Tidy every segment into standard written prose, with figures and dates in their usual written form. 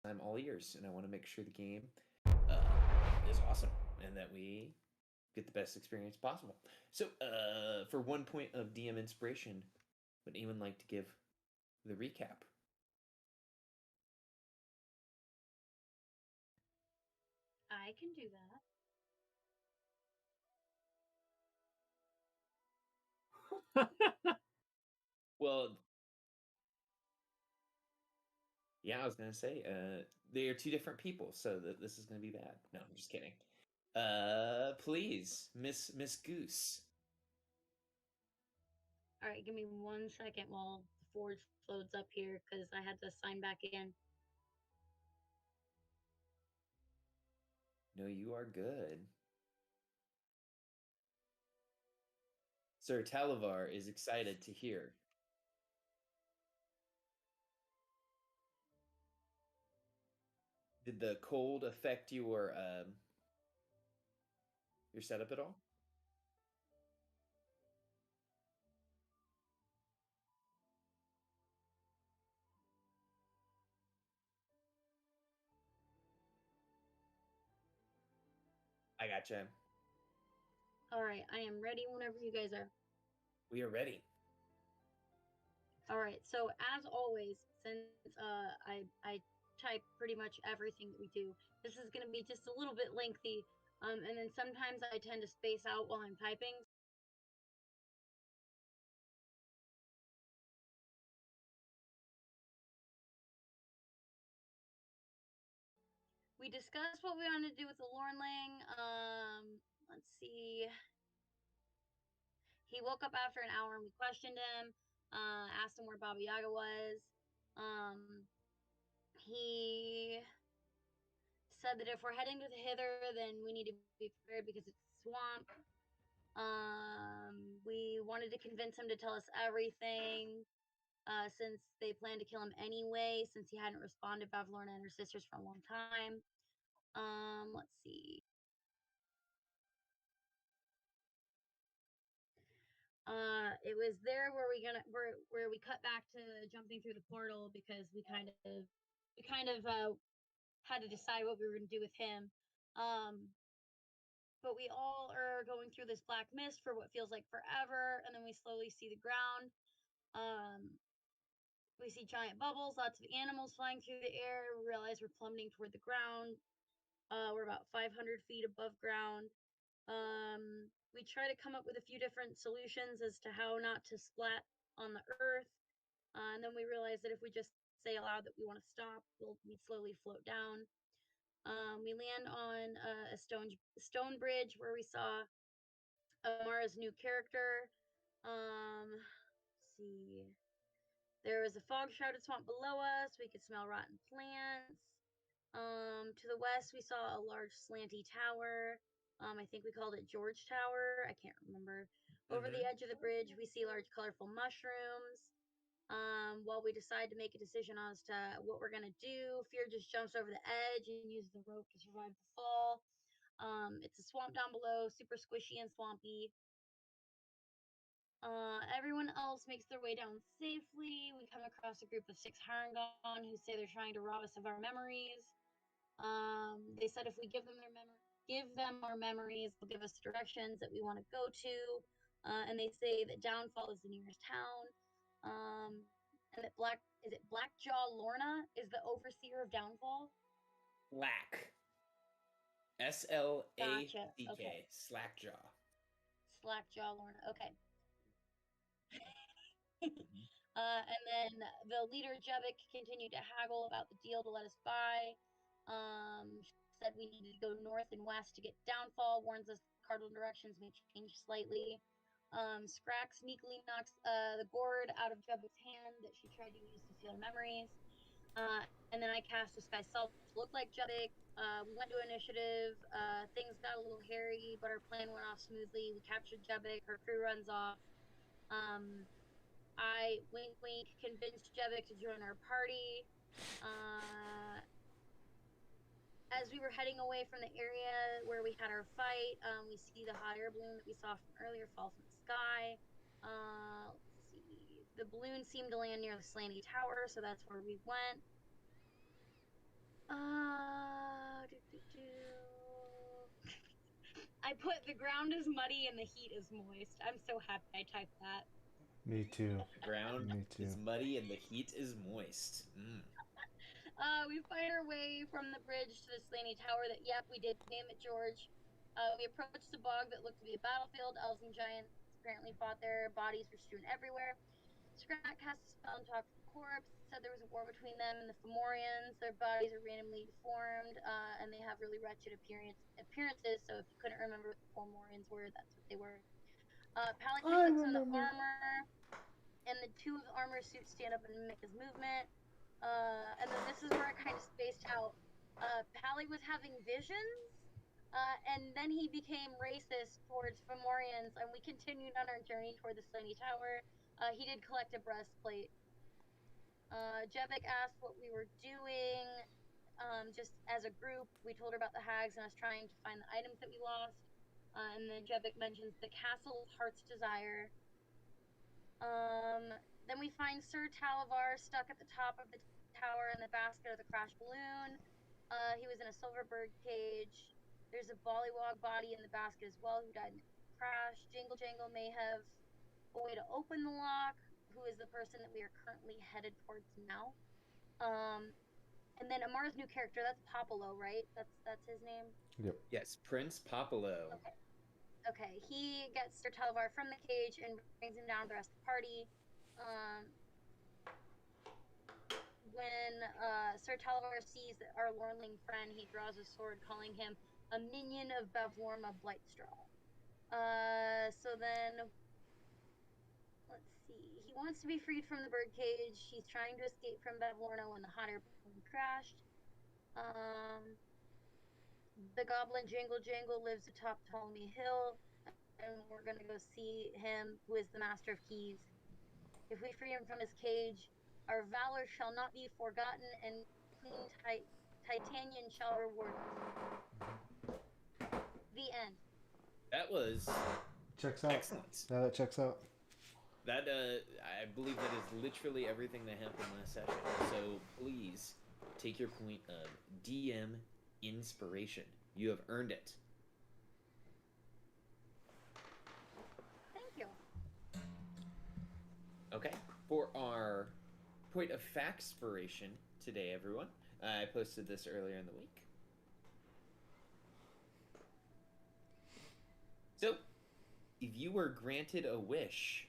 I'm all ears, and I want to make sure the game is awesome and that we get the best experience possible. So, for 1 point of DM inspiration, would anyone like to give the recap? I can do that. Well, yeah, I was gonna say, they are two different people, so this is gonna be bad. No, I'm just kidding. Please, Miss Goose. All right, give me 1 second while the Forge loads up here because I had to sign back in. No, you are good. Sir Talavar is excited to hear. Did the cold affect your setup at all? I gotcha. All right, I am ready whenever you guys are. We are ready. All right, so as always, since I type pretty much everything that we do, this is going to be just a little bit lengthy, and then sometimes I tend to space out while I'm typing. We discussed what we want to do with the Lornling. Let's see. He woke up after an hour and we questioned him, asked him where Baba Yaga was. He said that if we're heading to the hither, then we need to be prepared because it's a swamp. We wanted to convince him to tell us everything, since they planned to kill him anyway, since he hadn't responded to Bavlorna and her sisters for a long time. Let's see. It was there where we cut back to jumping through the portal because we kind of had to decide what we were going to do with him. But we all are going through this black mist for what feels like forever, and then we slowly see the ground. We see giant bubbles, lots of animals flying through the air. We realize we're plummeting toward the ground. We're about 500 feet above ground. We try to come up with a few different solutions as to how not to splat on the earth. And then we realize that if we just say aloud that we want to stop, we'd slowly float down. We land on a stone bridge where we saw Amara's new character. Let's see. There was a fog-shrouded swamp below us. We could smell rotten plants. To the west, we saw a large slanty tower. I think we called it George Tower. I can't remember. Over the edge of the bridge, we see large colorful mushrooms. While we decide to make a decision as to what we're gonna do, Fear just jumps over the edge and uses the rope to survive the fall. It's a swamp down below, super squishy and swampy. Everyone else makes their way down safely. We come across a group of 6 Harangon who say they're trying to rob us of our memories. They said if we give them our memories, they'll give us the directions that we want to go to. And they say that Downfall is the nearest town. And that Blackjaw Lorna is the overseer of Downfall? Slack. S-L-A-C-K. Gotcha. Okay. Slackjaw. Slackjaw Lorna. Okay. And then the leader Jebik continued to haggle about the deal to let us by. Said we needed to go north and west to get Downfall. Warns us cardinal directions may change slightly. Scrack sneakily knocks the gourd out of Jebik's hand that she tried to use to steal memories. And then I cast Disguise Self to look like Jebik. We went to initiative. Things got a little hairy, but our plan went off smoothly. We captured Jebik. Her crew runs off. I wink wink convinced Jebik to join our party. As we were heading away from the area where we had our fight, we see the hot air balloon that we saw from earlier fall from the sky. Let's see. The balloon seemed to land near the slanty tower, so that's where we went. I put the ground is muddy and the heat is moist. I'm so happy I typed that. Me too. The ground Me too. is muddy and the heat is moist. We find our way from the bridge to the Slaney Tower that, yep, we did name it George. We approached the bog that looked to be a battlefield. Elves and giants apparently fought there. Bodies were strewn everywhere. Scrat cast a spell and talked to the corpse. Said there was a war between them and the Fomorians. Their bodies are randomly deformed, and they have really wretched appearances. So if you couldn't remember what the Fomorians were, that's what they were. Pally picks up some of the armor, and the two of the armor suits stand up and make his movement. And then this is where I kind of spaced out. Pally was having visions, and then he became racist towards Fomorians, and we continued on our journey toward the Slaney Tower. He did collect a breastplate. Jebek asked what we were doing, just as a group. We told her about the hags and us trying to find the items that we lost. And then Jebek mentions the Castle of Heart's Desire. Then we find Sir Talavar stuck at the top of the tower in the basket of the crashed balloon. He was in a silver bird cage. There's a Bollywog body in the basket as well who died in the crash. Jingle Jangle may have a way to open the lock, who is the person that we are currently headed towards now. And then Amar's new character, that's Popolo, right? That's his name? Yep. Yes, Prince Popolo. Okay, he gets Sir Talavar from the cage and brings him down to the rest of the party. When Sir Talavar sees our lordling friend, he draws a sword, calling him a minion of Bavlorma Blightstraw. So then, let's see. He wants to be freed from the bird cage. He's trying to escape from Bavlorna when the hot air balloon crashed. The goblin Jingle Jangle lives atop Tollway Hill, and we're going to go see him, who is the Master of Keys. If we free him from his cage, our valor shall not be forgotten, and Queen Titanian shall reward us. The end. That was Checks out. excellent. Yeah, that checks out. That I believe that is literally everything that happened last session. So please take your point of DM inspiration. You have earned it. Thank you. Okay. For our point of factspiration today, everyone, I posted this earlier in the week. So, if you were granted a wish,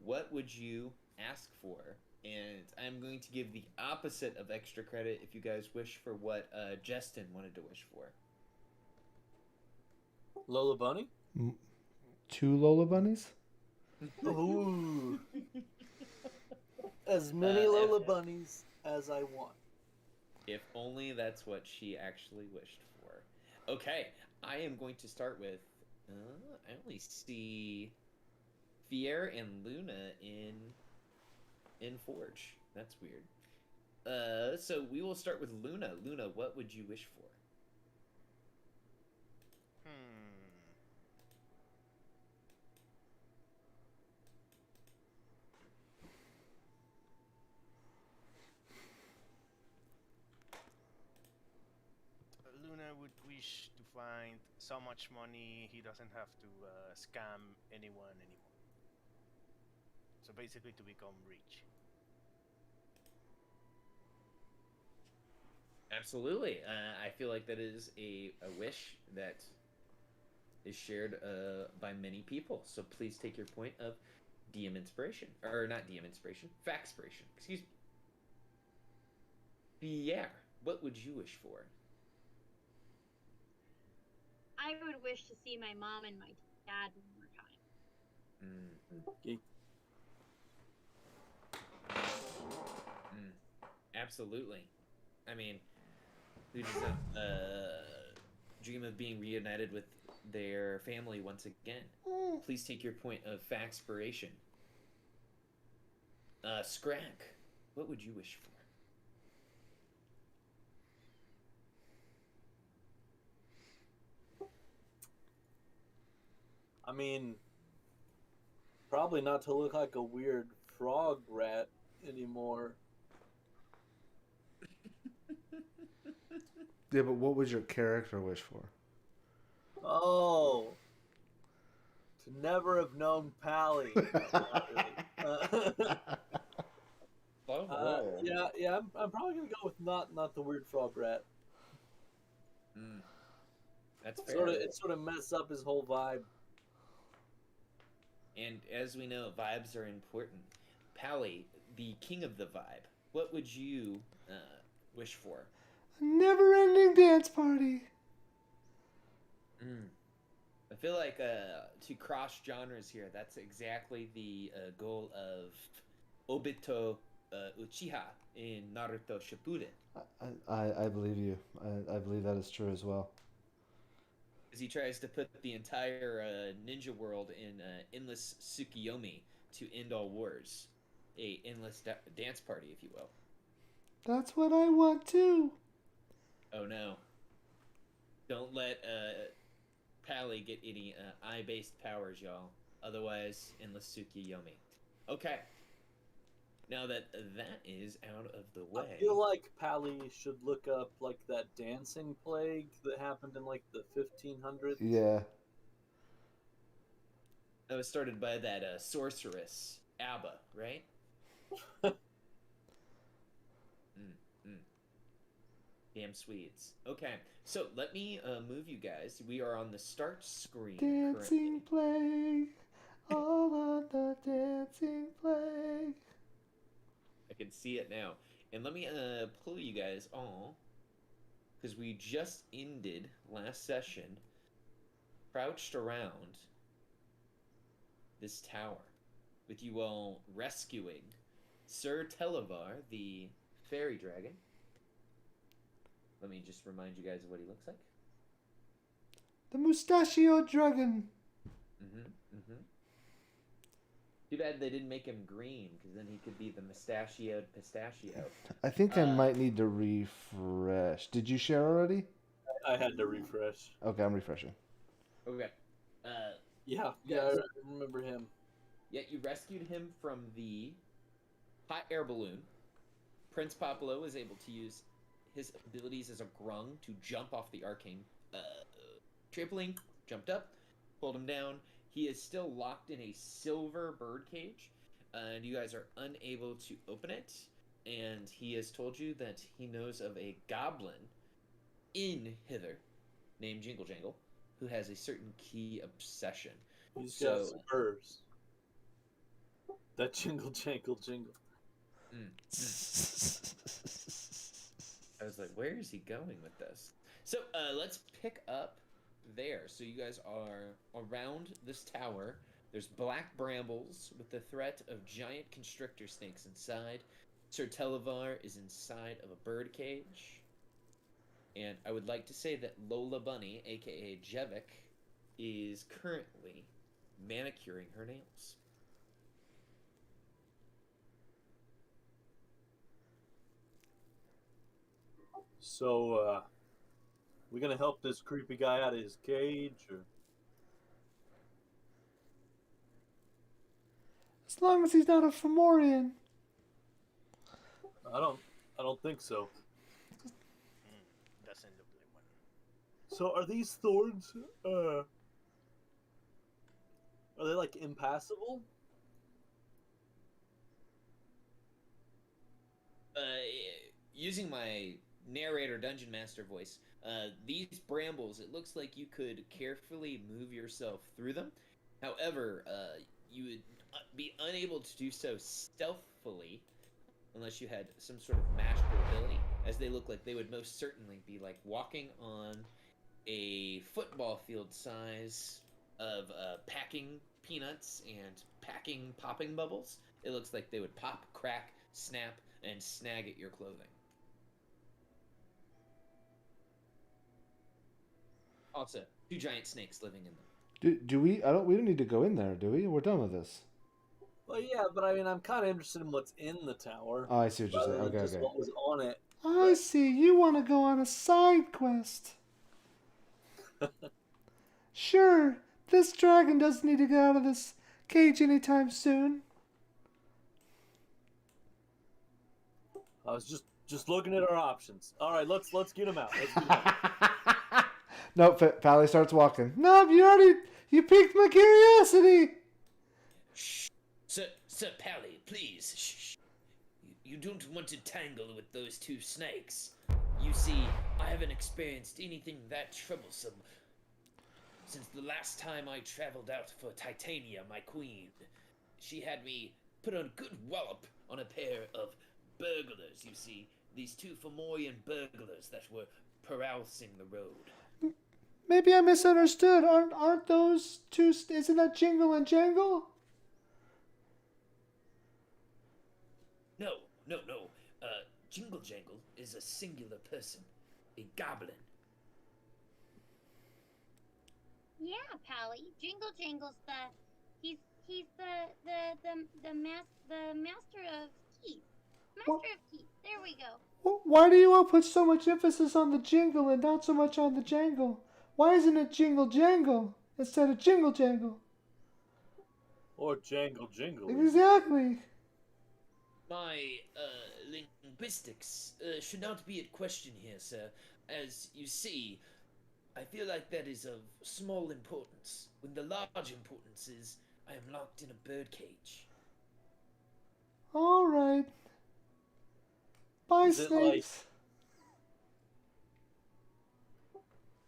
what would you ask for? And I'm going to give the opposite of extra credit if you guys wish for what Justin wanted to wish for. Lola Bunny? 2 Lola bunnies? Ooh. As many Lola Bunnies as I want. If only that's what she actually wished for. Okay, I am going to start with... I only see Fier and Luna in Forge. That's weird. So we will start with Luna. Luna, what would you wish for? Luna would wish to find so much money he doesn't have to scam anyone anymore. So basically to become rich. Absolutely. I feel like that is a wish that is shared by many people. So please take your point of DM inspiration. Or not DM inspiration, factspiration. Excuse me. Pierre, what would you wish for? I would wish to see my mom and my dad one more time. Absolutely. I mean, who does not dream of being reunited with their family once again? Please take your point of factspiration. Scrack, what would you wish for? I mean, probably not to look like a weird frog rat anymore. Yeah, but what would your character wish for? Oh, to never have known Pally. Yeah. I'm probably gonna go with not the weird frog rat. That's fair. It sort of mess up his whole vibe. And as we know, vibes are important. Pally, the king of the vibe, what would you wish for? A never-ending dance party. I feel like to cross genres here, that's exactly the goal of Obito Uchiha in Naruto Shippuden. I believe you. I believe that is true as well. As he tries to put the entire ninja world in endless Tsukiyomi to end all wars. A endless dance party, if you will. That's what I want too. Oh no. Don't let Pally get any eye-based powers, y'all. Otherwise, endless Tsukiyomi. Okay. Now that that is out of the way. I feel like Pally should look up like that dancing plague that happened in like the 1500s. Yeah. That was started by that sorceress, Abba, right? Damn Swedes. Okay, so let me move you guys. We are on the start screen. Dancing plague, all on the dancing plague. I can see it now. And let me pull you guys all, because we just ended last session, crouched around this tower, with you all rescuing Sir Televar, the fairy dragon. Let me just remind you guys of what he looks like. The mustachioed dragon. Too bad they didn't make him green, because then he could be the mustachioed pistachio. I think I might need to refresh. Did you share already? I had to refresh. Okay, I'm refreshing. Okay. Yeah, I remember him. Yeah, you rescued him from the hot air balloon. Prince Popolo was able to use his abilities as a grung to jump off the arcane trampoline, jumped up, pulled him down. He is still locked in a silver bird cage, and you guys are unable to open it. And he has told you that he knows of a goblin in hither named Jingle Jangle who has a certain key obsession. He's got spurs. That jingle, jangle, jingle. I was like, where is he going with this? So let's pick up there. So you guys are around this tower. There's black brambles with the threat of giant constrictor snakes inside. Sir Televar is inside of a bird cage. And I would like to say that Lola Bunny, aka Jevik, is currently manicuring her nails. So, we gonna help this creepy guy out of his cage, or? As long as he's not a Fomorian. I don't think so. Doesn't look like one. So are these thorns, are they like impassable? Using my narrator dungeon master voice, these brambles, it looks like you could carefully move yourself through them. However, you would be unable to do so stealthily unless you had some sort of magical ability, as they look like they would most certainly be like walking on a football field size of packing peanuts and packing popping bubbles. It looks like they would pop, crack, snap, and snag at your clothing. Also, 2 giant snakes living in them. Do we? We don't need to go in there, do we? We're done with this. Well, yeah, but I mean, I'm kind of interested in what's in the tower. Oh, I see what you're saying. rather than Okay, just okay. what was on it. I see. You want to go on a side quest. Sure. This dragon doesn't need to get out of this cage anytime soon. I was just Just looking at our options. All right, let's get him out. Let's get him out. No, Pally starts walking. No, you piqued my curiosity. Shh. Sir Pally, please. Shh. You don't want to tangle with those two snakes. You see, I haven't experienced anything that troublesome since the last time I traveled out for Titania, my queen. She had me put a good wallop on a pair of burglars, you see. These two Fomorian burglars that were carousing the road. Maybe I misunderstood. Aren't those two? Isn't that Jingle and Jangle? No. Jingle Jangle is a singular person, a goblin. Yeah, Pally. Jingle Jangle's he's the master of Keith. Master of Keith. There we go. Why do you all put so much emphasis on the jingle and not so much on the jangle? Why isn't it Jingle Jangle instead of Jingle Jangle? Or Jangle Jingle. Exactly. My linguistics should not be at question here, sir. As you see, I feel like that is of small importance, when the large importance is I am locked in a birdcage. All right. Bye, snakes.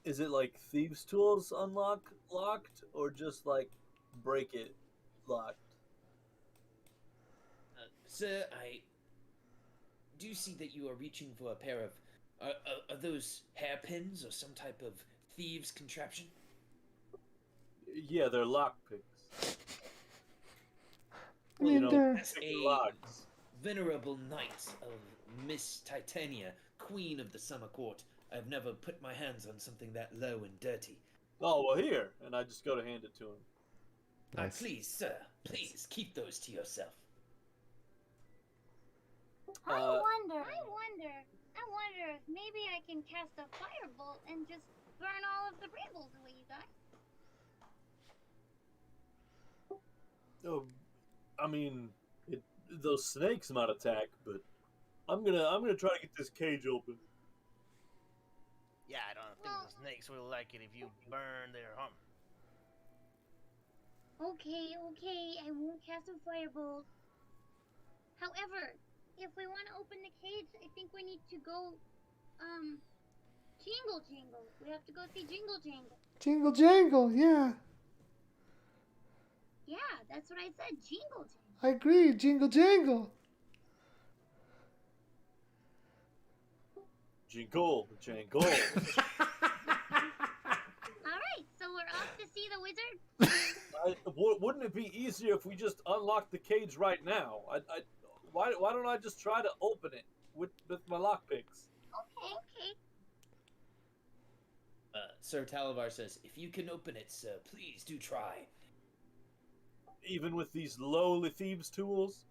Is it like thieves' tools locked, or just like break it locked? Sir, I do see that you are reaching for a pair of... Are those hairpins or some type of thieves' contraption? Yeah, they're lockpicks. I mean, they're... As a venerable knight of Miss Titania, Queen of the Summer Court, I've never put my hands on something that low and dirty. Oh, well, here. And I just go to hand it to him. Nice. Please, sir, please keep those to yourself. I wonder if maybe I can cast a firebolt and just burn all of the brambles away, you guys. Oh, I mean, those snakes might attack, but I'm gonna try to get this cage open. Yeah, I don't think the snakes will like it if you burn their home. Okay, I won't cast a firebolt. However, if we want to open the cage, I think we need to go, Jingle Jangle. We have to go see Jingle Jangle. Jingle Jangle, yeah. Yeah, that's what I said, Jingle Jangle. I agree, Jingle Jangle. Jingle, jangle. Alright, so we're off to see the wizard? Wouldn't it be easier if we just unlocked the cage right now? Why don't I just try to open it with my lockpicks? Okay. Sir Talavar says, if you can open it, sir, please do try. Even with these lowly thieves' tools?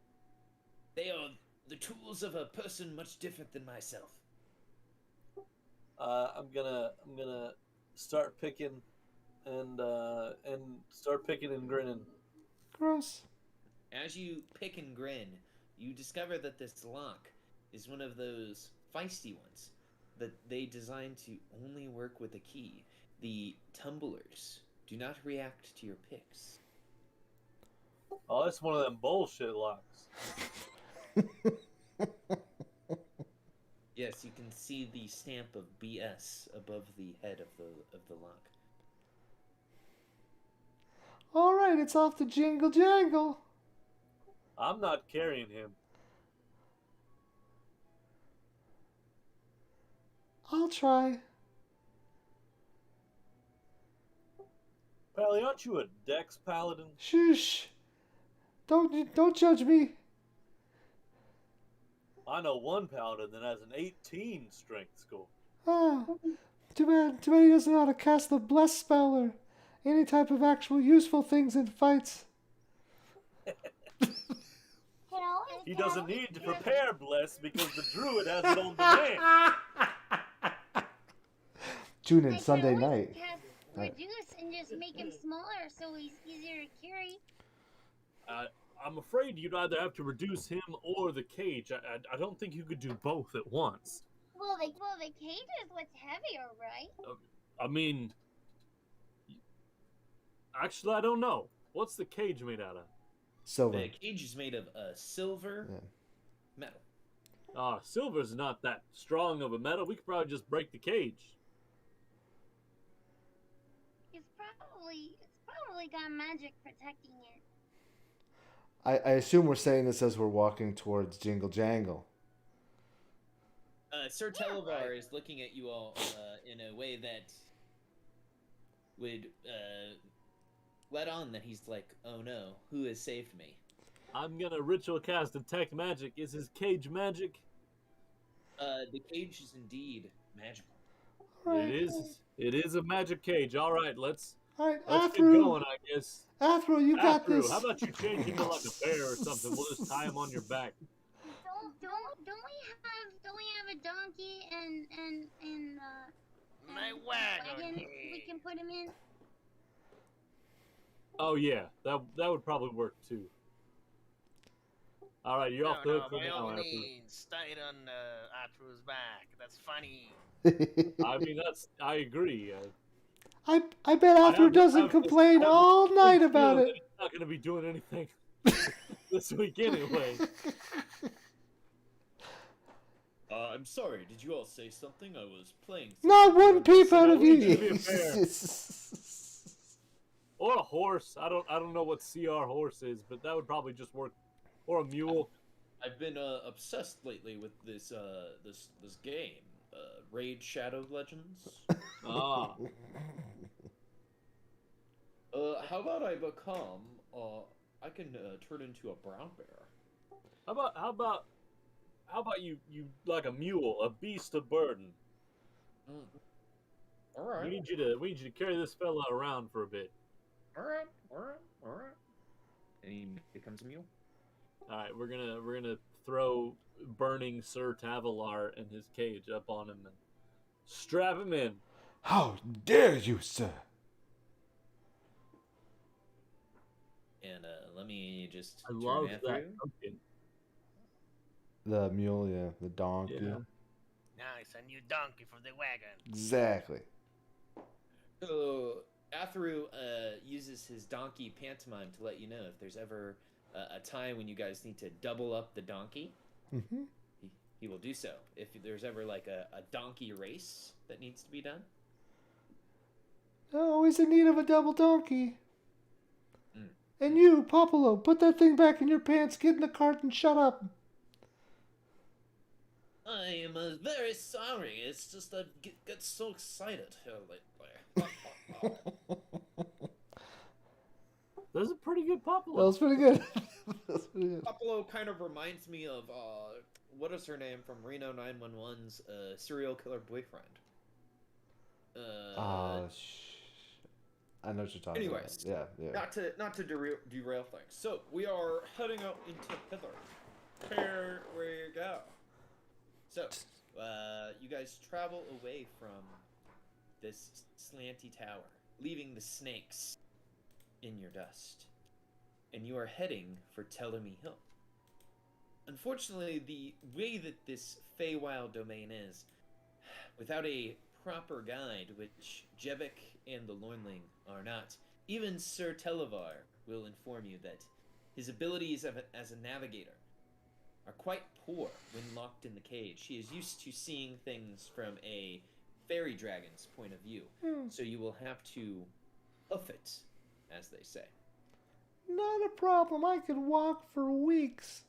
They are the tools of a person much different than myself. I'm gonna start picking and start picking and grinning. Gross. As you pick and grin, you discover that this lock is one of those feisty ones that they designed to only work with a key. The tumblers do not react to your picks. Oh, that's one of them bullshit locks. Yes, you can see the stamp of BS above the head of the lock. All right, it's off to Jingle Jangle. I'm not carrying him. I'll try. Pally, aren't you a Dex Paladin? Shush. Don't judge me. I know one Paladin that has an 18 strength score. Ah, too bad he doesn't know how to cast the Bless spell or any type of actual useful things in fights. He doesn't need to prepare Bless because the Druid has it on demand. Tune in Sunday night. Cast Reduce and just make him smaller so he's easier to carry. I'm afraid you'd either have to reduce him or the cage. I don't think you could do both at once. Well, the cage is what's heavier, right? I mean, actually, I don't know. What's the cage made out of? Silver. The cage is made of silver metal. Silver's not that strong of a metal. We could probably just break the cage. It's probably got magic protecting it. I assume we're saying this as we're walking towards Jingle Jangle. Sir Televar is looking at you all in a way that would let on that he's like, oh no, who has saved me? I'm gonna ritual cast detect magic. Is his cage magic? The cage is indeed magical. Right. It is a magic cage. All right, let's get Athru, going, I guess. Athru, you got Athru, this. how about you change into like a bear or something? We'll just tie him on your back. Don't we have a donkey and My wagon. we can put him in? Oh yeah, that would probably work too. All right, you're off the hook for by now, all Athru. means, tie it on Athru's back. That's funny. I mean, I agree. I bet Athru doesn't complain all night about it. He's not going to be doing anything this week anyway. I'm sorry, did you all say something? I was playing. Not one peep out of We need you to you. be a bear. Or a horse. I don't know what CR horse is, but that would probably just work. Or a mule. I've been obsessed lately with this this game, Raid Shadow Legends. Ah. How about I become? I can turn into a brown bear. How about you like a mule, a beast of burden? All right. We need you to carry this fella around for a bit. All right. And he becomes a mule. All right, we're gonna throw burning Sir Tavalar and his cage up on him and strap him in. How dare you, sir? And let me just I turn love that that through. token. The mule, yeah, the donkey. Yeah. Nice, a new donkey for the wagon. Exactly. So Athru uses his donkey pantomime to let you know if there's ever a time when you guys need to double up the donkey. Mm-hmm. He will do so. If there's ever like a donkey race that needs to be done. Always in need of a double donkey. Mm. And you, Popolo, put that thing back in your pants, get in the cart, and shut up. I am very sorry. It's just I get so excited here lately. That's a pretty good That Popolo. was pretty good. That's pretty good. Popolo kind of reminds me of what is her name from Reno 911's serial killer boyfriend. I know what you're talking Anyways, about. Yeah. not to derail things. So we are heading out into hither. Here we go. So you guys travel away from this slanty tower, leaving the snakes in your dust, and you are heading for Tellermy Hill. Unfortunately, the way that this Feywild domain is, without a proper guide, which Jevik and the Loinling are not, even Sir Televar will inform you that his abilities as a navigator are quite poor when locked in the cage. He is used to seeing things from a fairy dragon's point of view, so you will have to hoof it, as they say. Not a problem. I could walk for weeks.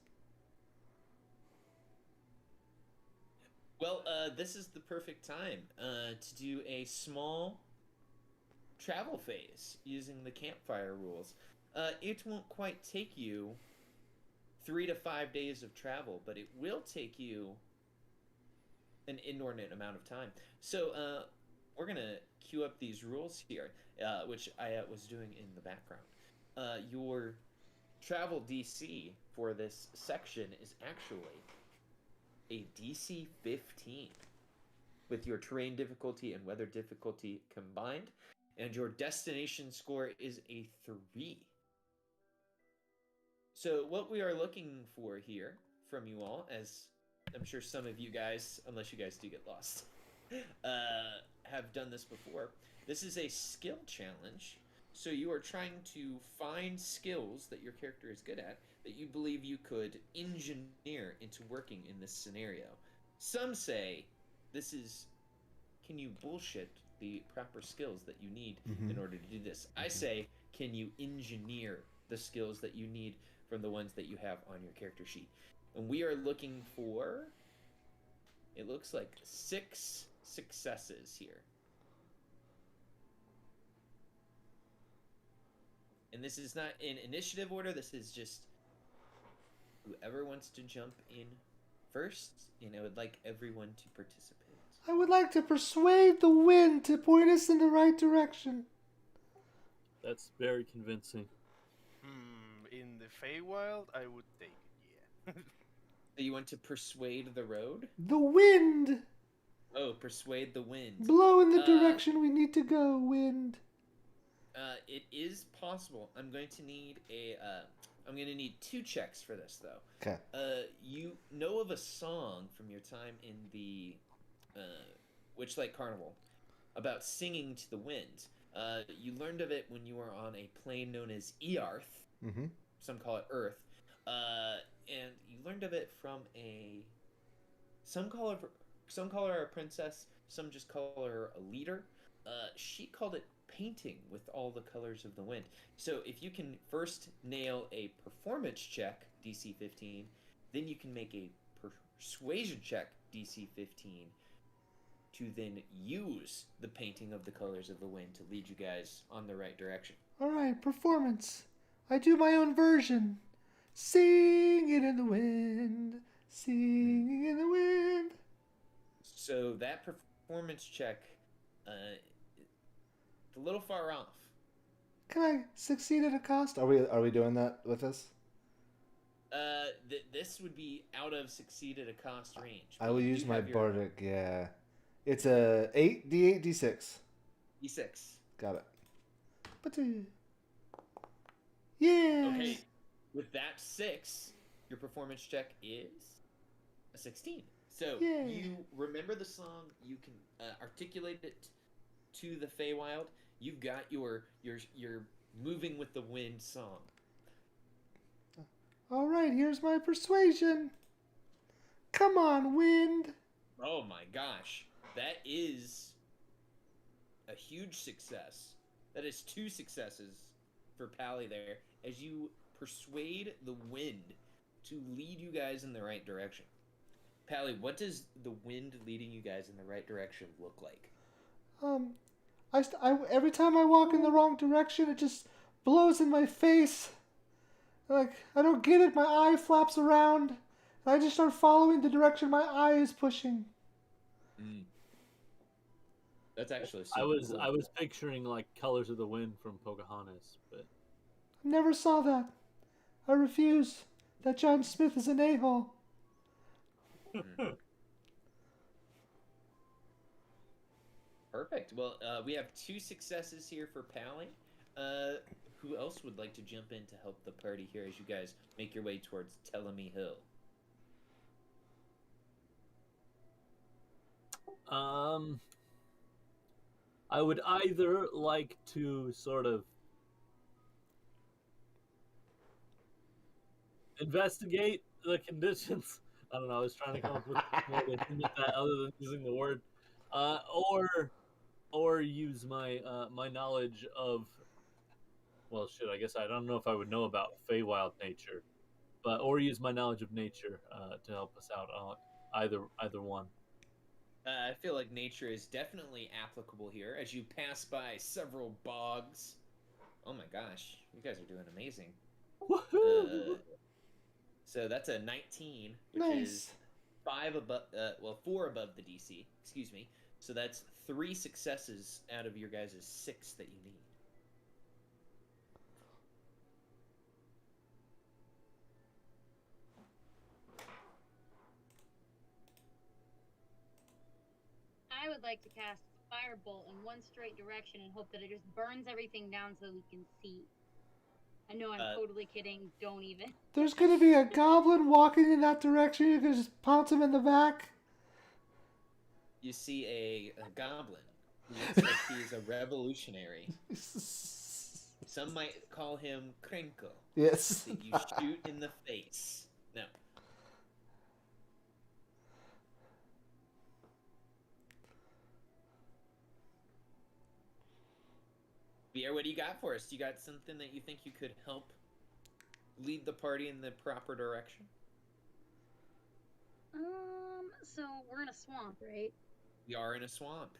Well, this is the perfect time to do a small travel phase using the campfire rules. It won't quite take you 3 to 5 days of travel, but it will take you an inordinate amount of time. So we're going to queue up these rules here, which I was doing in the background. Your travel DC for this section is actually a DC 15 with your terrain difficulty and weather difficulty combined, and your destination score is a 3. So what we are looking for here from you all, as I'm sure some of you guys, unless you guys do get lost, have done this before. This is a skill challenge. So you are trying to find skills that your character is good at that you believe you could engineer into working in this scenario. Some say this is, can you bullshit the proper skills that you need in order to do this? I say, can you engineer the skills that you need from the ones that you have on your character sheet? And we are looking for, it looks like 6 successes here. And this is not in initiative order, this is just whoever wants to jump in first, and I would like everyone to participate. I would like to persuade the wind to point us in the right direction. That's very convincing. In the Feywild, I would take it, yeah. So you want to persuade the road? The wind! Oh, persuade the wind. Blow in the direction we need to go, wind. It is possible. I'm going to need I'm going to need 2 checks for this, though. Okay. You know of a song from your time in the Witchlight Carnival about singing to the wind. You learned of it when you were on a plane known as Earth. Mm-hmm. Some call it Earth. And you learned of it from some call her a princess, some just call her a leader. She called it painting with all the colors of the wind. So if you can first nail a performance check, DC 15, then you can make a persuasion check, DC 15, to then use the painting of the colors of the wind to lead you guys on the right direction. Alright, performance. I do my own version. Singing in the wind, singing in the wind. So that performance check, it's a little far off. Can I succeed at a cost? Are we doing that with this? This would be out of succeed at a cost range. I will use my bardic, yeah. It's a 8, D8, D6. D6. Got it. But yeah. Okay, with that 6, your performance check is a 16. So you remember the song, you can articulate it to the Feywild. You've got your moving with the wind song. All right, here's my persuasion. Come on, wind. Oh my gosh, that is a huge success. That is 2 successes for Pally there, as you persuade the wind to lead you guys in the right direction. Pally, what does the wind leading you guys in the right direction look like? Every time I walk in the wrong direction, it just blows in my face. Like, I don't get it, my eye flaps around, and I just start following the direction my eye is pushing. That's actually I super cool. was picturing like Colors of the Wind from Pocahontas, but I never saw that. I refuse. That John Smith is an a-hole. Perfect. Well, we have 2 successes here for Pally. Who else would like to jump in to help the party here as you guys make your way towards Tellamy Hill? I would either like to sort of investigate the conditions. I don't know. I was trying to come up with more to hint at that other than using the word, or use my my knowledge of. Well, shit. I guess I don't know if I would know about Feywild nature, but or use my knowledge of nature to help us out on either one. I feel like nature is definitely applicable here as you pass by several bogs. Oh my gosh, you guys are doing amazing. Woohoo! So that's a 19, which Nice. is 4 above the DC. Excuse me. So that's 3 successes out of your guys' 6 that you need. I would like to cast Firebolt in one straight direction and hope that it just burns everything down so we can see. I know I'm totally kidding. Don't even. There's gonna be a goblin walking in that direction. You can just pounce him in the back. You see a goblin who looks like he's a revolutionary. Some might call him Krenko. Yes. That you shoot in the face. No. Pierre, what do you got for us? Do you got something that you think you could help lead the party in the proper direction? So we're in a swamp, right? We are in a swamp.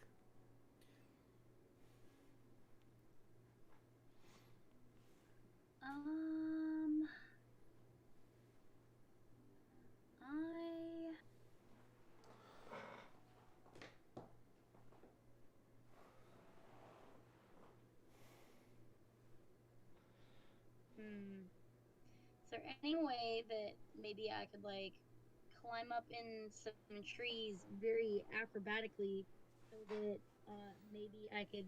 Is there any way that maybe I could, like, climb up in some trees very acrobatically so that maybe I could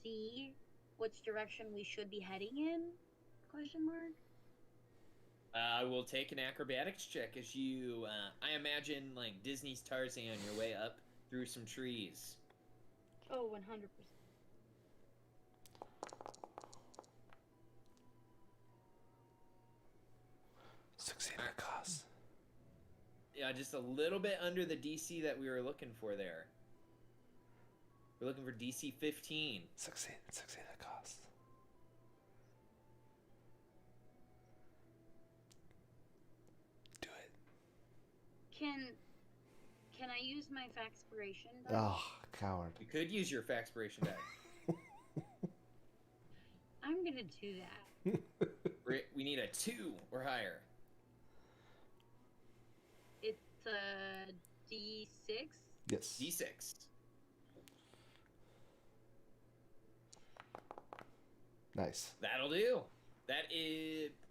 see which direction we should be heading in? Question mark. I will take an acrobatics check as you, I imagine, like Disney's Tarzan, your way up through some trees. Oh, 100%. Succeed at cost. Yeah, just a little bit under the DC that we were looking for there. We're looking for DC 15. Succeed at cost. Do it. Can I use my Faxpiration die? Oh, coward. You could use your Faxpiration die. I'm gonna do that. We need a 2 or higher. It's a D6? Yes. D6. Nice. That'll do. That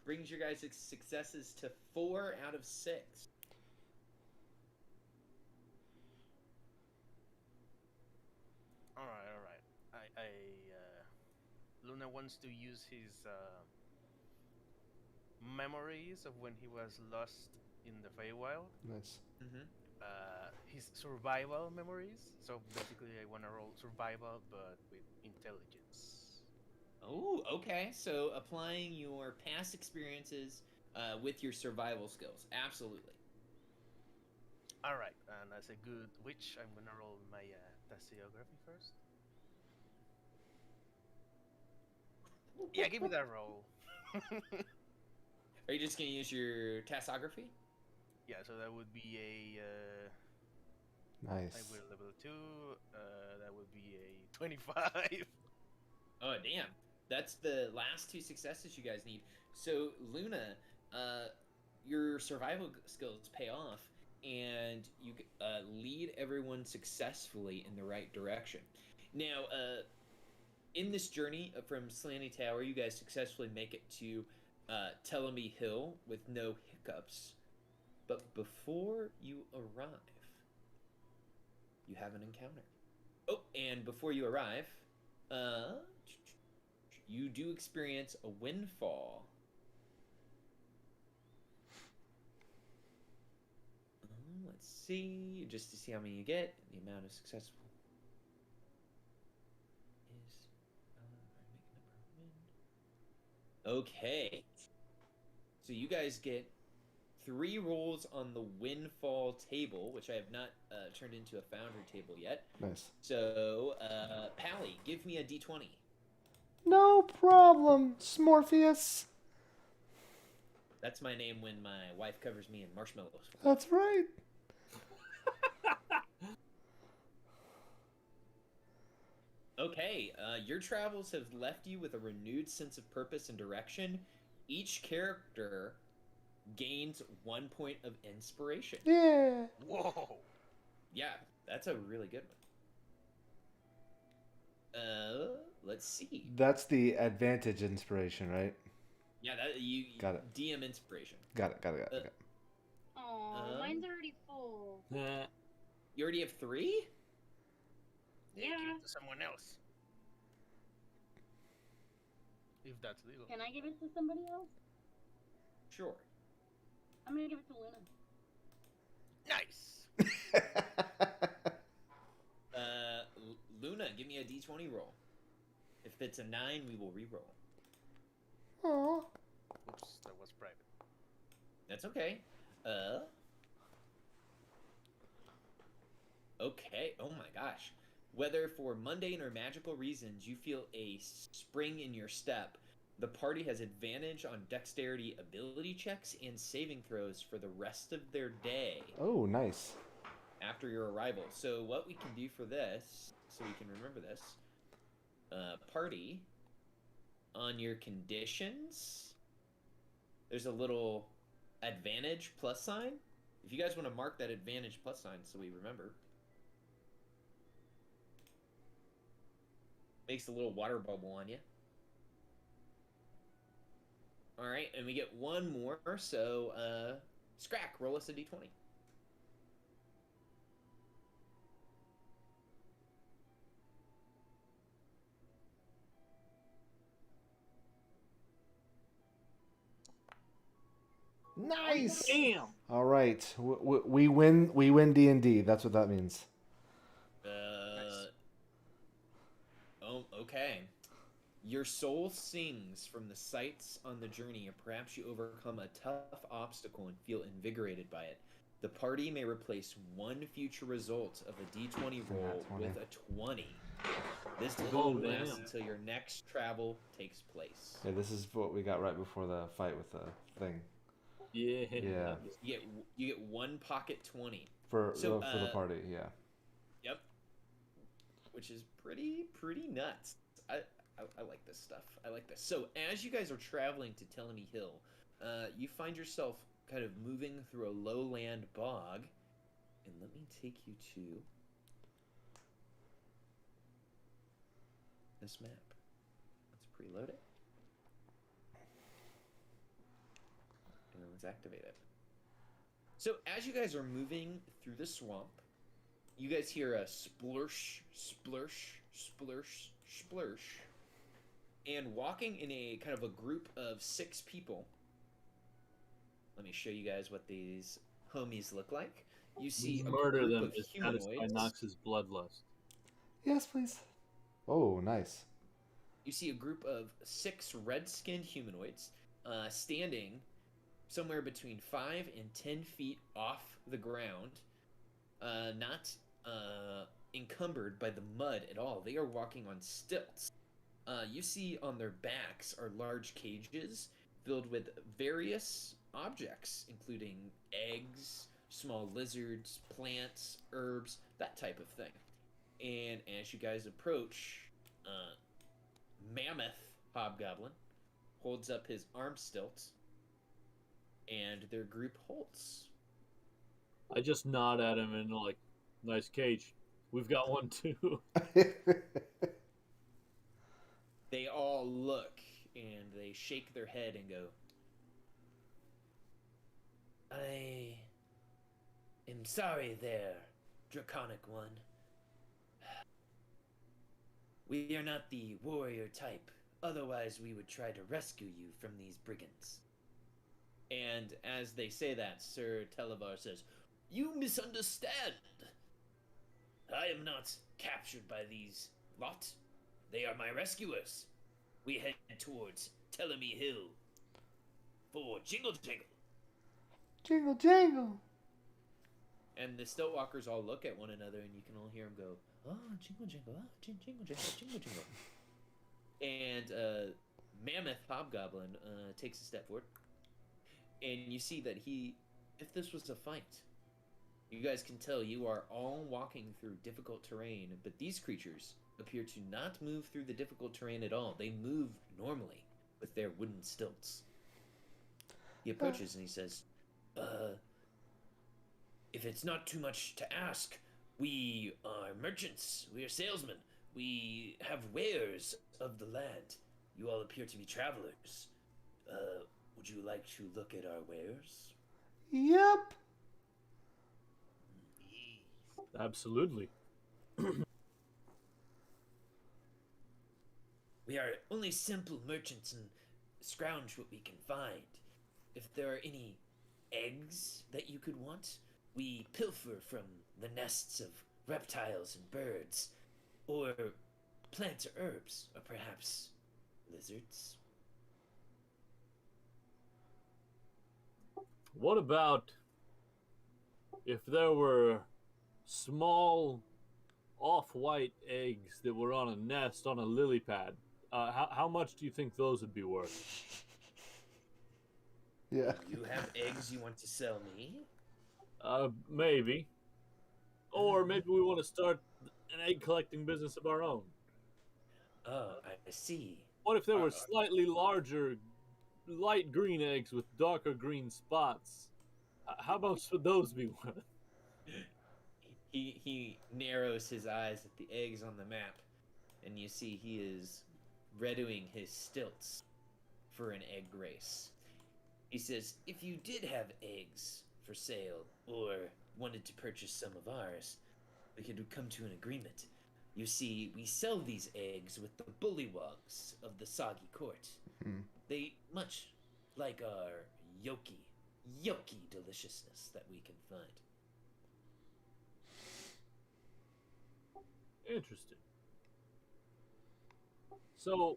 brings your guys' successes to 4 out of 6. All right. Luna wants to use his memories of when he was lost in the Feywild. Nice. Mm-hmm. His survival memories. So basically, I want to roll survival, but with intelligence. Oh, okay. So applying your past experiences with your survival skills. Absolutely. All right, and as a good witch, I'm gonna roll my tasseography first. Yeah, give me that roll. Are you just going to use your tassography? Yeah, so that would be a. Nice. I will level 2. That would be a 25. Oh, damn. That's the last 2 successes you guys need. So, Luna, your survival skills pay off, and you lead everyone successfully in the right direction. Now, in this journey from Slanty Tower, you guys successfully make it to Telemy Hill with no hiccups. But before you arrive, you have an encounter. Oh, and before you arrive, you do experience a windfall. Let's see, just to see how many you get, the amount of successful is okay. So you guys get 3 rolls on the windfall table, which I have not turned into a Foundry table yet. Nice. So, Pally, give me a d20. No problem, Smorpheus. That's my name when my wife covers me in marshmallows. That's right. Okay, your travels have left you with a renewed sense of purpose and direction. Each character gains 1 point of inspiration. Yeah. Whoa! Yeah, that's a really good one. Let's see. That's the advantage inspiration, right? Yeah, that you Got it. DM inspiration. Got it. Aw, mine's already full. You already have 3? Yeah, give it to someone else. If that's legal. Can I give it to somebody else? Sure. I'm gonna give it to Luna. Nice. Luna, give me a d20 roll. If it's a 9, we will re-roll. Aw. Oops, that was private. That's okay. Okay. Oh my gosh. Whether for mundane or magical reasons you feel a spring in your step, the party has advantage on dexterity ability checks and saving throws for the rest of their day Oh, nice. after your arrival. So what we can do for this, so we can remember this, party, on your conditions, there's a little advantage plus sign. If you guys want to mark that advantage plus sign so we remember. Makes a little water bubble on you. Alright, and we get one more, so, Scrack, roll us a d20. Nice. Damn. All right, we win. We win D&D. That's what that means. Oh, okay. Your soul sings from the sights on the journey, and perhaps you overcome a tough obstacle and feel invigorated by it. The party may replace one future result of a d20 roll with a 20. This will last until your next travel takes place. Yeah, this is what we got right before the fight with the thing. Yeah. Yeah. You get one pocket 20 For the party. Yeah. Yep. Which is pretty nuts. I like this stuff. I like this. So as you guys are traveling to Telemy Hill, you find yourself kind of moving through a lowland bog. And let me take you to this map. Let's preload it. And then let's activate it. So as you guys are moving through the swamp, you guys hear a splursh, splursh, splursh, splursh. And walking in a kind of a group of 6 people. Let me show you guys what these homies look like. You see a Murder group them of to satisfy humanoids. Nox's bloodlust. Yes, please. Oh, nice. You see a group of 6 red-skinned humanoids standing somewhere between 5 and 10 feet off the ground, not encumbered by the mud at all. They are walking on stilts. You see on their backs are large cages filled with various objects, including eggs, small lizards, plants, herbs, that type of thing. And as you guys approach, Mammoth Hobgoblin holds up his arm stilt, and their group halts. I just nod at him and like, nice cage. We've got one too. They all look, and they shake their head and go, I am sorry there, Draconic One. We are not the warrior type, otherwise we would try to rescue you from these brigands. And as they say that, Sir Televar says, You misunderstand! I am not captured by these lot. They are my rescuers. We head towards Telemy Hill for Jingle Jangle. Jingle jangle. And the Stiltwalkers all look at one another, and you can all hear them go, oh, jingle jangle, oh, jingle jangle, jingle jangle. And Mammoth Hobgoblin takes a step forward, and you see that if this was a fight, you guys can tell you are all walking through difficult terrain, but these creatures appear to not move through the difficult terrain at all. They move normally with their wooden stilts. He approaches and he says, if it's not too much to ask, we are merchants, we are salesmen, we have wares of the land. You all appear to be travelers. Would you like to look at our wares? Yep. Absolutely. We We are only simple merchants and scrounge what we can find. If there are any eggs that you could want, we pilfer from the nests of reptiles and birds, or plants or herbs, or perhaps lizards. What about if there were small off-white eggs that were on a nest on a lily pad? How much do you think those would be worth? Yeah. You have eggs you want to sell me? Maybe. Or maybe we want to start an egg collecting business of our own. Oh, I see. What if there were slightly larger, light green eggs with darker green spots? How much would those be worth? He narrows his eyes at the eggs on the map, and you see he is redoing his stilts for an egg race. He says, if you did have eggs for sale, or wanted to purchase some of ours, we could come to an agreement. You see, we sell these eggs with the bullywogs of the soggy court. They much like our yolky deliciousness that we can find. Interesting. So,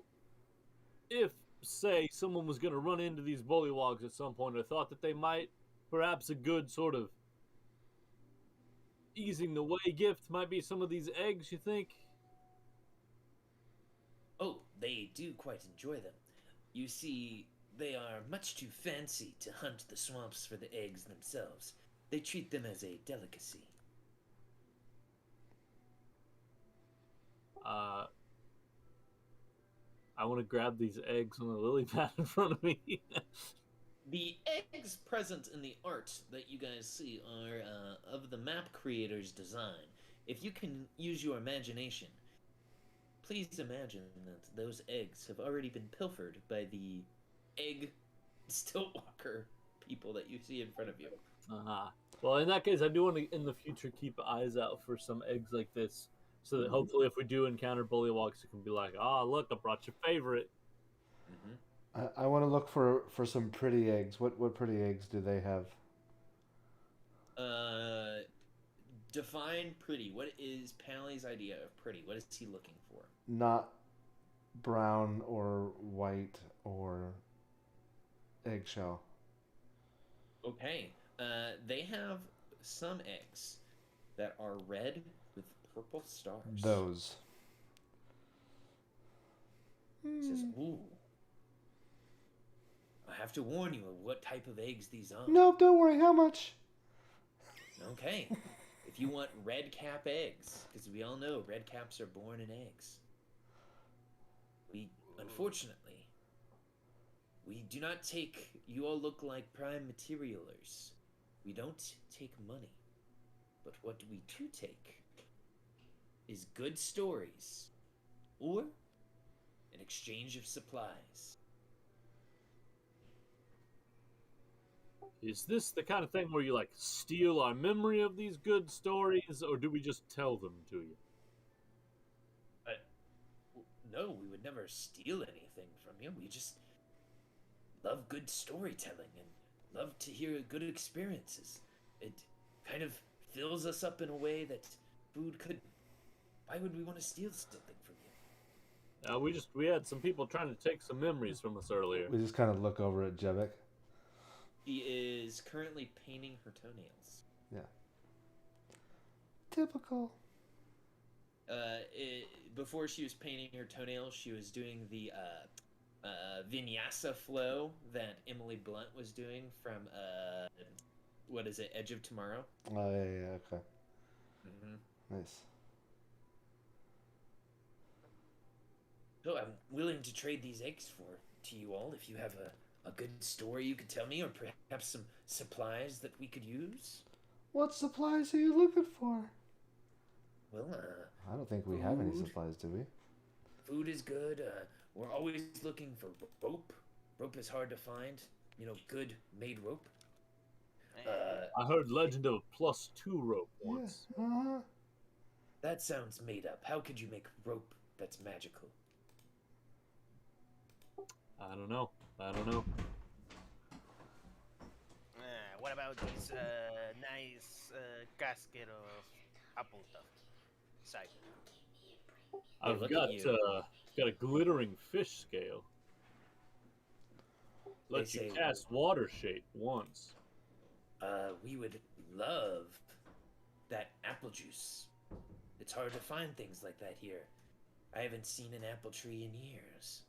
if, say, someone was going to run into these bullywogs at some point, or thought that they might, perhaps a good sort of easing the way gift might be some of these eggs, you think? Oh, they do quite enjoy them. You see, they are much too fancy to hunt the swamps for the eggs themselves. They treat them as a delicacy. I want to grab these eggs on the lily pad in front of me. The eggs present in the art that you guys see are of the map creator's design. If you can use your imagination, please imagine that those eggs have already been pilfered by the egg stiltwalker people that you see in front of you. Well, in that case, I do want to, in the future, keep eyes out for some eggs like this, so that hopefully if we do encounter bullywogs, it can be like, look, I brought your favorite. I want to look for some pretty eggs. What pretty eggs do they have? Define pretty. What is Pally's idea of pretty? What is he looking for? Not brown or white or eggshell. Okay. They have some eggs that are red with purple stars. Those. He says, ooh. I have to warn you of what type of eggs these are. No, don't worry. How much? Okay. If you want red cap eggs, because we all know red caps are born in eggs. Unfortunately, we do not take, you all look like prime materialers. We don't take money. But what we do take is good stories, or an exchange of supplies. Is this the kind of thing where you, like, steal our memory of these good stories, or do we just tell them to you? No, we would never steal anything from you. We just love good storytelling and love to hear good experiences. It kind of fills us up in a way that food couldn't. Why would we want to steal something from you? We had some people trying to take some memories from us earlier. We just kind of look over at Jebek. She is currently painting her toenails. Yeah. Typical. Before she was painting her toenails, she was doing the vinyasa flow that Emily Blunt was doing from what is it, Edge of Tomorrow? Oh yeah, okay. Nice. So I'm willing to trade these eggs to you all if you have a good story you could tell me, or perhaps some supplies that we could use. What supplies are you looking for? Well, I don't think we have any supplies, do we? Food is good. We're always looking for rope. Rope is hard to find. Good made rope. I heard legend of a +2 rope once. Yeah. That sounds made up. How could you make rope that's magical? I don't know. What about this nice casket of apple stuff? Cider. I've look got at you. got a glittering fish scale. Let you say, cast water shape once. We would love that apple juice. It's hard to find things like that here. I haven't seen an apple tree in years.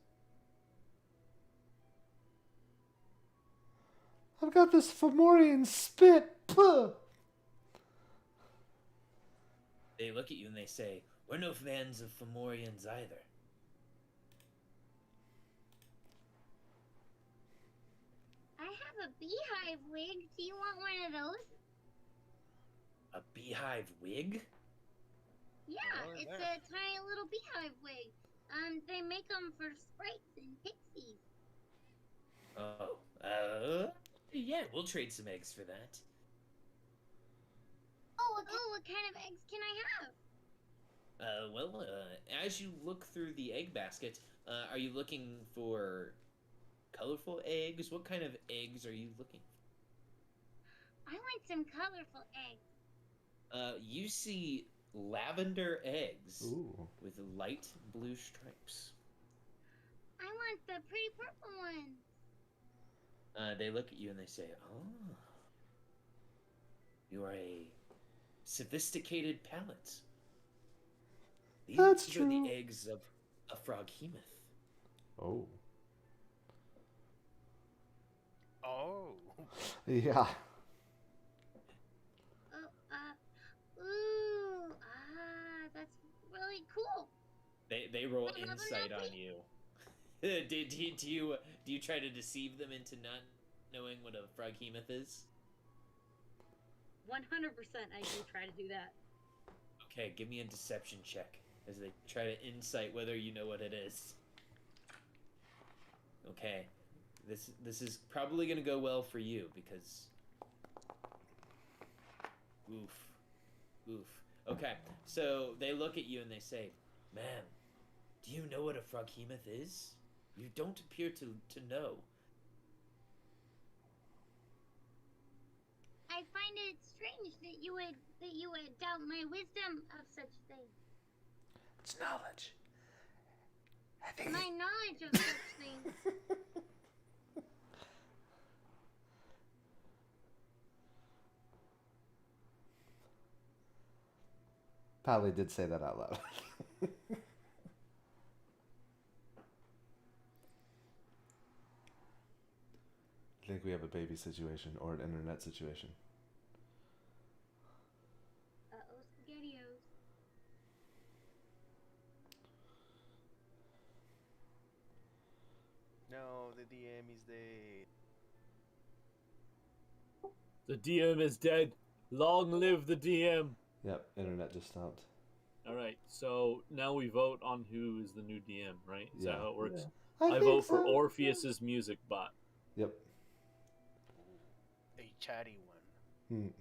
I've got this Fomorian spit. Puh. They look at you and they say, we're no fans of Fomorians either. I have a beehive wig. Do you want one of those? A beehive wig? Yeah, Oh, it's there. a tiny little beehive wig. They make them for sprites and pixies. Oh, yeah, we'll trade some eggs for that. Oh, what kind of eggs can I have? As you look through the egg basket, are you looking for colorful eggs? What kind of eggs are you looking for? I want some colorful eggs. You see lavender eggs Ooh. with light blue stripes. I want the pretty purple ones. They look at you and they say, oh, you are a sophisticated palate. That's These are true. the eggs of a frog Keemith. Oh. Oh. Yeah. That's really cool. They roll Another insight on nappy? you. Do you try to deceive them into not knowing what a frog Keemith is? 100% I do try to do that. Okay, give me a deception check as they try to insight whether you know what it is. Okay, this is probably gonna go well for you because oof. Okay, so they look at you and they say, "Ma'am, do you know what a froghemoth is? You don't appear to know." I find it strange that you would doubt my wisdom of such things. It's knowledge. I think My knowledge of such things. Pally did say that out loud. I think we have a baby situation or an internet situation. Uh-oh, SpaghettiOs. No, the DM is dead. The DM is dead. Long live the DM. Yep, internet just stopped. All right, so now we vote on who is the new DM, right? Is that Yeah. how it works? I I think vote for so. Orpheus's music bot. Yep. A chatty one.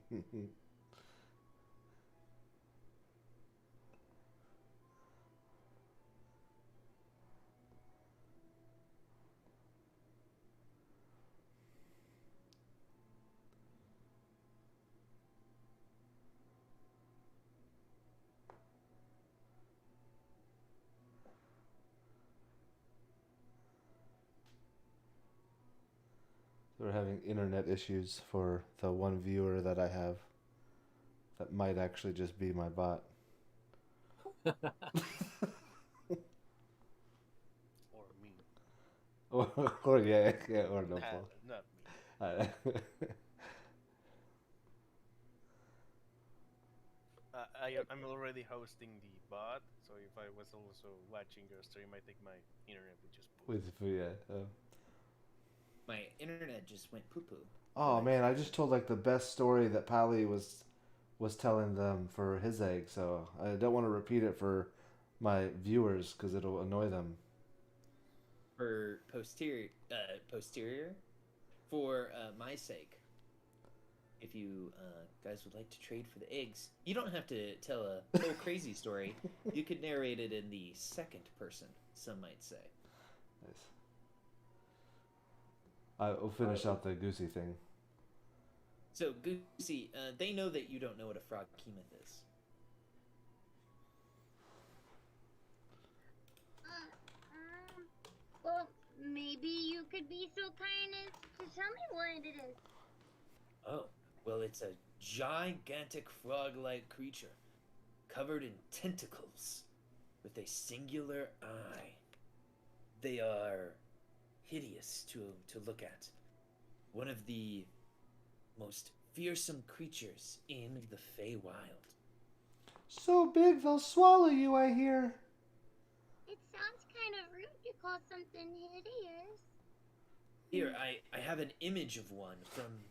We're having internet issues for the one viewer that I have. That might actually just be my bot. Or me. or yeah, or no fault. Not me. I'm already hosting the bot, so if I was also watching your stream, I think my internet would just boot. Yeah. My internet just went poo poo. Oh man, I just told like the best story that Pally was telling them for his egg, so I don't want to repeat it for my viewers because it'll annoy them. For posterior, for my sake, if you guys would like to trade for the eggs, you don't have to tell a whole crazy story. You could narrate it in the second person, some might say. Nice. I'll finish out the Goosey thing. So, Goosey, they know that you don't know what a frog Keemith is. Well, maybe you could be so kind as to tell me what it is. Oh, well, it's a gigantic frog-like creature, covered in tentacles, with a singular eye. They are hideous to look at. One of the most fearsome creatures in the Feywild. So big they'll swallow you, I hear. It sounds kind of rude to call something hideous. Here, I have an image of one from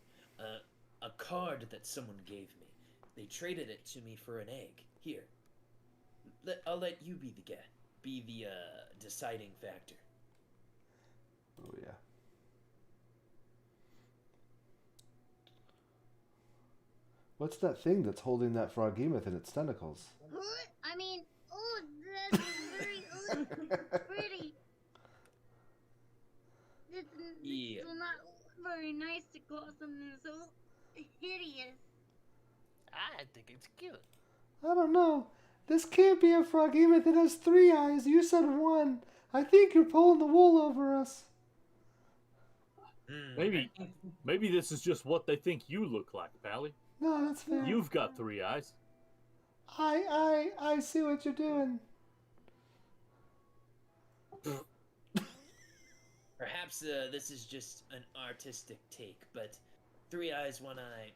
a card that someone gave me. They traded it to me for an egg. Here, I'll let you be the deciding factor. Oh yeah. What's that thing that's holding that froghemoth in its tentacles? I mean, oh, that's very pretty. It's not very nice to call something so hideous. I think it's cute. I don't know. This can't be a froghemoth. It has 3 eyes. You said 1. I think you're pulling the wool over us. Maybe this is just what they think you look like, Pally. No, that's fair. You've got 3 eyes. I see what you're doing. Perhaps this is just an artistic take, but 3 eyes, 1 eye,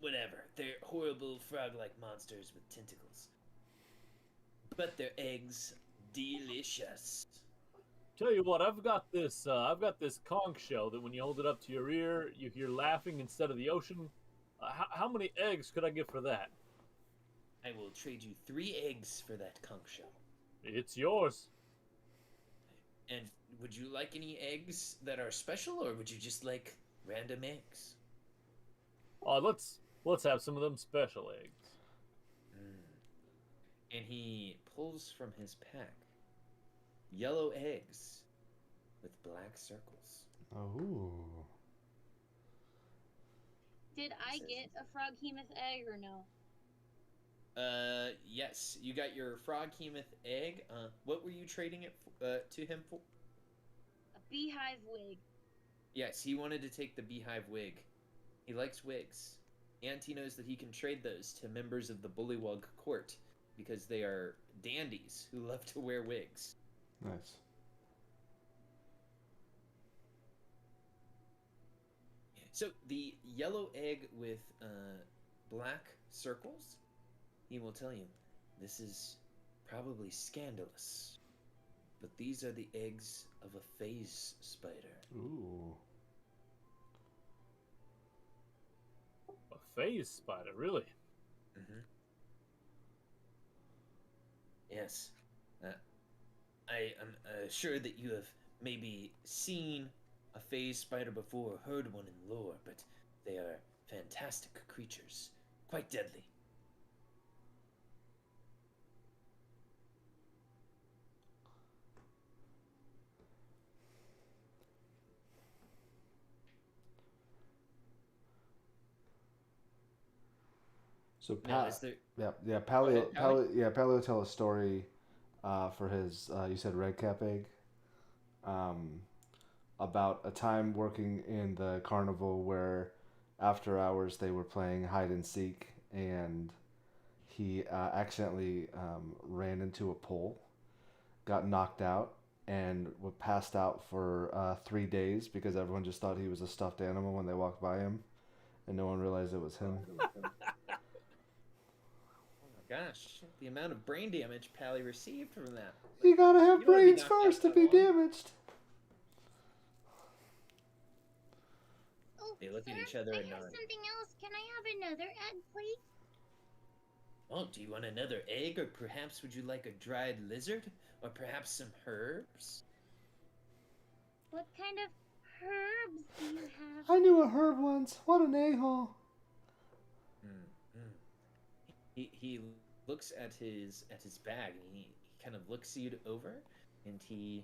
whatever. They're horrible frog-like monsters with tentacles. But their eggs, delicious. Tell you what, I've got this conch shell that when you hold it up to your ear, you hear laughing instead of the ocean. How many eggs could I get for that? I will trade you 3 eggs for that conch shell. It's yours. And would you like any eggs that are special, or would you just like random eggs? Let's have some of them special eggs. And he pulls from his pack yellow eggs with black circles. Oh. Did I get a froghemoth egg or no? Yes, you got your froghemoth egg. What were you trading it to him for? A beehive wig. Yes, he wanted to take the beehive wig. He likes wigs, and he knows that he can trade those to members of the Bullywug court because they are dandies who love to wear wigs. Nice. So the yellow egg with black circles, he will tell you, this is probably scandalous, but these are the eggs of a phase spider. Ooh. A phase spider, really? Mm-hmm. Yes. I am sure that you have maybe seen a phase spider before, or heard one in lore, but they are fantastic creatures. Quite deadly. So Now, is there... Pally Pally? will tell a story for his you said red cap egg. About a time working in the carnival where after hours they were playing hide and seek, and he accidentally ran into a pole, got knocked out, and passed out for 3 days because everyone just thought he was a stuffed animal when they walked by him, and no one realized it was him. Gosh, the amount of brain damage Pally received from that. You gotta have You wanna be brains knocked out first to that be long? damaged. Oh, They look at sir, each other I and have nod. something else. Can I have another egg, please? Oh, do you want another egg, or perhaps would you like a dried lizard, or perhaps some herbs? What kind of herbs do you have? I knew a herb once. What an a-hole. He looks at his bag, and he kind of looks you over, and he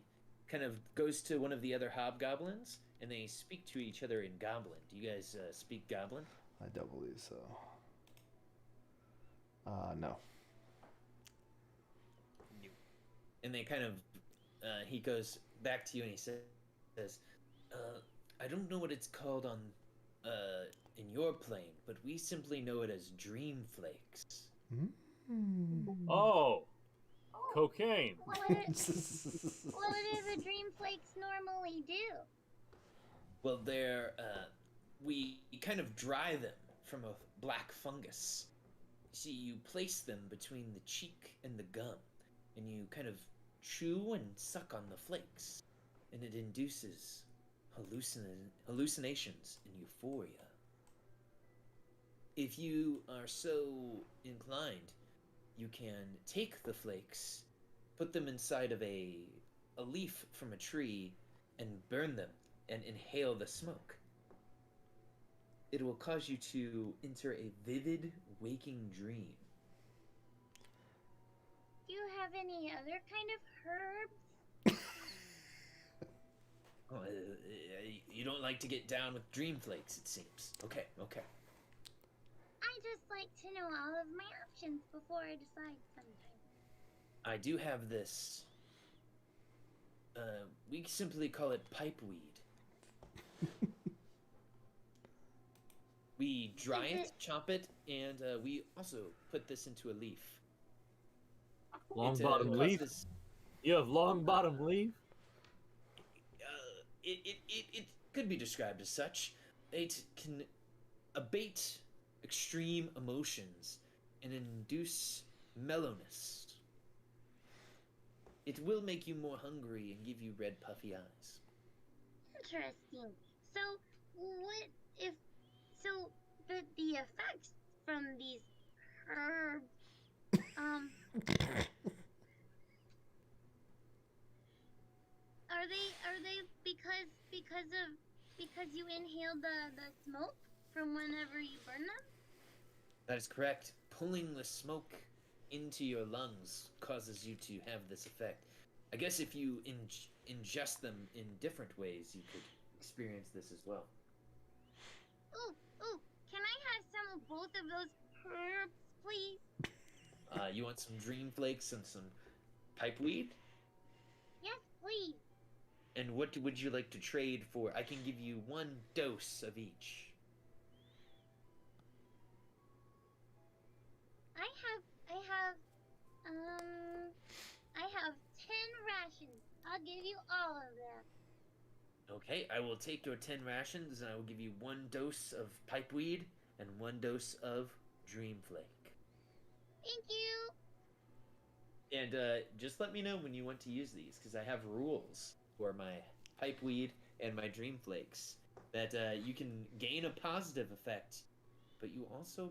kind of goes to one of the other hobgoblins, and they speak to each other in Goblin. Do you guys speak Goblin? I don't believe so. No. And they kind of, he goes back to you and he says, I don't know what it's called on, in your plane, but we simply know it as dream flakes. Oh, cocaine. What do the dream flakes normally do? Well, we kind of dry them from a black fungus. See, you place them between the cheek and the gum, and you kind of chew and suck on the flakes, and it induces hallucinations and euphoria. If you are so inclined, you can take the flakes, put them inside of a leaf from a tree, and burn them and inhale the smoke. It will cause you to enter a vivid, waking dream. Do you have any other kind of herbs? Oh, you don't like to get down with dream flakes, it seems. Okay. I just like to know all of my options before I decide sometimes. I do have this. We simply call it pipeweed. We dry it, chop it, and we also put this into a leaf. Long bottom leaf? You have long bottom leaf? It could be described as such. It can abate extreme emotions and induce mellowness. It will make you more hungry and give you red puffy eyes. Interesting. So, what if... So, the effects from these herbs... Are they because you inhale the smoke from whenever you burn them? That is correct. Pulling the smoke into your lungs causes you to have this effect. I guess if you ingest them in different ways, you could experience this as well. Ooh, can I have some of both of those herbs, please? You want some dream flakes and some pipeweed? Yes, please. And what would you like to trade for? I can give you 1 dose of each. I have 10 rations. I'll give you all of them. Okay, I will take your 10 rations and I will give you 1 dose of pipeweed and 1 dose of dream flake. Thank you. And just let me know when you want to use these, because I have rules for my pipeweed and my dream flakes that you can gain a positive effect, but you also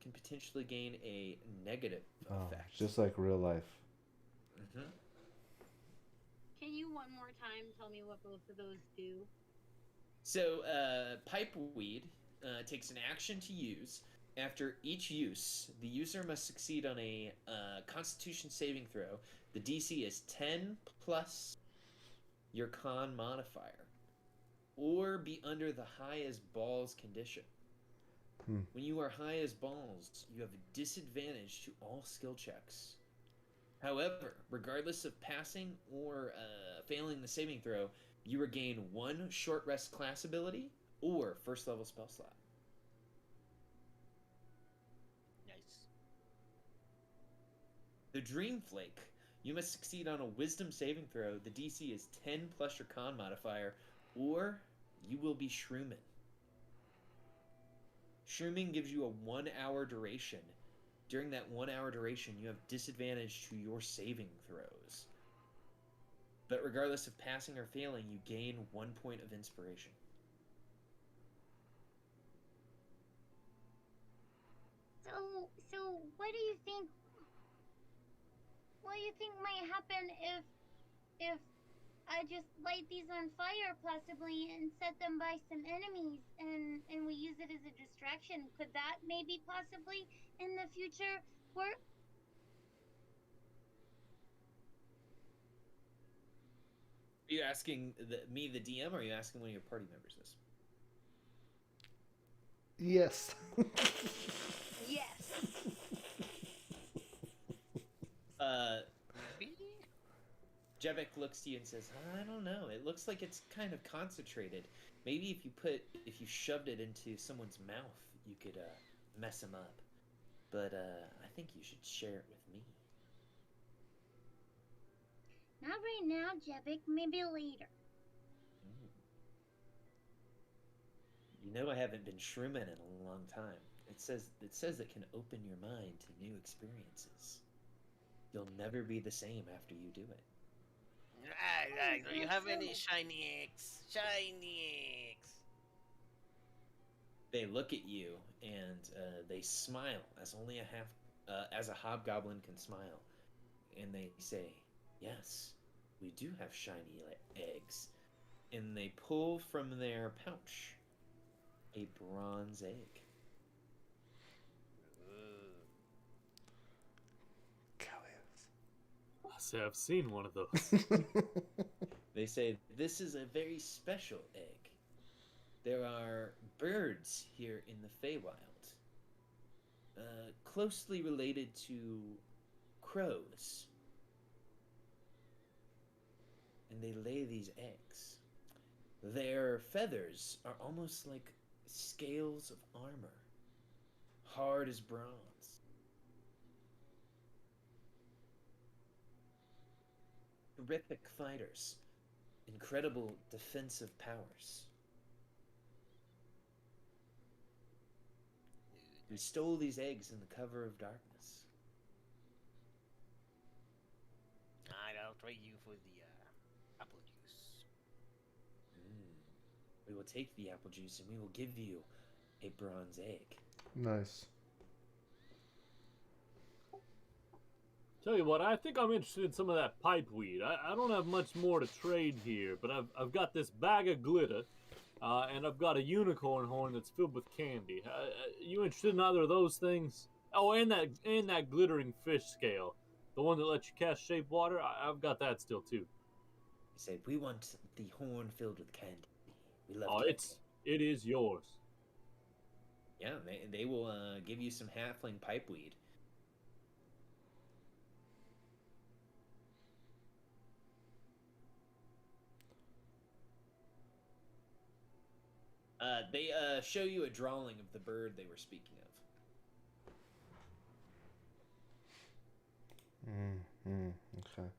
can potentially gain a negative effect. Just like real life. Mm-hmm. Can you one more time tell me what both of those do? So, pipeweed takes an action to use. After each use, the user must succeed on a Constitution saving throw. The DC is 10 plus your con modifier, or be under the high as balls condition. When you are high as balls, you have a disadvantage to all skill checks. However, regardless of passing or failing the saving throw, you regain 1 short rest class ability or first level spell slot. Nice. The Dream Flake, you must succeed on a Wisdom saving throw. The DC is 10 plus your con modifier, or you will be shroomin'. Shrooming gives you a 1-hour duration. During that 1-hour duration, you have disadvantage to your saving throws. But regardless of passing or failing, you gain 1 point of inspiration. So what do you think? What do you think might happen if I just light these on fire, possibly, and set them by some enemies, and we use it as a distraction? Could that maybe possibly in the future work? you asking me, the DM, or are you asking one of your party members this? Yes. Yes. Maybe? Jebek looks to you and says, I don't know. It looks like it's kind of concentrated. Maybe if you shoved it into someone's mouth, you could mess them up. But I think you should share it with me. Not right now, Jebek. Maybe later. You know I haven't been shrooming in a long time. It says it can open your mind to new experiences. You'll never be the same after you do it. Do you have any shiny eggs? Shiny eggs. They look at you and they smile, as a hobgoblin can smile, and they say, "Yes, we do have shiny eggs." And they pull from their pouch a bronze egg. I say I've seen one of those. They say, "This is a very special egg. There are birds here in the Feywild, closely related to crows. And they lay these eggs. Their feathers are almost like scales of armor, hard as bronze. Terrific fighters, incredible defensive powers. We stole these eggs in the cover of darkness." I'll trade you for the apple juice. We will take the apple juice and we will give you a bronze egg. Nice. Tell you what, I think I'm interested in some of that pipeweed. I don't have much more to trade here, but I've got this bag of glitter, and I've got a unicorn horn that's filled with candy. You interested in either of those things? Oh, and that glittering fish scale, the one that lets you cast shape water. I've got that still too. He said, "We want the horn filled with candy. We love Oh, candy." it is yours. Yeah, they will give you some halfling pipeweed. They show you a drawing of the bird they were speaking of. Okay.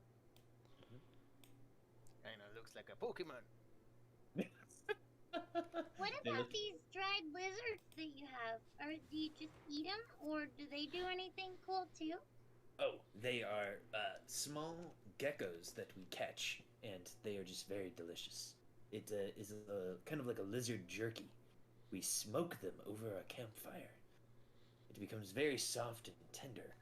Kinda looks like a Pokemon. What about these dried lizards that you have? Or do you just eat them, or do they do anything cool too? Oh, they are small geckos that we catch, and they are just very delicious. It is kind of like a lizard jerky. We smoke them over a campfire. It becomes very soft and tender.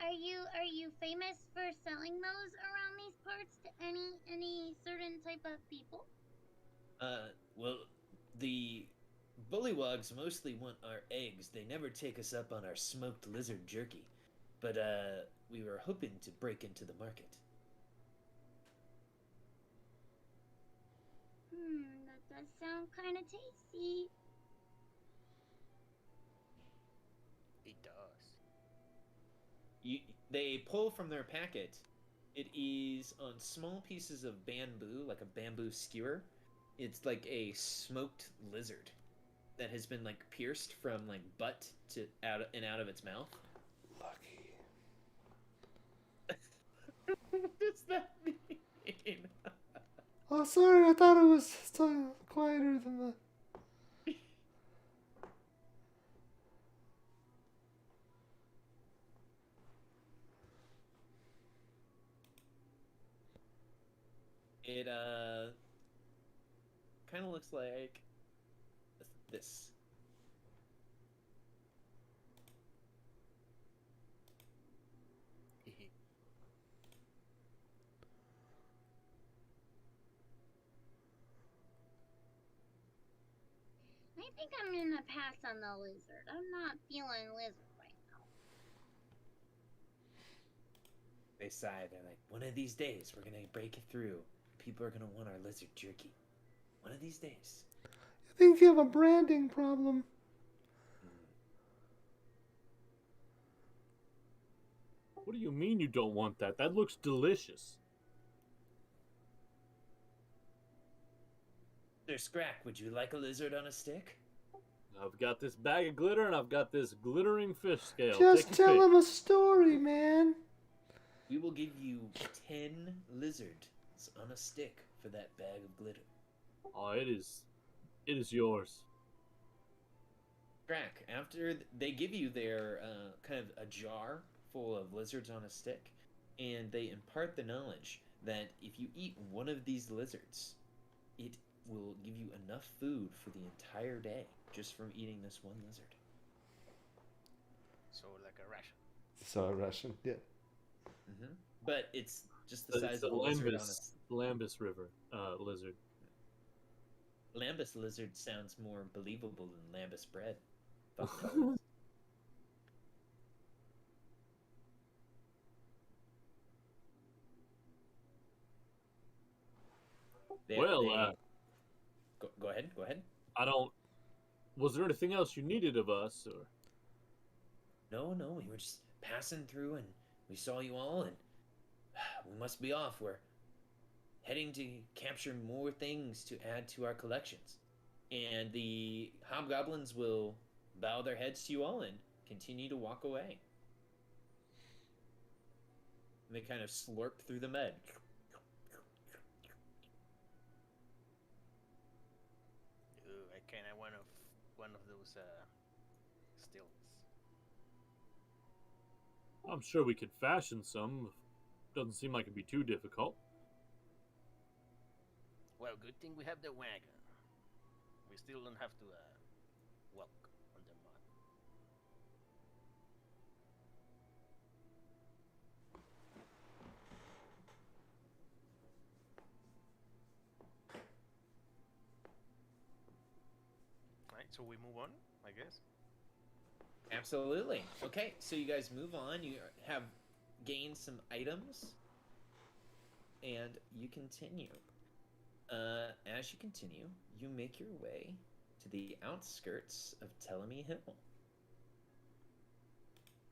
Are you famous for selling those around these parts to any certain type of people? Well, the bullywugs mostly want our eggs. They never take us up on our smoked lizard jerky. But we were hoping to break into the market. That does sound kind of tasty. It does. They pull from their packet. It is on small pieces of bamboo, like a bamboo skewer. It's like a smoked lizard that has been like pierced from like butt to out of its mouth. Lucky. What does that mean? Oh, sorry. I thought it was still quieter than that. It kind of looks like this. I think I'm gonna pass on the lizard. I'm not feeling lizard right They sigh. They're like, one of these days, we're going to break it through. People are going to want our lizard jerky. One of these days. I think you have a branding problem. What do you mean you don't want that? That looks delicious. Sir Scrack, would you like a lizard on a stick? I've got this bag of glitter and I've got this glittering fish scale. Just Take your tell pick. him a story, man. We will give you 10 lizards on a stick for that bag of glitter. Oh, it is yours. Scrack, after they give you their kind of a jar full of lizards on a stick, and they impart the knowledge that if you eat one of these lizards, it will give you enough food for the entire day just from eating this one lizard. So like a ration. So a Russian, yeah. Mm-hmm. But it's just the size It's of a a lizard on Lambus River lizard. a... Lambus lizard sounds more believable than Lambus bread. Fuck no. Go ahead. I don't. Was there anything else you needed of us, or? No, we were just passing through and we saw you all and we must be off. We're heading to capture more things to add to our collections. And the hobgoblins will bow their heads to you all and continue to walk away. And they kind of slurp through the mud. Ooh, I kind of one of those stills. I'm sure we could fashion some. Doesn't seem like it'd be too difficult. Well, good thing we have the wagon. We still don't have to walk on the mud. Right, so we move on, I guess. Absolutely. Okay, so you guys move on. You have gained some items. And you continue. As you continue, you make your way to the outskirts of Tellamy Hill.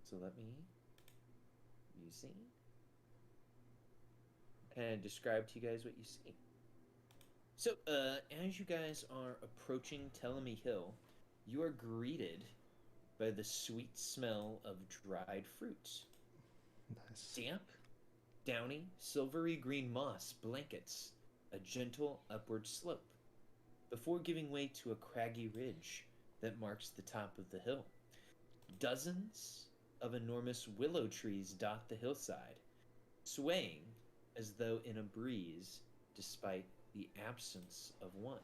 So let me, kind of describe to you guys what you see. So, as you guys are approaching Tellamy Hill, you are greeted by the sweet smell of dried fruit. Nice. Damp, downy, silvery green moss blankets a gentle upward slope, before giving way to a craggy ridge that marks the top of the hill. Dozens of enormous willow trees dot the hillside, swaying as though in a breeze despite the absence of one.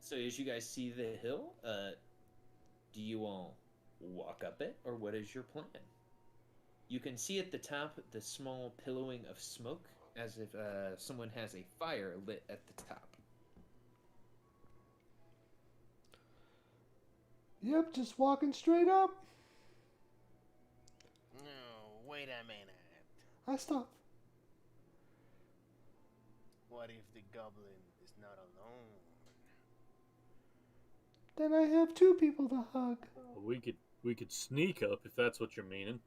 So as you guys see the hill, do you all walk up it, or what is your plan? You can see at the top the small pillowing of smoke, as if someone has a fire lit at the top. Yep, just walking straight up. No, wait a minute. I stop. What if the goblin is not alone? Then I have two people to hug. We could sneak up if that's what you're meaning.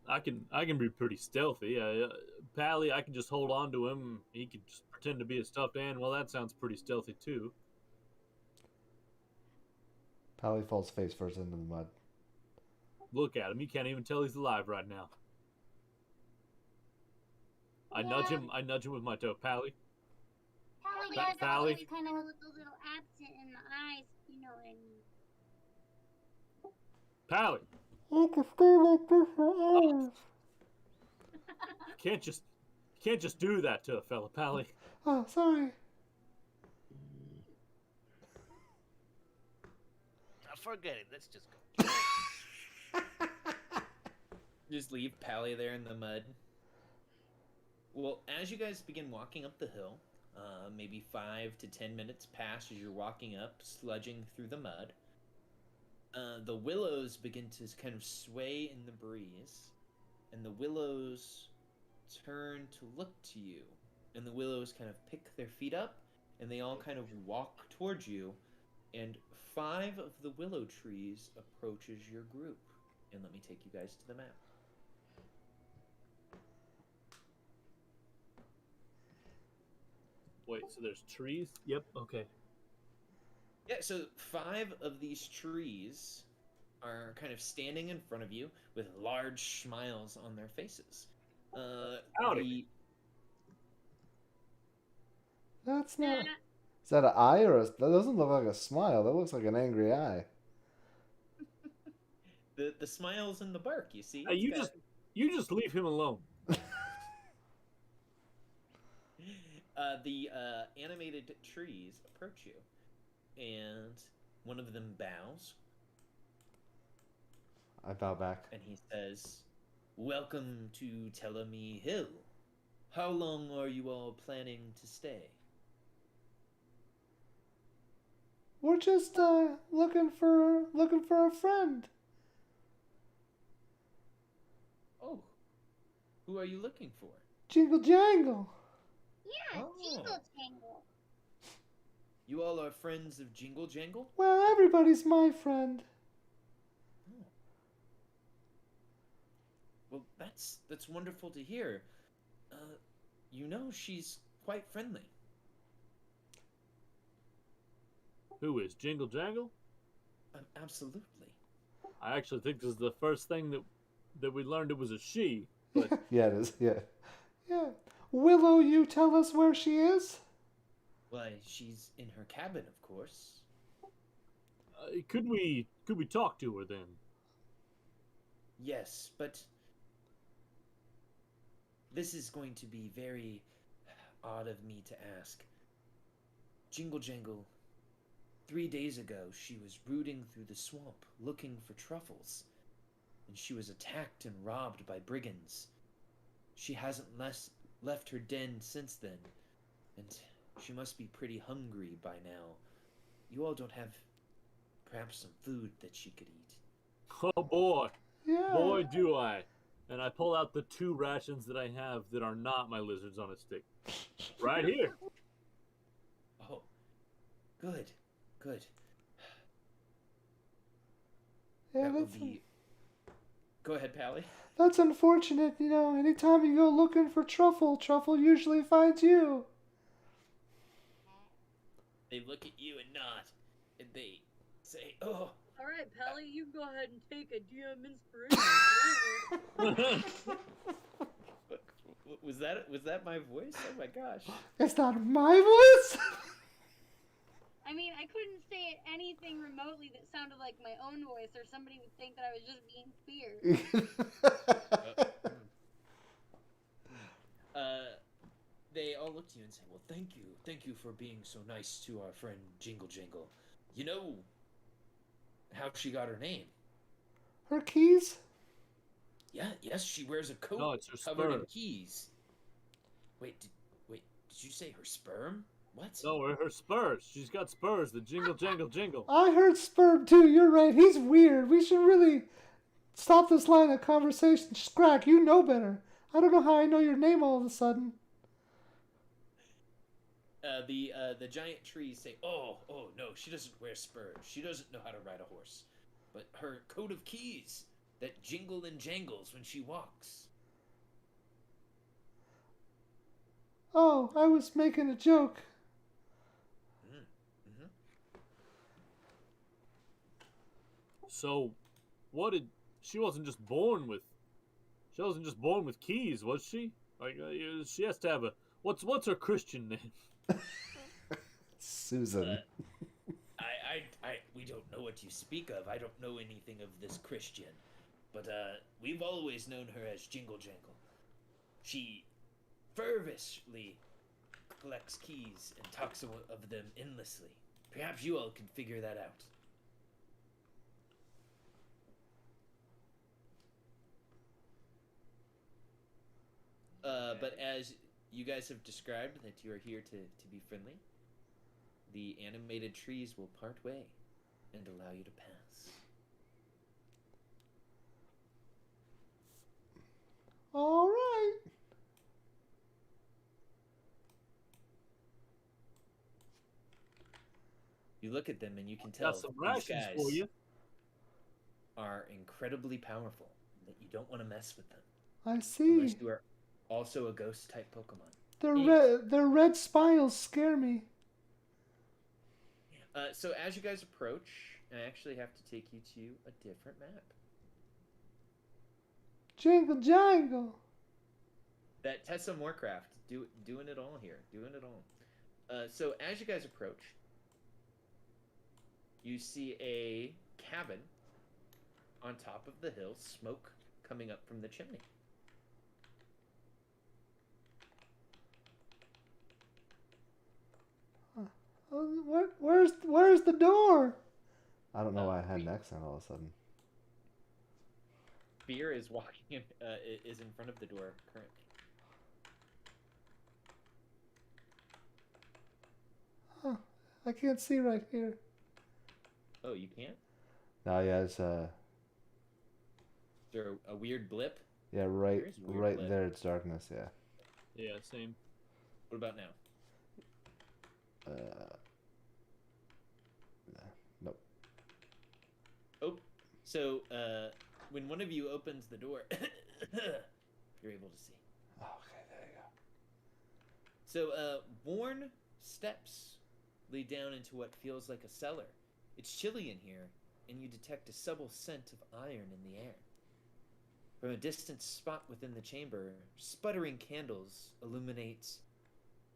I can be pretty stealthy. Pally, I can just hold on to him. He could just pretend to be a stuffed animal. That sounds pretty stealthy too. Pally falls face first into the mud. Look at him. You can't even tell he's alive right now. I nudge him with my toe. Pally. Pally is kind of a little absent in the eyes, you know what I mean. Pally. I can stay like this for hours. You can't just do that to a fella, Pally. Oh, sorry. Forget it. Let's just go. Just leave Pally there in the mud. Well, as you guys begin walking up the hill, maybe 5 to 10 minutes pass as you're walking up, sludging through the mud. The willows begin to kind of sway in the breeze, and the willows turn to look to you. And the willows kind of pick their feet up, and they all kind of walk towards you. And 5 of the willow trees approaches your group. And let me take you guys to the map. Wait, so there's trees? Yep, okay. Yeah, so 5 of these trees are kind of standing in front of you with large smiles on their faces. Howdy. That's not. Is that an eye or that doesn't look like a smile? That looks like an angry eye. The smiles and the bark, you see? You just leave him alone. The animated trees approach you, and one of them bows, I bow back. and he says, "Welcome to Tellamy Hill. How long are you all planning to stay?" We're just looking for a friend. Oh, who are you looking for? Jingle jangle. Yeah, Oh. jingle jangle. You all are friends of Jingle Jangle? Well, everybody's my friend. Oh. Well, that's wonderful to hear. You know she's quite friendly. Who is Jingle Jangle? Absolutely. I actually think this is the first thing that we learned it was a she. But Yeah, it is. Yeah. Yeah. Willow, you tell us where she is? Why, she's in her cabin, of course. could we talk to her then? Yes, but this is going to be very odd of me to ask. Jingle Jangle, 3 days ago, she was rooting through the swamp looking for truffles, and she was attacked and robbed by brigands. She hasn't left her den since then, and she must be pretty hungry by now. You all don't have perhaps some food that she could eat? Oh boy. Yeah. Boy, do I. And I pull out the 2 rations that I have that are not my lizards on a stick. Right here. Oh, good. Yeah, That would that's, be... Go ahead, Pally. that's unfortunate. You know, anytime you go looking for truffle usually finds you. They look at you and nod, and they say, "Oh, All right, Pally, you go ahead and take a DM inspiration. was that my voice? Oh my gosh!" It's not my voice. I mean, I couldn't say anything remotely that sounded like my own voice, or somebody would think that I was just being weird. They all look to you and say, "Well, thank you for being so nice to our friend Jingle Jangle. You know how she got her name?" Her keys? Yes, she wears a coat No, it's her covered in sperm. keys. Wait, did you say her sperm? What? No, her spurs. She's got spurs that jingle, jangle, jingle. I heard sperm too. You're right. He's weird. We should really stop this line of conversation. Scrack, you know better. I don't know how I know your name all of a sudden. The giant trees say, oh no, she doesn't wear spurs. She doesn't know how to ride a horse. But her coat of keys that jingle and jangles when she walks." Oh, I was making a joke. Mm-hmm. So, she wasn't just born with keys, was she? Like, she has to have a, what's her Christian name? Susan. We don't know what you speak of. I don't know anything of this Christian. But, we've always known her as Jingle Jangle. She fervently collects keys and talks of them endlessly. Perhaps you all can figure that out. But as you guys have described that you are here to be friendly, the animated trees will part way and allow you to pass. All right. You look at them and you can tell Got some these rations guys for you. are incredibly powerful, that you don't want to mess with them. I Unless see. you are also a ghost-type Pokemon. Their red spirals scare me. So as you guys approach, I actually have to take you to a different map. Jingle jangle. That Tessa Moorcraft, doing it all here. Doing it all. So as you guys approach, you see a cabin on top of the hill, smoke coming up from the chimney. Where's the door? I don't know why I had an accent all of a sudden. Beer is walking in, is in front of the door currently. Huh. I can't see right here. Oh, you can't? No, yeah, it's Is there a weird blip? yeah, right There is a weird right blip. there. It's darkness. Yeah. Yeah, same. What about now? Nope. Oh, so when one of you opens the door, you're able to see. Okay, there you go. So worn steps lead down into what feels like a cellar. It's chilly in here, and you detect a subtle scent of iron in the air. From a distant spot within the chamber, sputtering candles illuminate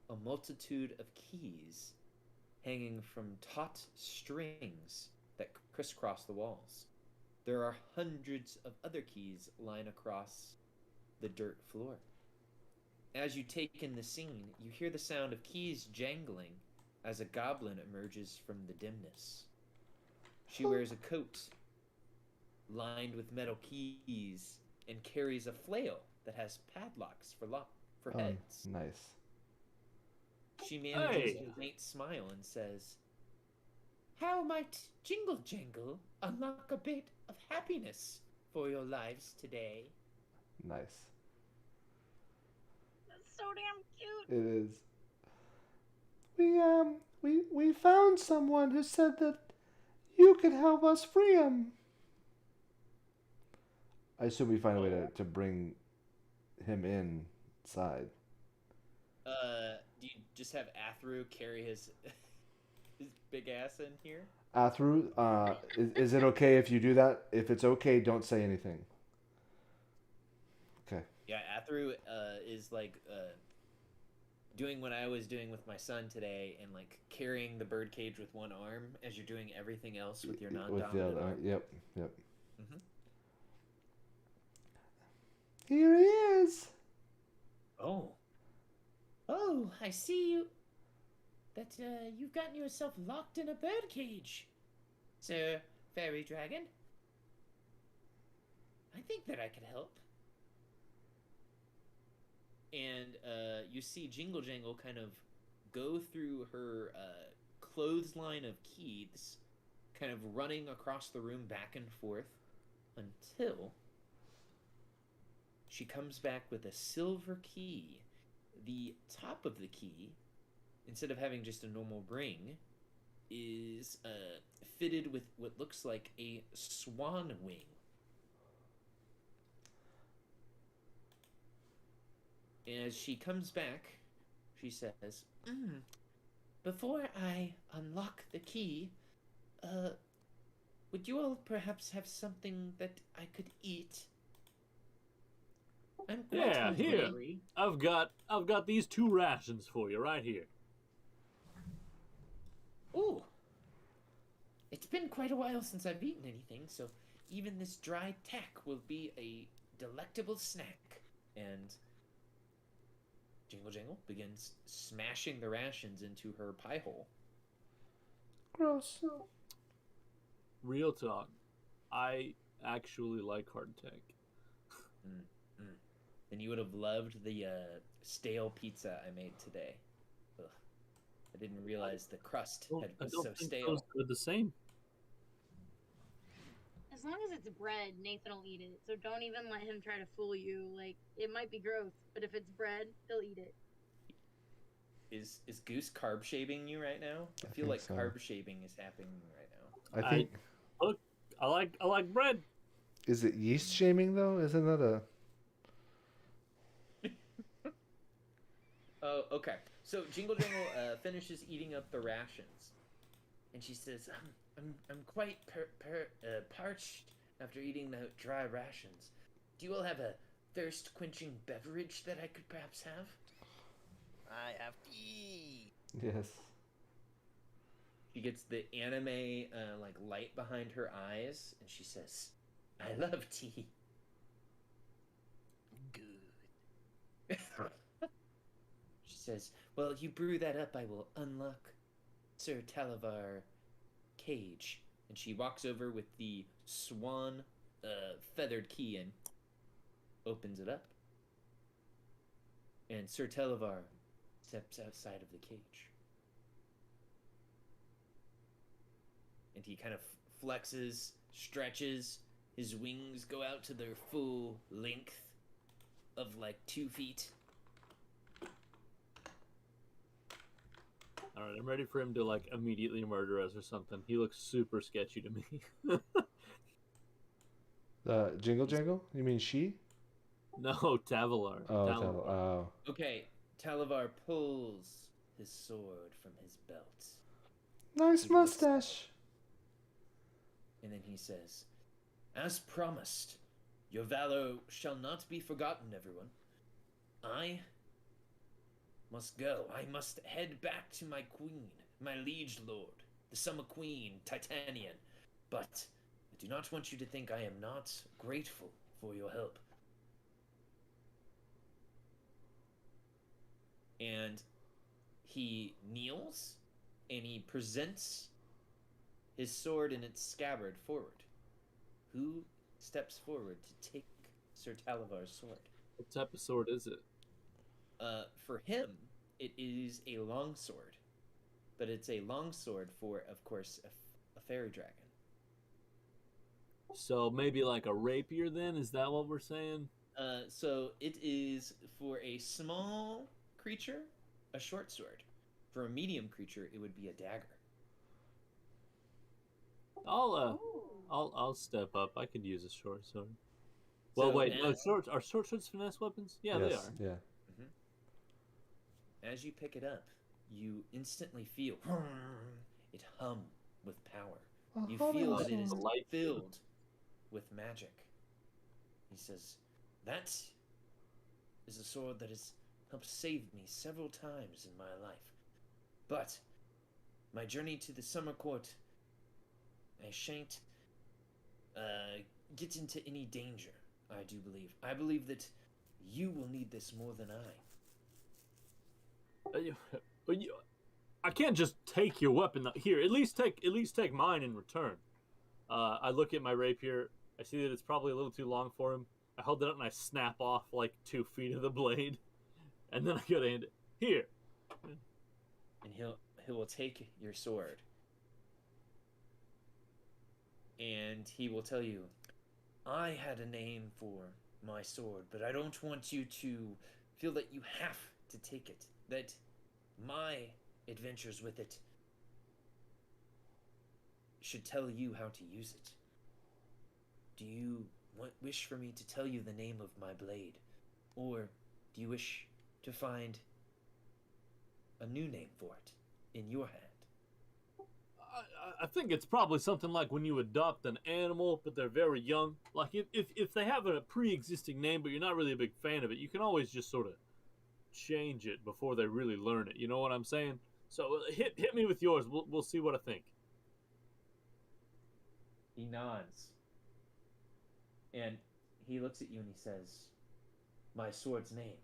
a multitude of keys hanging from taut strings that crisscross the walls. There are hundreds of other keys lying across the dirt floor. As you take in the scene, you hear the sound of keys jangling as a goblin emerges from the dimness. She wears a coat lined with metal keys and carries a flail that has padlocks for heads. Nice. She manages Hey. a faint smile and says, "How might Jingle Jangle unlock a bit of happiness for your lives today?" Nice. That's so damn cute. It is. We found someone who said that you could help us free him. I assume we find a way to bring him inside. Do you just have Athru carry his his big ass in here? Athru, is it okay if you do that? If it's okay, don't say anything. Okay. Yeah, Athru is like doing what I was doing with my son today, and like carrying the birdcage with one arm as you're doing everything else with your non-dominant With the other, arm. yep. Mhm. Here he is. Oh, I see you. That you've gotten yourself locked in a birdcage, Sir Fairy Dragon. I think that I could help. And you see Jingle Jangle kind of go through her clothesline of keys, kind of running across the room back and forth until she comes back with a silver key. The top of the key, instead of having just a normal ring, is fitted with what looks like a swan wing. As she comes back, she says, "Before I unlock the key, would you all perhaps have something that I could eat? I'm quite Yeah, here. hungry." I've got these 2 rations for you right here. Ooh. It's been quite a while since I've eaten anything, so even this dry tack will be a delectable snack. And Jingle Jangle begins smashing the rations into her pie hole. Gross. Real talk. I actually like hardtack. Then you would have loved the stale pizza I made today. Ugh. I didn't realize the crust I was don't so think stale. those are the same. As long as it's bread, Nathan will eat it. So don't even let him try to fool you. Like, it might be gross, but if it's bread, he'll eat it. Is Goose carb shaving you right now? I feel think like so. carb shaving is happening right now. I think. Look, I like bread. Is it yeast shaming though? Isn't that a? Oh, okay. So Jingle Jangle finishes eating up the rations, and she says, "I'm quite parched after eating the dry rations. Do you all have a thirst-quenching beverage that I could perhaps have?" I have tea. Yes. She gets the anime like light behind her eyes, and she says, "I love tea." Good. She says, "Well, you brew that up, I will unlock Sir Talavar cage." And she walks over with the swan feathered key and opens it up. And Sir Talavar steps outside of the cage. And he kind of flexes, stretches, his wings go out to their full length of like 2 feet. All right, I'm ready for him to like immediately murder us or something. He looks super sketchy to me. Jingle Jangle? You mean she? No, Tavalar. Oh, Tavalar. oh. Okay, Talavar pulls his sword from his belt. Nice He looks at mustache. And then he says, "As promised, your valor shall not be forgotten, everyone. I must go. I must head back to my queen, my liege lord, the summer queen, Titanian. But I do not want you to think I am not grateful for your help." And he kneels, and he presents his sword in its scabbard forward. Who steps forward to take Sir Talavar's sword? What type of sword is it? For him, it is a longsword. But it's a longsword for, of course, a fairy dragon. So maybe like a rapier then? Is that what we're saying? So it is for a small creature, a short sword. For a medium creature, it would be a dagger. I'll step up. I could use a short sword. Well, So wait, no, as- are short swords finesse weapons? Yeah, they Yes, are. yeah. As you pick it up, you instantly feel it hum with power. You feel that it is Light. filled with magic. He says, "That is a sword that has helped save me several times in my life. But my journey to the summer court, I shan't get into any danger, I do believe. I believe that you will need this more than I." I can't just take your weapon. Here, at least take mine in return. I look at my rapier. I see that it's probably a little too long for him. I hold it up and I snap off like 2 feet of the blade, and then I go to hand it. Here. And he will take your sword. And he will tell you, "I had a name for my sword, but I don't want you to feel that you have to take it. That my adventures with it should tell you how to use it. Do you wish for me to tell you the name of my blade? Or do you wish to find a new name for it in your hand?" I think it's probably something like when you adopt an animal, but they're very young. Like if they have a pre-existing name, but you're not really a big fan of it, you can always just sort of change it before they really learn it. You know what I'm saying? So hit me with yours. We'll see what I think. He nods. And he looks at you and he says, "My sword's name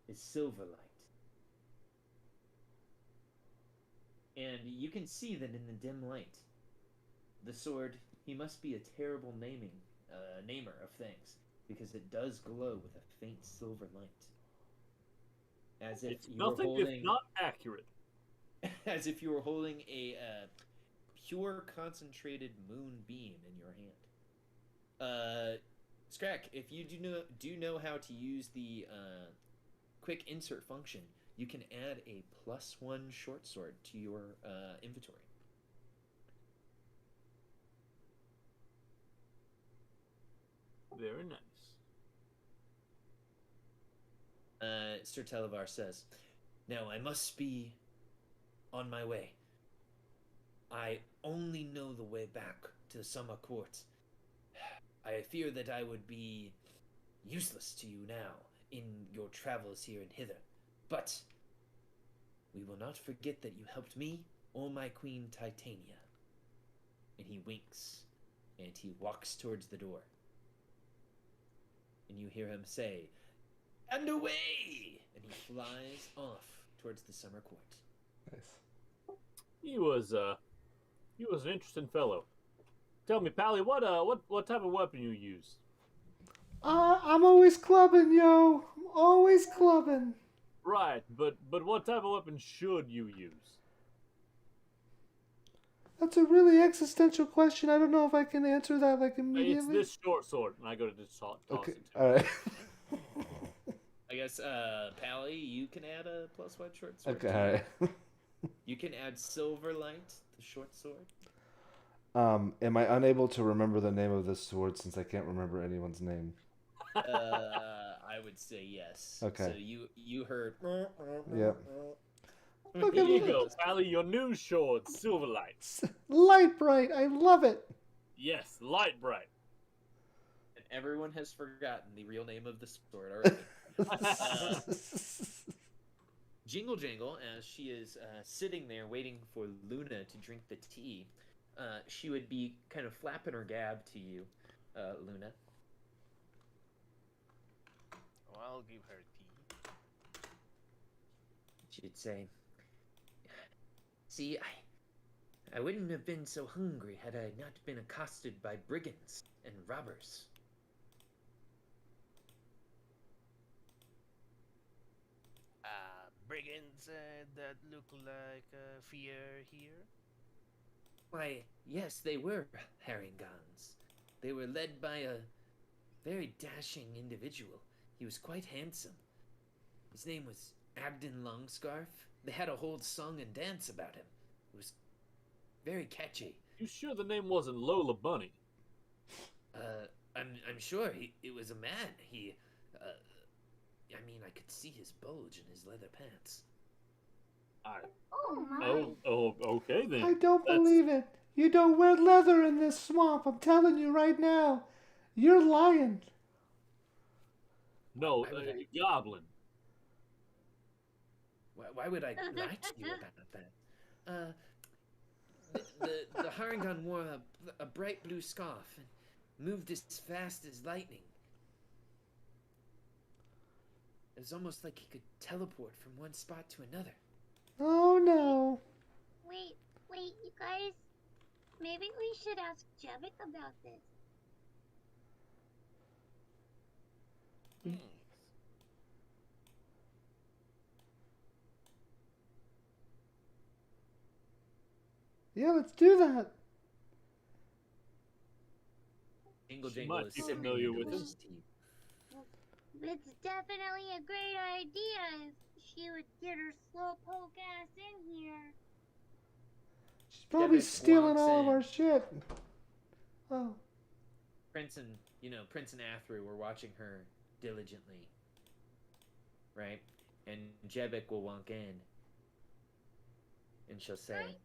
is Silverlight." And you can see that in the dim light, the sword, he must be a terrible namer of things, because it does glow with a faint silver light. As if It's you were nothing holding, if not accurate. as if you were holding a pure concentrated moon beam in your hand. Skrak, if you do know how to use the quick insert function, you can add a +1 short sword to your inventory. Very nice. Sir Televar says, "Now I must be on my way. I only know the way back to the summer court. I fear that I would be useless to you now in your travels here and hither. But we will not forget that you helped me or my queen Titania." And he winks, and he walks towards the door. And you hear him say, "And away!" And he flies off towards the summer court. Nice. He was an interesting fellow. Tell me, Pally, what type of weapon you use? I'm always clubbing, yo. I'm always clubbing. Right, but what type of weapon should you use? That's a really existential question. I don't know if I can answer that like immediately. It's this short sword, and I go to just toss Okay, it to all right. I guess, Pally, you can add a +1 short sword. Okay, all right. You can add Silverlight, the short sword. Am I unable to remember the name of this sword since I can't remember anyone's name? I would say yes. Okay. So you heard. Yep. Look Here at you me. go, Pally, your new sword, Silverlight. Light bright. I love it. Yes, light bright. And everyone has forgotten the real name of the sword already. Jingle Jangle, as she is sitting there waiting for Luna to drink the tea, she would be kind of flapping her gab to you, Luna. Oh, I'll give her tea. She'd say, "See, I wouldn't have been so hungry had I not been accosted by brigands and robbers." Brigands that look like fear here. Why, yes, they were Haringons. They were led by a very dashing individual. He was quite handsome. His name was Abden Longscarf. They had a whole song and dance about him. It was very catchy. You sure the name wasn't Lola Bunny? I'm sure it was a man. I mean, I could see his bulge in his leather pants. Oh my. Oh, okay then. I don't believe it. You don't wear leather in this swamp. I'm telling you right now. You're lying. No, Goblin. Why would I lie to you about that? The Haringon wore a bright blue scarf and moved as fast as lightning. It was almost like he could teleport from one spot to another. Oh no. Wait, you guys. Maybe we should ask Jevik about this. Yeah, let's do that. Jingle She Jangle might is be sipping familiar into with his it. tea. It's definitely a great idea if she would get her slowpoke ass in here. She's probably Jevik stealing walks all of in. our shit. Oh. Prince and Athru were watching her diligently, right? And Jebek will walk in, and she'll say,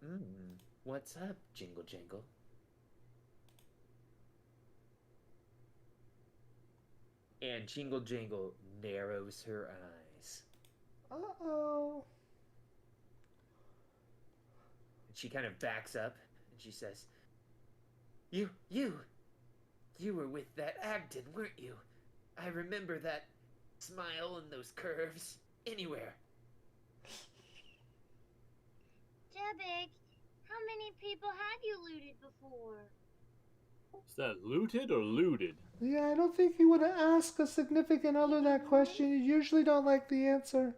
"What's up, Jingle Jangle?" And Jingle Jangle narrows her eyes. Uh-oh. She kind of backs up, and she says, You were with that Agden, weren't you? I remember that smile and those curves anywhere." Jevik, how many people have you looted before? Is that looted or looted? Yeah, I don't think you would ask a significant other that question. You usually don't like the answer.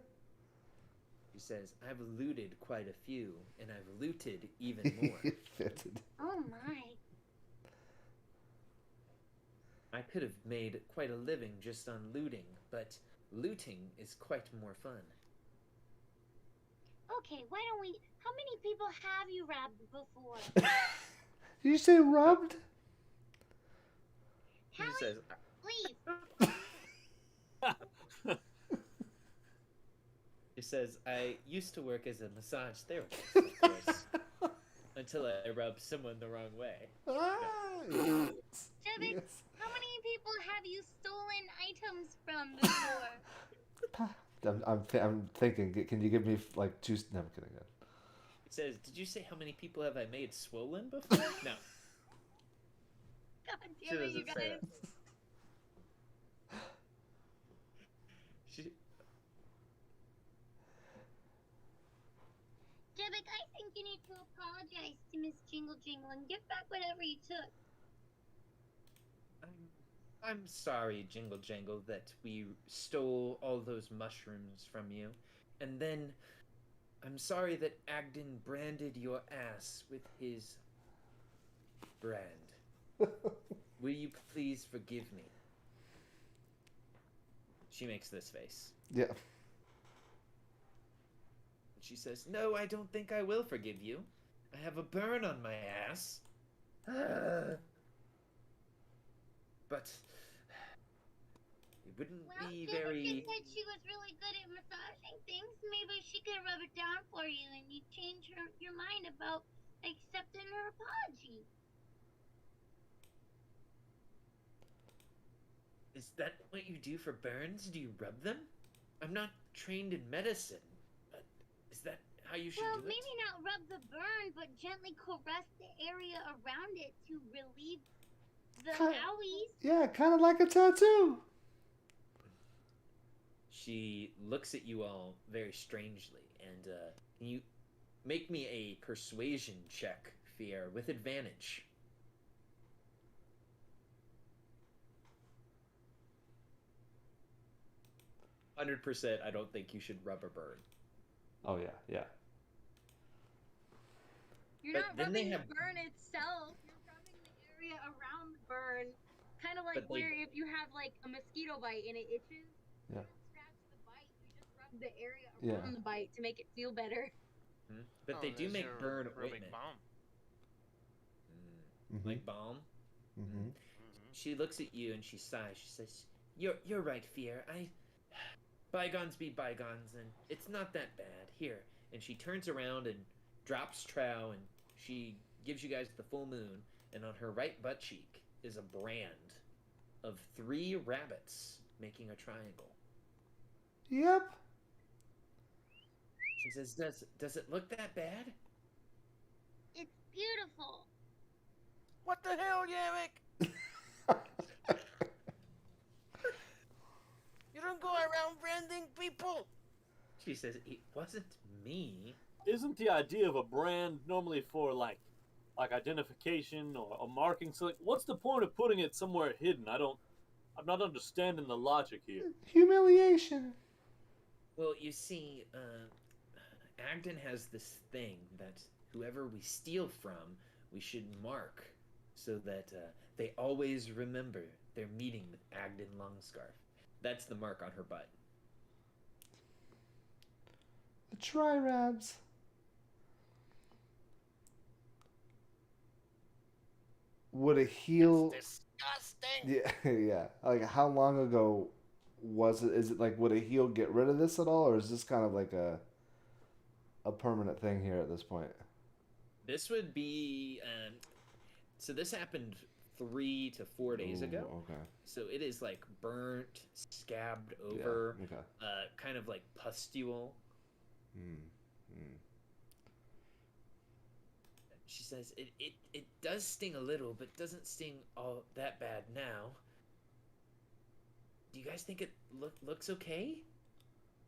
She says, I've looted quite a few, and I've looted even more. Fitted. Oh my. I could have made quite a living just on looting, but looting is quite more fun. Okay, why don't we... How many people have you robbed before? Did you say robbed? She Hallie, says, leave. She says, I used to work as a massage therapist, of course, until I rubbed someone the wrong way. Yes. Jevik, Yes. how many people have you stolen items from before? I'm thinking. Can you give me like 2? No, I'm kidding. It says, did you say how many people have I made swollen before? No. God She damn it, you doesn't say guys. that. She, Jevik, I think you need to apologize to Miss Jingle Jingle and give back whatever you took. I'm sorry, Jingle Jangle, that we stole all those mushrooms from you. And then I'm sorry that Agden branded your ass with his brand. Will you please forgive me? She makes this face. Yeah. She says, no, I don't think I will forgive you. I have a burn on my ass. But it wouldn't Well, be Jevik very... said she was really good at massaging things. Maybe she could rub it down for you and you change your mind about accepting her apology. Is that what you do for burns? Do you rub them? I'm not trained in medicine, but is that how you should Well, do it? maybe not rub the burn, but gently caress the area around it to relieve the owies. Yeah, kind of like a tattoo. She looks at you all very strangely, and can you make me a persuasion check, Fear, with advantage? 100%, I don't think you should rub a burn. Oh yeah, yeah. You're But not then they rubbing have- the burn itself. You're rubbing the area around the burn. Kind of like But they- where if you have like a mosquito bite and it itches, Yeah. you don't scratch the bite. You just rub the area Yeah. around the bite to make it feel better. But Oh, they do there's make your burn rubbing ointment. balm. Like balm. Mm-hmm. She looks at you and she sighs. She says, "You're right, Fear. Bygones be bygones, and it's not that bad. Here." And she turns around and drops trow, and she gives you guys the full moon. And on her right butt cheek is a brand of 3 rabbits making a triangle. Yep. She says, "Does it look that bad?" It's beautiful. What the hell, Yamik? You don't go around branding people. She says, "It wasn't me." Isn't the idea of a brand normally for like identification or a marking? So like, what's the point of putting it somewhere hidden? I'm not understanding the logic here. Humiliation. Well, you see, Agden has this thing that whoever we steal from, we should mark so that they always remember their meeting with Agden Longscarf. That's the mark on her butt. The Tri-Rabs. Would a heel... It's disgusting. Yeah, yeah. Like, how long ago was it? Is it like, would a heel get rid of this at all, or is this kind of like a permanent thing here at this point? This would be... so this happened 3 to 4 days ago. Okay. So it is like burnt, scabbed over, Yeah, okay. kind of like pustule. She says, it does sting a little, but doesn't sting all that bad now. Do you guys think it looks okay?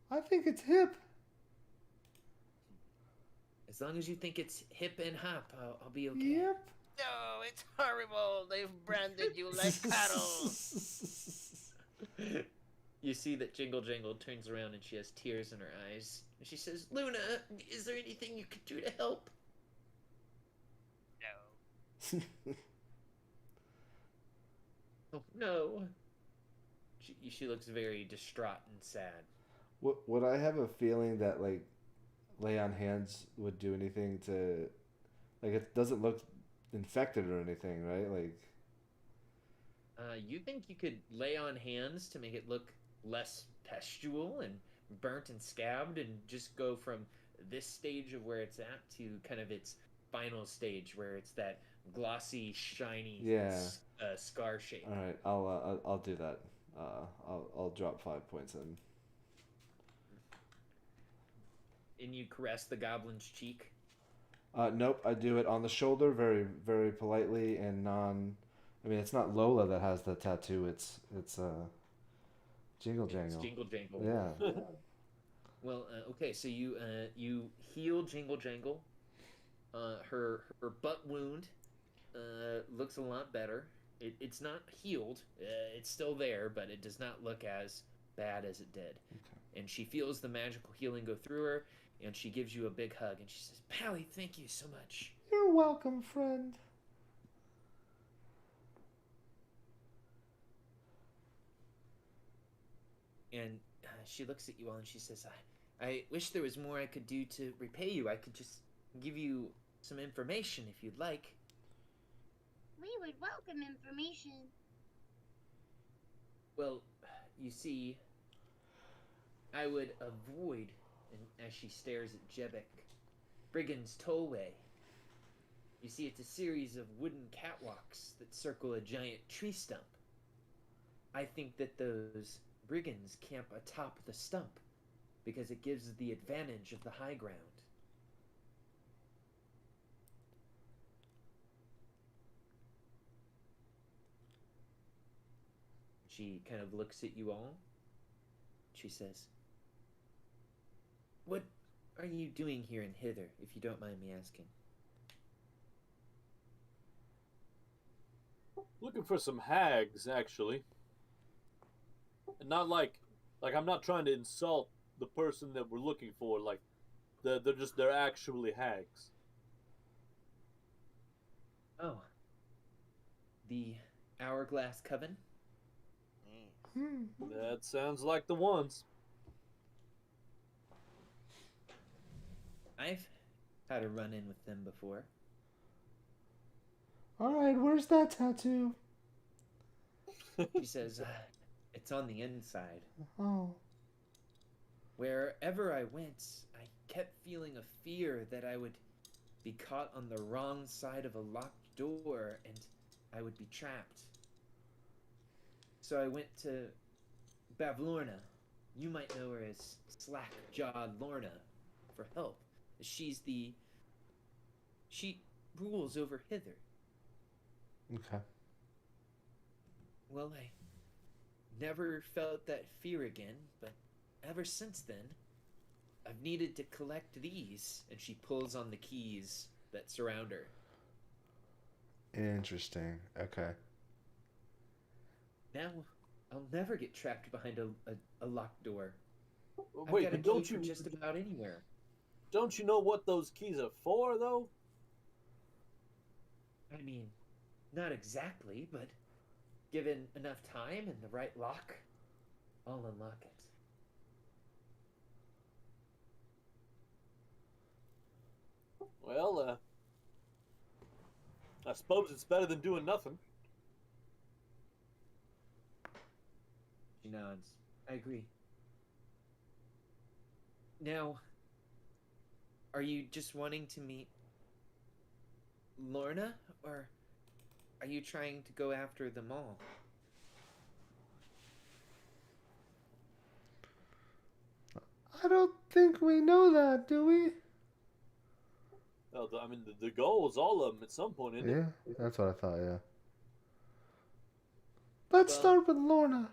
I think it's hip. As long as you think it's hip and hop, I'll be okay. Yep. No, it's horrible. They've branded you like cattle. You see that Jingle Jangle turns around and she has tears in her eyes. And she says, Luna, is there anything you could do to help? No. Oh, no. She looks very distraught and sad. Would I have a feeling that, like, lay on hands would do anything to... Like, it doesn't look infected or anything, right? Like... You think you could lay on hands to make it look less pustule and burnt and scabbed and just go from this stage of where it's at to kind of its final stage where it's that glossy, shiny scar shape. All right, I'll do that. I'll drop 5 points in. And you caress the goblin's cheek. Nope, I do it on the shoulder, very, very politely and non. I mean, it's not Lola that has the tattoo. It's Jingle Jangle. It's Jingle Jangle. Yeah. Well, okay, so you heal Jingle Jangle. Her butt wound looks a lot better. It's not healed. It's still there, but it does not look as bad as it did. Okay. And she feels the magical healing go through her, and she gives you a big hug, and she says, Pally, thank you so much. You're welcome, friend. And she looks at you all, and she says, I wish there was more I could do to repay you. I could just give you some information if you'd like. We would welcome information. Well, you see, I would avoid, and as she stares at Jebek, Brigand's Tollway. You see, it's a series of wooden catwalks that circle a giant tree stump. I think that those brigands camp atop the stump because it gives the advantage of the high ground. She kind of looks at you all. She says, What are you doing here in Hither, if you don't mind me asking? Looking for some hags, actually. And not like I'm not trying to insult the person that we're looking for. Like, they're actually hags. Oh. The Hourglass Coven? That sounds like the ones. I've had a run-in with them before. All right, where's that tattoo? She says, it's on the inside. Oh. Wherever I went, I kept feeling a fear that I would be caught on the wrong side of a locked door and I would be trapped. So I went to Bavlorna. You might know her as Slack-Jawed Lorna for help. She rules over Hither. Okay. Well, I never felt that fear again, but ever since then, I've needed to collect these, and she pulls on the keys that surround her. Interesting. Okay. Now, I'll never get trapped behind a locked door. Wait, I've got a but don't key you for just about anywhere? Don't you know what those keys are for, though? I mean, not exactly, but given enough time and the right lock, I'll unlock it. Well, I suppose it's better than doing nothing. She nods. I agree. Now, are you just wanting to meet Lorna, or are you trying to go after them all? I don't think we know that, do we? Well, I mean, the goal is all of them at some point, isn't it? Yeah, that's what I thought, yeah. Let's Well, start with Lorna.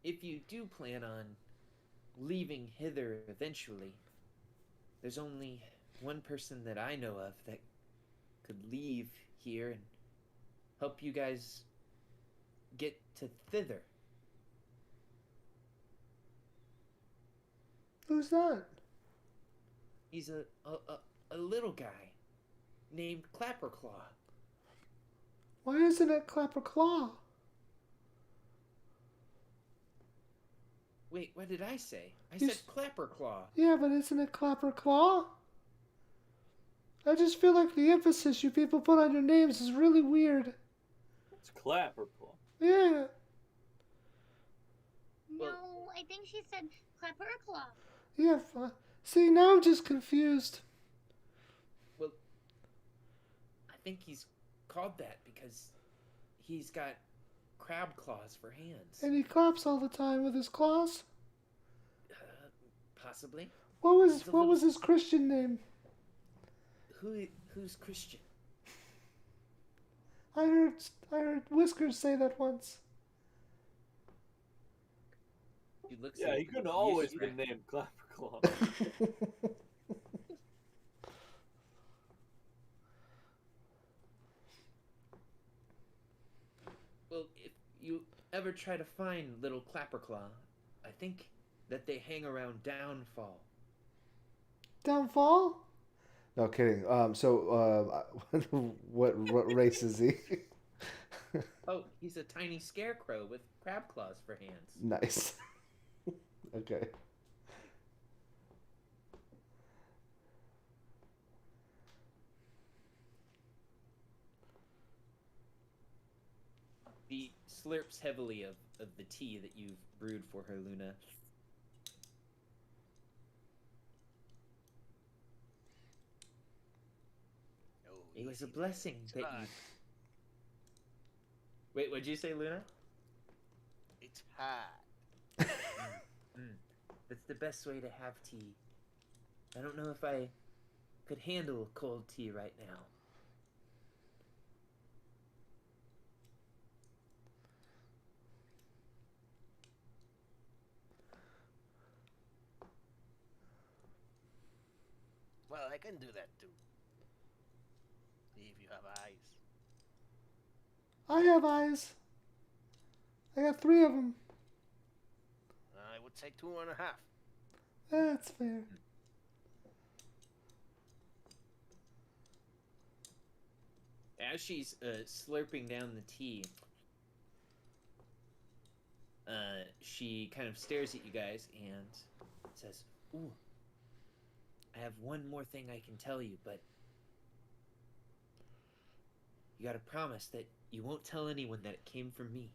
If you do plan on leaving Hither eventually, there's only one person that I know of that could leave here and help you guys get to thither. Who's that? He's a little guy named Clapperclaw. Why isn't it Clapperclaw? Wait, what did I say? I You said Clapperclaw. Yeah, but isn't it Clapperclaw? I just feel like the emphasis you people put on your names is really weird. It's Clapperclaw. Yeah. No, I think she said clapper or claw. Yeah. See, now I'm just confused. Well, I think he's called that because he's got crab claws for hands. And he claps all the time with his claws. Possibly. What was his Christian name? Who's Christian? I heard Whiskers say that once. Yeah, he couldn't always been named Clapperclaw. Well, if you ever try to find little Clapperclaw, I think that they hang around Downfall. Downfall? No kidding. What race is he? Oh, he's a tiny scarecrow with crab claws for hands. Nice. Okay. He slurps heavily of the tea that you've brewed for her, Luna. It was a blessing that you... Wait, what'd you say, Luna? It's hot. That's the best way to have tea. I don't know if I could handle cold tea right now. Well, I can do that too. If you have eyes. I have eyes. I got 3 of them. I would say 2.5. That's fair. As she's slurping down the tea, she kind of stares at you guys and says, "Ooh, I have one more thing I can tell you, but you gotta promise that you won't tell anyone that it came from me."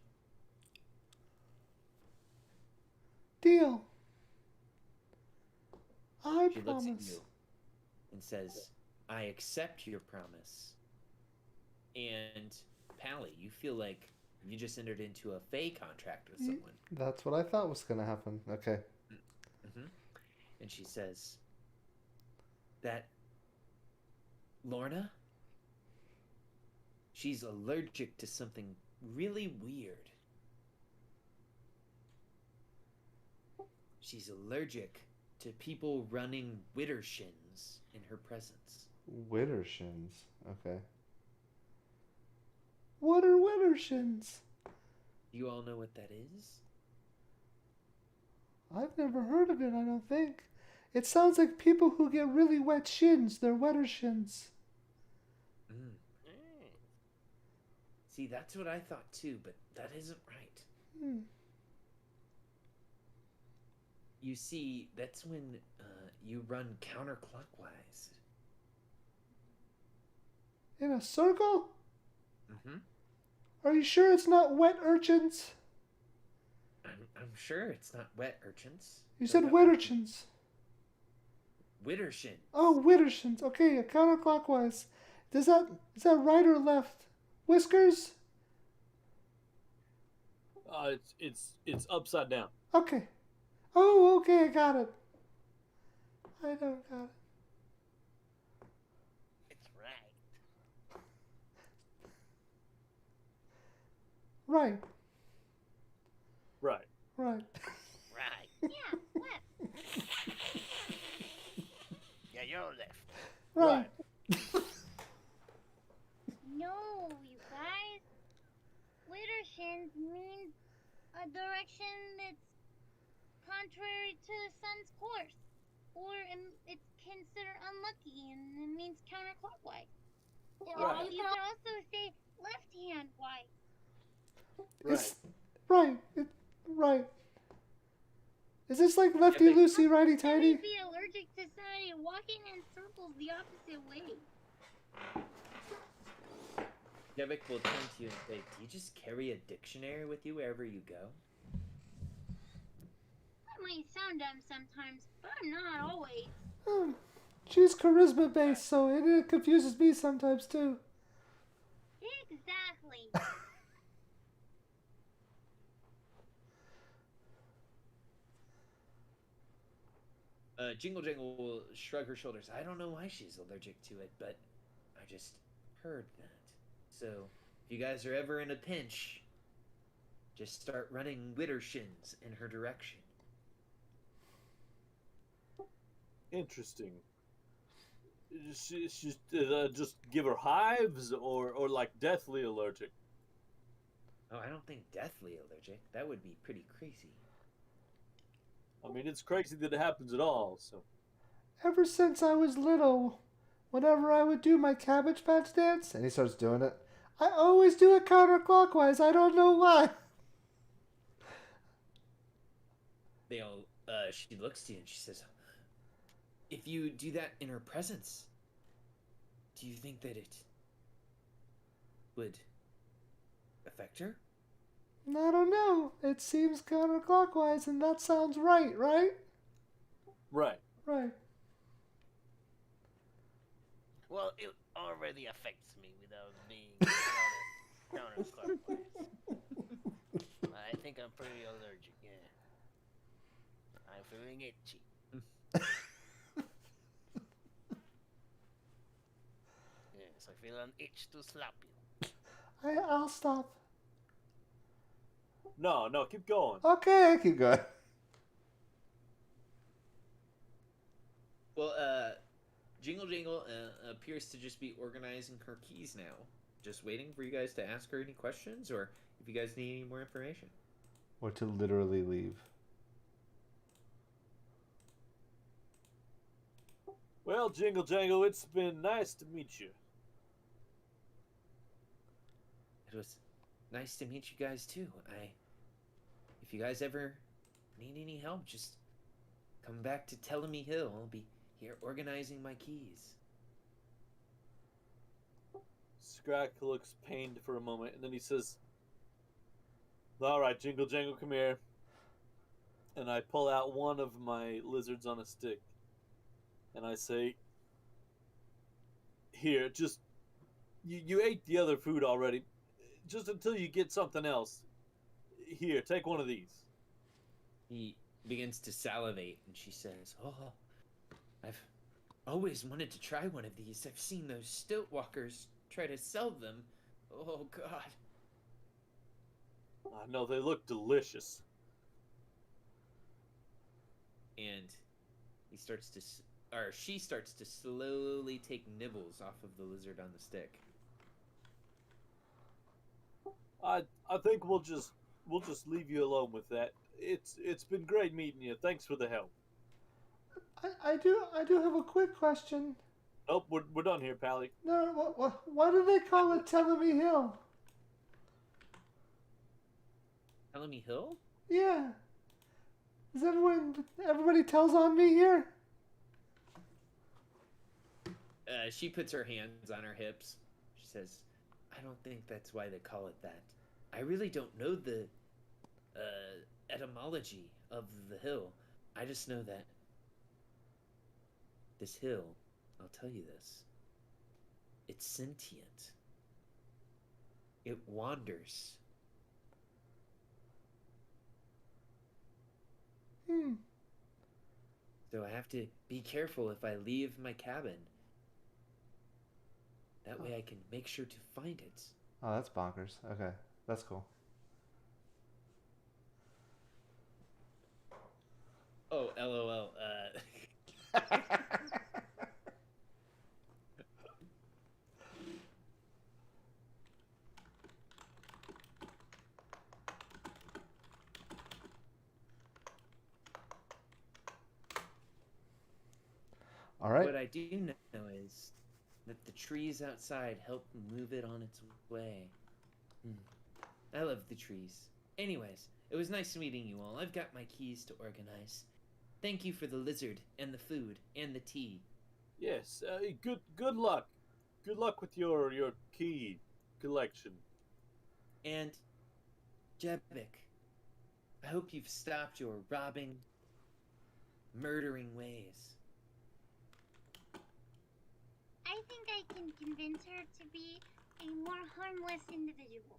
Deal. I She promise. looks at you and says, "I accept your promise." And Pally, you feel like you just entered into a Fey contract with someone. That's what I thought was going to happen. Okay. And she says that Lorna, she's allergic to something really weird. She's allergic to people running widdershins in her presence. Widdershins. Okay. What are widdershins? Do you all know what that is? I've never heard of it, I don't think. It sounds like people who get really wet shins. They're widdershins. See, that's what I thought too, but that isn't right. You see, that's when you run counterclockwise. In a circle? Mm-hmm. Are you sure it's not wet urchins? I'm sure it's not wet urchins. You said widdershins. Widdershin. Oh, widdershins. Okay, counterclockwise. Is that right or left? Whiskers? It's upside down. Okay. Oh, okay, I got it. I don't got it. It's right. Right. Right. Right. Right. Yeah, left. Yeah, you're left. Right. No, you guys. Widdershins directions means a direction that's contrary to the sun's course. Or it's considered unlucky and it means counterclockwise. Right. You can also say left-hand-wise. Right. Right. Is this like lefty loosey, righty I tighty? may be allergic to somebody walking in circles the opposite way. Devik will turn to you and say, do you just carry a dictionary with you wherever you go? That might sound dumb sometimes, but I'm not always. She's charisma based, so it confuses me sometimes too. Exactly. Jingle Jangle will shrug her shoulders. I don't know why she's allergic to it, but I just heard that. So, if you guys are ever in a pinch, just start running widdershins in her direction. Interesting. She's just give her hives or like deathly allergic. Oh, I don't think deathly allergic. That would be pretty crazy. I mean, it's crazy that it happens at all. So Ever since I was little, whenever I would do my Cabbage Patch dance, and he starts doing it, I always do it counterclockwise. I don't know why. They all, she looks to you and she says, if you do that in her presence, do you think that it would affect her? I don't know. It seems counterclockwise, and that sounds right, right? right. Right. Well, it already affects me without being counterclockwise. I think I'm pretty allergic, yeah. I'm feeling itchy. Yes, I feel an itch to slap you. I'll stop. No, keep going. Okay, keep going. Well, Jingle Jangle appears to just be organizing her keys now. Just waiting for you guys to ask her any questions, or if you guys need any more information. Or to literally leave. Well, Jingle Jangle, it's been nice to meet you. It was nice to meet you guys too. If you guys ever need any help, just come back to Telemy Hill. I'll be here organizing my keys. Scrack looks pained for a moment, and then he says, all right, Jingle Jangle, come here. And I pull out one of my lizards on a stick. And I say, here, just, you ate the other food already. Just until you get something else. Here, take one of these. He begins to salivate, and she says, oh, I've always wanted to try one of these. I've seen those stilt walkers try to sell them. Oh, God. I know, they look delicious. And she starts to slowly take nibbles off of the lizard on the stick. I think we'll just leave you alone with that. It's been great meeting you. Thanks for the help. I do have a quick question. Nope, we're done here, Pally. No, why do they call it Telemy Hill? Telemy Hill? Yeah. Is everybody tells on me here? She puts her hands on her hips. She says, I don't think that's why they call it that. I really don't know the etymology of the hill. I just know that this hill, I'll tell you this, it's sentient. It wanders. So I have to be careful if I leave my cabin. That way I can make sure to find it. Oh, that's bonkers. Okay, that's cool. Oh, LOL. All right. What I do know is that the trees outside help move it on its way. I love the trees. Anyways, it was nice meeting you all. I've got my keys to organize. Thank you for the lizard and the food and the tea. Yes. Good luck. Good luck with your key collection. And Jebik, I hope you've stopped your robbing, murdering ways. I think I can convince her to be a more harmless individual.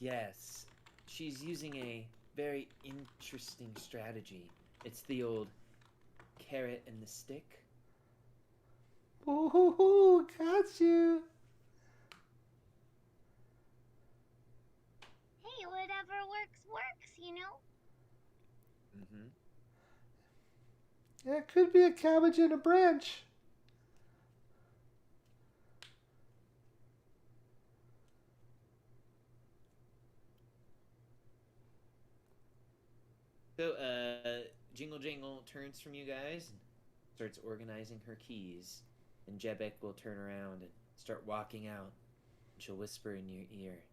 Yes, she's using a very interesting strategy. It's the old carrot and the stick. Ooh, got you. Hey, whatever works, you know? Yeah, it could be a cabbage and a branch. So, Jingle Jangle turns from you guys and starts organizing her keys. And Jebek will turn around and start walking out. And she'll whisper in your ear,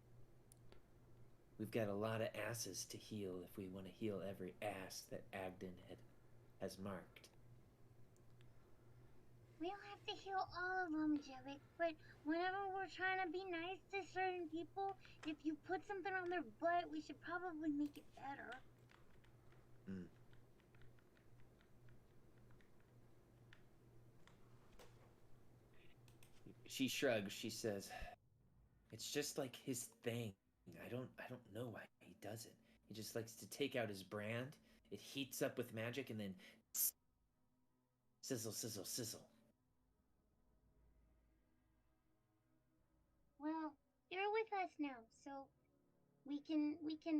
"We've got a lot of asses to heal if we want to heal every ass that Agden has marked." We don't have to heal all of them, Jevik, but whenever we're trying to be nice to certain people, if you put something on their butt, we should probably make it better. She shrugs. She says, "It's just like his thing. I don't know why he does it. He just likes to take out his brand. It heats up with magic and then sizzle, sizzle, sizzle." Well, you're with us now, so we can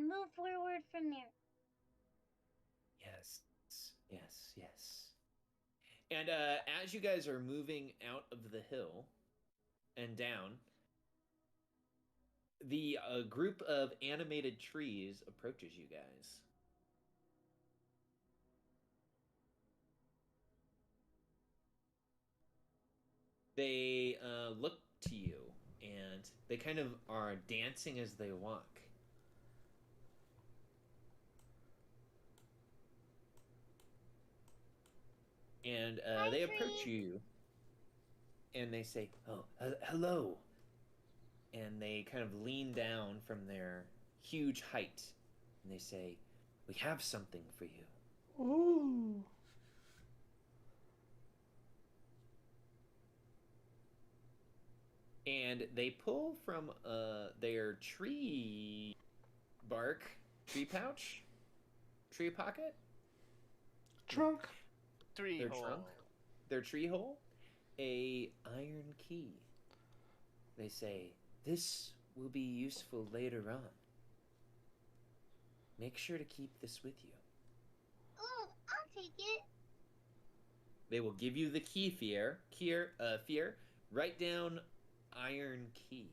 move forward from there. Yes, yes, yes. And as you guys are moving out of the hill and down, the group of animated trees approaches you guys. They look to you, and they kind of are dancing as they walk. And they approach you, and they say, "Oh, hello." And they kind of lean down from their huge height, and they say, "We have something for you." Ooh. And they pull from their tree bark, tree pouch, tree pocket, Trunk. their trunk, their tree hole, a iron key. They say, "This will be useful later on. Make sure to keep this with you." Oh, I'll take it. They will give you the key, Fear. Write down iron key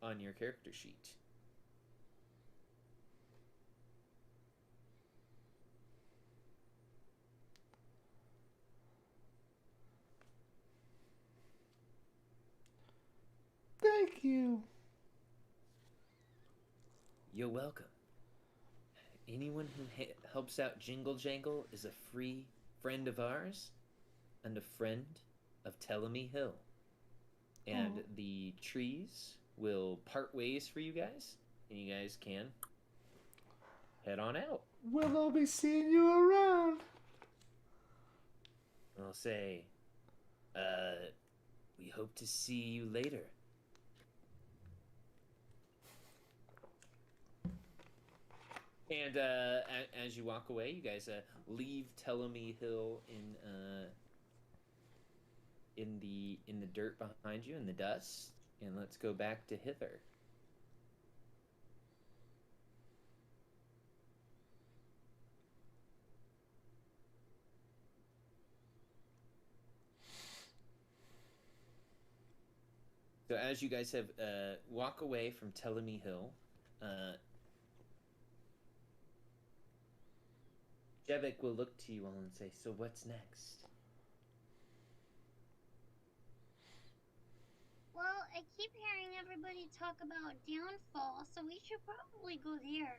on your character sheet. Thank you. You're welcome. Anyone who helps out Jingle Jangle is a free friend of ours and a friend of Telemy Hill. And the trees will part ways for you guys, and you guys can head on out. We'll be seeing you around. I'll say, we hope to see you later. And as you walk away, you guys leave Telemy Hill in the dirt behind you, in the dust, and let's go back to Hither. So as you guys have walk away from Telemy Hill, Jevik will look to you all and say, so what's next? Well, I keep hearing everybody talk about Downfall, so we should probably go there.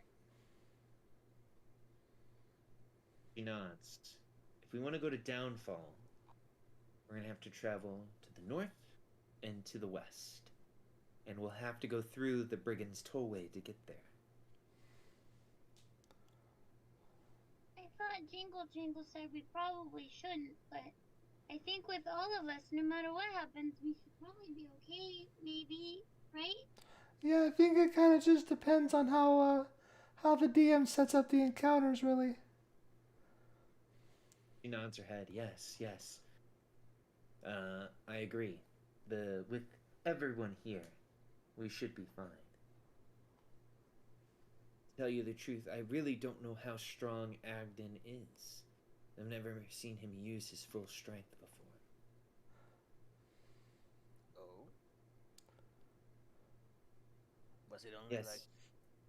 She nods. If we want to go to Downfall, we're going to have to travel to the north and to the west. And we'll have to go through the Brigand's Tollway to get there. I thought Jingle Jingle said we probably shouldn't, but I think with all of us, no matter what happens, we should probably be okay, maybe, right? Yeah, I think it kind of just depends on how the DM sets up the encounters, really. She nods her head. Yes, yes. I agree. With everyone here, we should be fine. To tell you the truth, I really don't know how strong Agden is. I've never seen him use his full strength before. Oh. Was it only Yes. like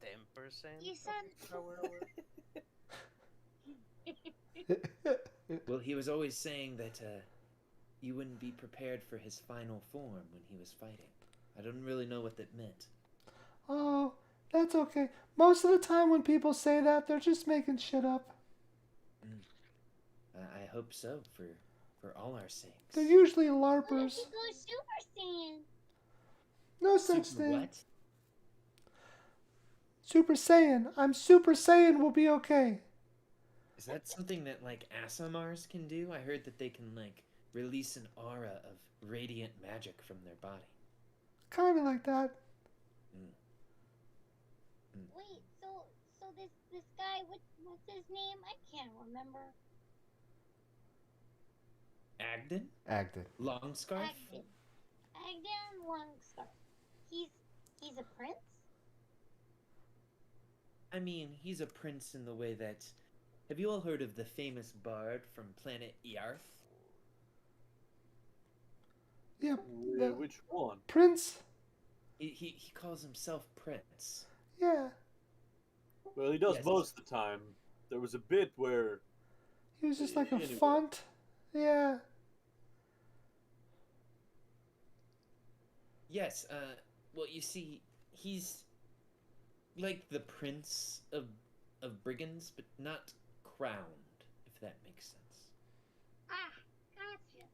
10%? You of said- his power over? Well, he was always saying that you wouldn't be prepared for his final form when he was fighting. I don't really know what that meant. Oh, that's okay. Most of the time when people say that, they're just making shit up. I hope so, for all our sakes. They're usually What if LARPers. he goes Super Saiyan? No such Super thing. what? Super Saiyan. I'm Super Saiyan will be okay. Is that something that, like, Asimars can do? I heard that they can, like, release an aura of radiant magic from their body. Kind of like that. Wait, so this guy, what's his name? I can't remember. Agden? Agden. Longscarf? Agden Longscarf. He's a prince? I mean, he's a prince in the way that... Have you all heard of the famous bard from planet Earth? Yeah, Which one? Prince. He calls himself Prince. Yeah, Well, he does Yes. most of the time. There was a bit where he was just like a Anyway. font. Yeah. Yes, well, you see, he's like the prince of brigands, but not crowned, if that makes sense. Ah, gotcha.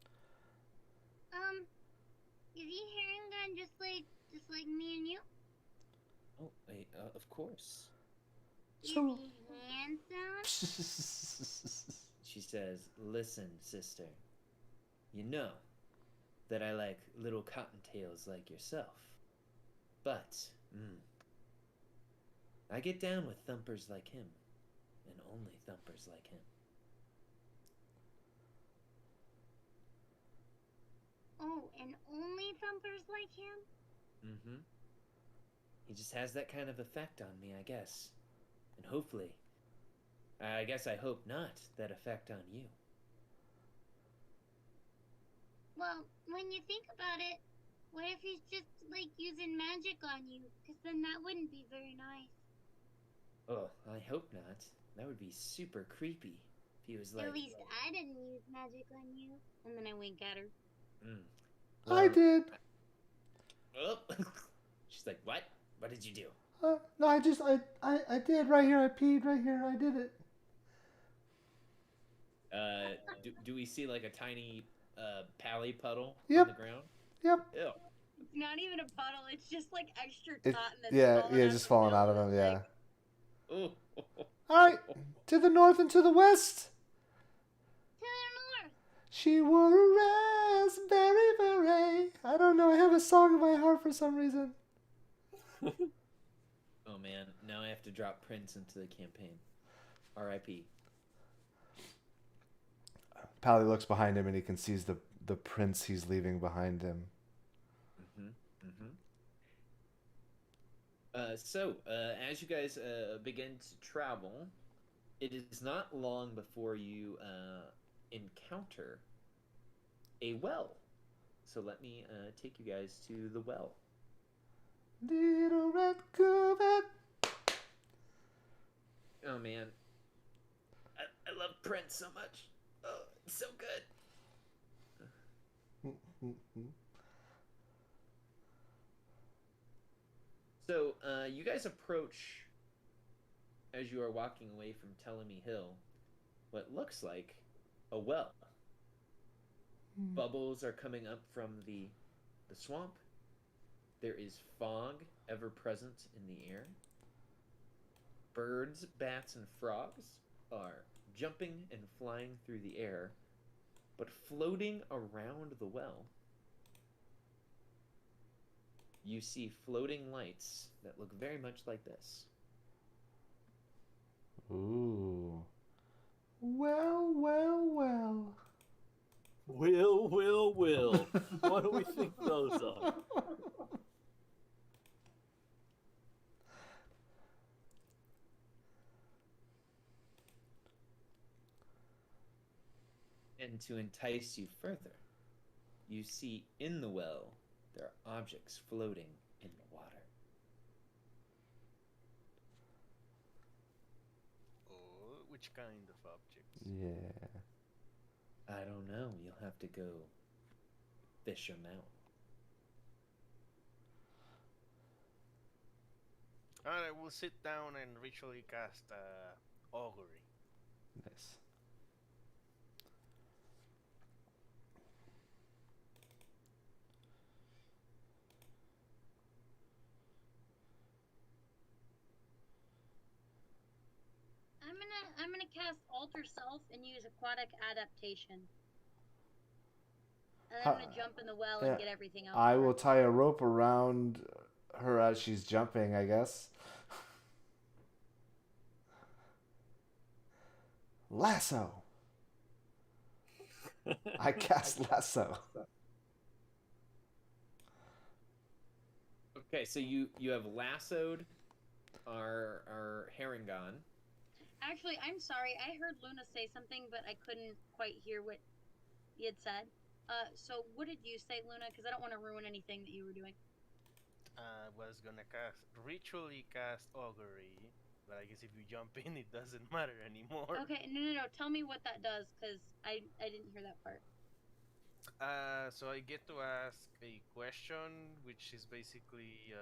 Is he hearing gun just like me and you? Oh, wait, of course. So- Is he handsome? She says, listen, sister, you know that I like little cottontails like yourself, but, I get down with thumpers like him, and only thumpers like him. Oh, and only thumpers like him? Mm-hmm. He just has that kind of effect on me, I guess. And hopefully, I guess I hope not, that effect on you. Well, when you think about it, what if he's just like using magic on you? Because then that wouldn't be very nice. Oh, I hope not. That would be super creepy. If he was like... At least I didn't use magic on you. And then I wink at her. I did. Oh. She's like, what? What did you do? No, I did right here. I peed right here. I did it. Do we see like a tiny pally puddle Yep. on the ground? Yep. Ew. It's not even a puddle. It's just like extra It, cotton that's yeah, fallen yeah, out just of falling the out of middle him. the Yeah. thing. Oh. All right, to the north and to the west. To the north. She wore a raspberry beret. I don't know. I have a song in my heart for some reason. Oh man, now I have to drop Prince into the campaign. R.I.P. Pally looks behind him and he can see the prince he's leaving behind him. So, as you guys begin to travel, it is not long before you encounter a well. So let me take you guys to the well. Little red cuvette. Oh man, I love Prince so much. Oh, it's so good. So, you guys approach, as you are walking away from Ptolemy Hill, what looks like a well. Bubbles are coming up from the swamp. There is fog ever present in the air. Birds, bats, and frogs are jumping and flying through the air, but floating around the well, you see floating lights that look very much like this. Ooh. Well, well, well. Will. What do we think those are? And to entice you further, you see in the well there are objects floating in the water. Oh, which kind of objects? Yeah. I don't know. You'll have to go fish them out. Alright, we'll sit down and ritually cast augury. Nice. I'm gonna cast Alter Self and use Aquatic Adaptation. And then I'm gonna jump in the well and get everything out. I will tie a rope around her as she's jumping, I guess. Lasso. I cast lasso. Okay, so you have lassoed our Harangon. Actually, I'm sorry. I heard Luna say something, but I couldn't quite hear what he had said. So what did you say, Luna? Because I don't want to ruin anything that you were doing. I was gonna ritually cast augury, but I guess if you jump in, it doesn't matter anymore. Okay, no. Tell me what that does, because I didn't hear that part. So I get to ask a question, which is basically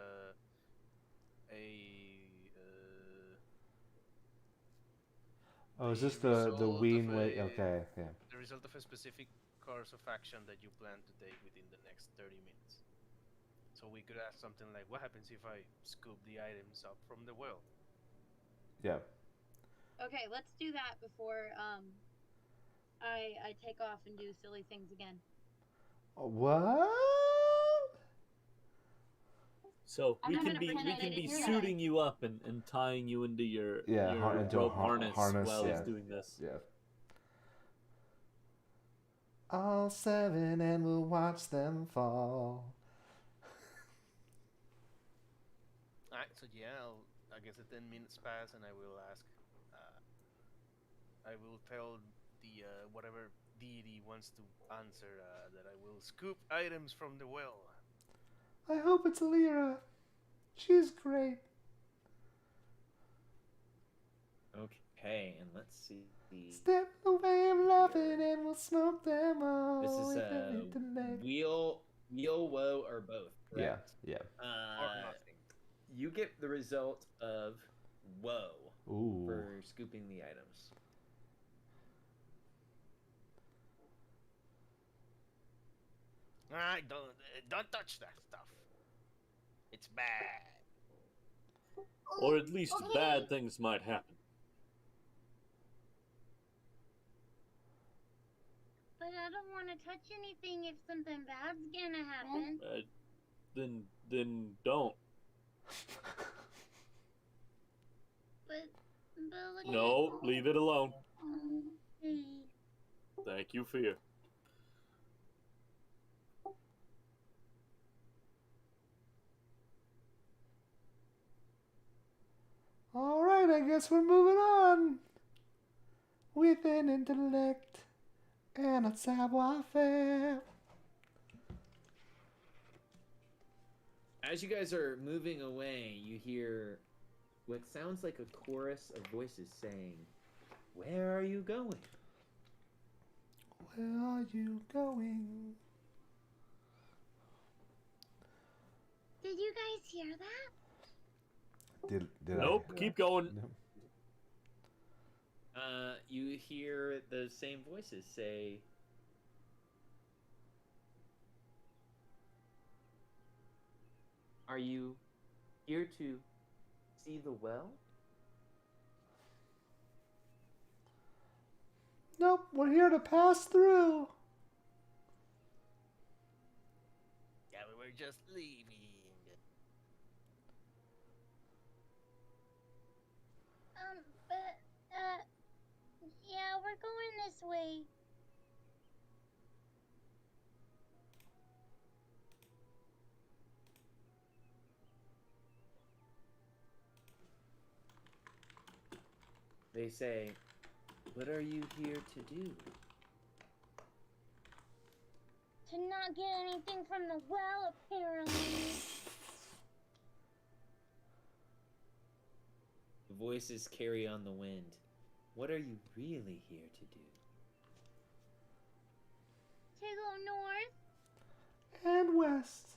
Oh, is this the wean way? Okay, yeah. The result of a specific course of action that you plan to take within the next 30 minutes. So we could ask something like, what happens if I scoop the items up from the well? Yeah. Okay, let's do that before I take off and do silly things again. What? So I'm we not can gonna be pretend I didn't hear that. suiting you up and tying you into your into rope a harness while yeah. he's doing this. Yeah. All 7 and we'll watch them fall. Alright, so yeah, I guess the 10 minutes pass and I will ask, I will tell the whatever deity wants to answer that I will scoop items from the well. I hope it's Lyra. She's great. Okay, and let's see. Step away, I'm loving, and we'll smoke them all. This is wheel, woe, or both. Correct? Yeah. Or nothing. You get the result of woe. Ooh. For scooping the items. Alright, don't touch that stuff. It's bad. Or at least bad things might happen. But I don't want to touch anything if something bad's gonna happen. Then don't. But look No, leave it alone. at Thank you, Fear. All right, I guess we're moving on. With an intellect and a savoir-faire. As you guys are moving away, you hear what sounds like a chorus of voices saying, Where are you going? Where are you going? Did you guys hear that? Did Nope, I? keep going. No. You hear the same voices say, "Are you here to see the well?" Nope, we're here to pass through. Yeah, we were just leaving. But, yeah, we're going this way. They say, "What are you here to do?" To not get anything from the well, apparently. The voices carry on the wind. "What are you really here to do?" To go north. And west.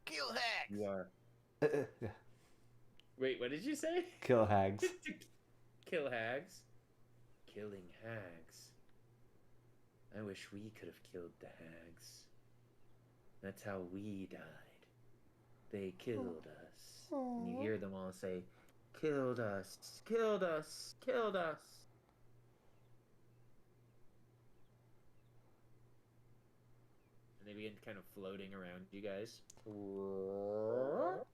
Kill hags! You are. Yeah. Wait, what did you say? Kill hags. Kill hags? Killing hags. I wish we could have killed the hags. That's how we died. They killed us. And you hear them all say, "Killed us, killed us, killed us." And they begin kind of floating around you guys. Well,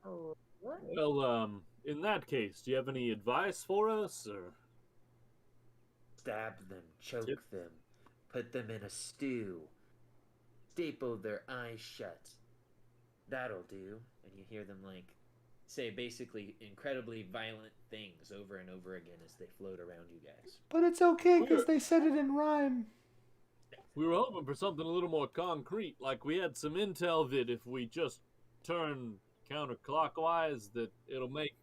in that case, do you have any advice for us, or? Stab them, choke Yep. them, put them in a stew, staple their eyes shut. That'll do. And you hear them say basically incredibly violent things over and over again as they float around you guys. But it's okay because they said it in rhyme. We were hoping for something a little more concrete, like we had some intel that if we just turn counterclockwise, that it'll make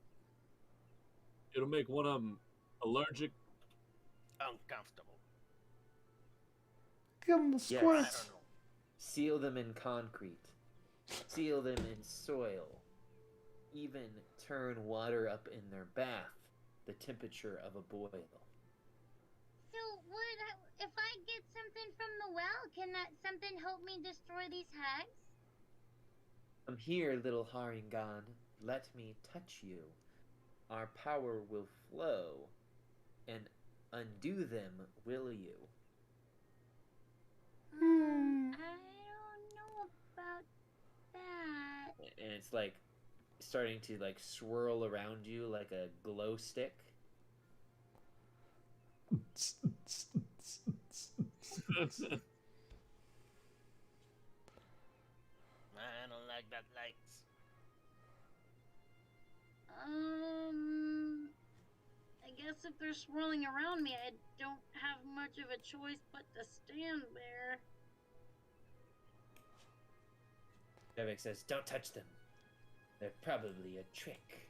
one of them allergic. Uncomfortable. Give them the Yes. I squirts. don't know. Seal them in concrete. Seal them in soil. Even turn water up in their bath, the temperature of a boil. So, if I get something from the well, can that something help me destroy these hags? Come here, little Haringan. Let me touch you. Our power will flow, and undo them, will you? Hmm. I don't know about that. And it's starting to swirl around you like a glow stick. I don't like that lights. I guess if they're swirling around me, I don't have much of a choice but to stand there. Devik says, "Don't touch them. They're probably a trick.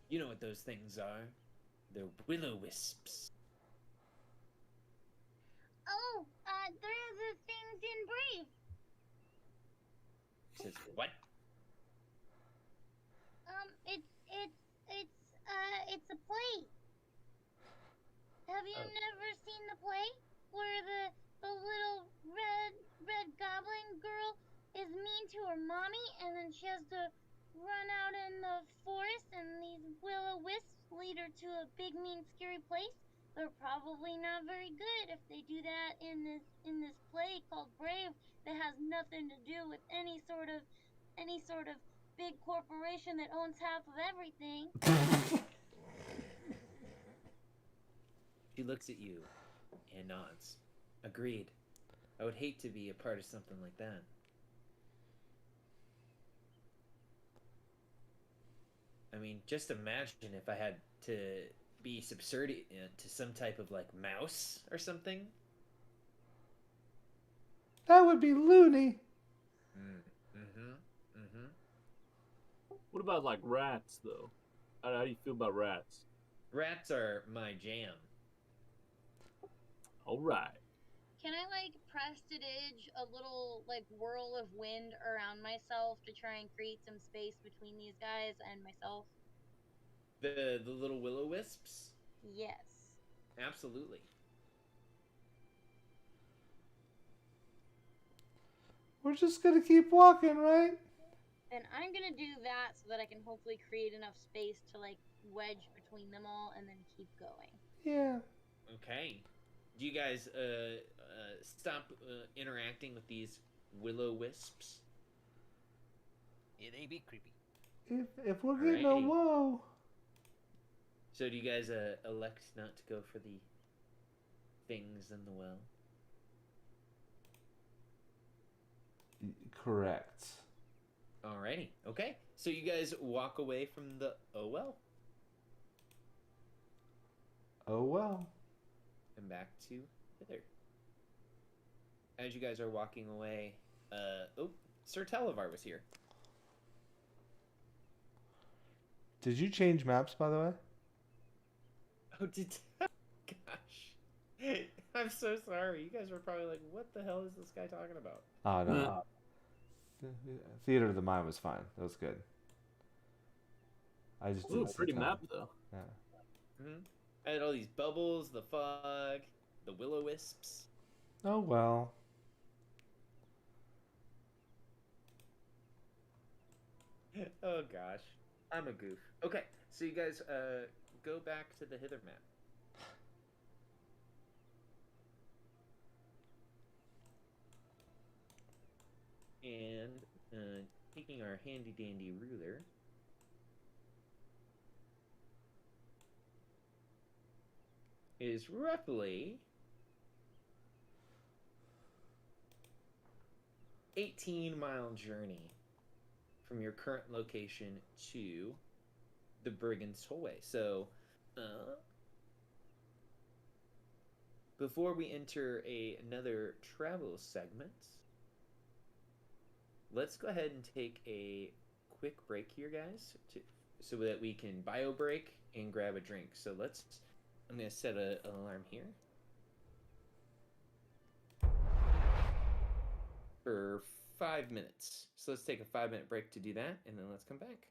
You know what those things are. They're will-o-wisps." Oh, they're the things in Brave. He says, "What?" It's a play. Have you Oh. never seen the play where the little red goblin girl is mean to her mommy, and then she has to run out in the forest, and these will-o-wisps lead her to a big, mean, scary place? They're probably not very good if they do that in this play called Brave that has nothing to do with any sort of big corporation that owns half of everything. She looks at you and nods. "Agreed. I would hate to be a part of something like that." I mean, just imagine if I had to be subservient to some type of mouse or something. That would be loony. Mm-hmm. What about rats, though? How do you feel about rats? Rats are my jam. All right. Can I like prestidige a little like whirl of wind around myself to try and create some space between these guys and myself? The little willow wisps? Yes. Absolutely. We're just gonna keep walking, right? And I'm gonna do that so that I can hopefully create enough space to like wedge between them all and then keep going. Yeah. Okay. Do you guys stop interacting with these willow wisps? Yeah, they be creepy. If we're getting a Alrighty. whoa. So do you guys elect not to go for the things in the well? Correct. Alrighty. Okay. So you guys walk away from the well Oh well. and back to hither. As you guys are walking away, Sir Televar was here. Did you change maps, by the way? Oh, gosh. I'm so sorry. You guys were probably like, what the hell is this guy talking about? Oh no. Theater of the Mind was fine. That was good. I just Ooh, didn't see pretty time. map though. Yeah. Mm-hmm. I had all these bubbles, the fog, the willow wisps. Oh well. Oh gosh. I'm a goof. Okay, so you guys go back to the hither map. And taking our handy dandy ruler, is roughly 18-mile journey from your current location to the Brigand's Tollway. So, before we enter another travel segment, let's go ahead and take a quick break here, guys, so that we can bio break and grab a drink. So I'm going to set an alarm here for 5 minutes. So let's take a 5-minute break to do that, and then let's come back.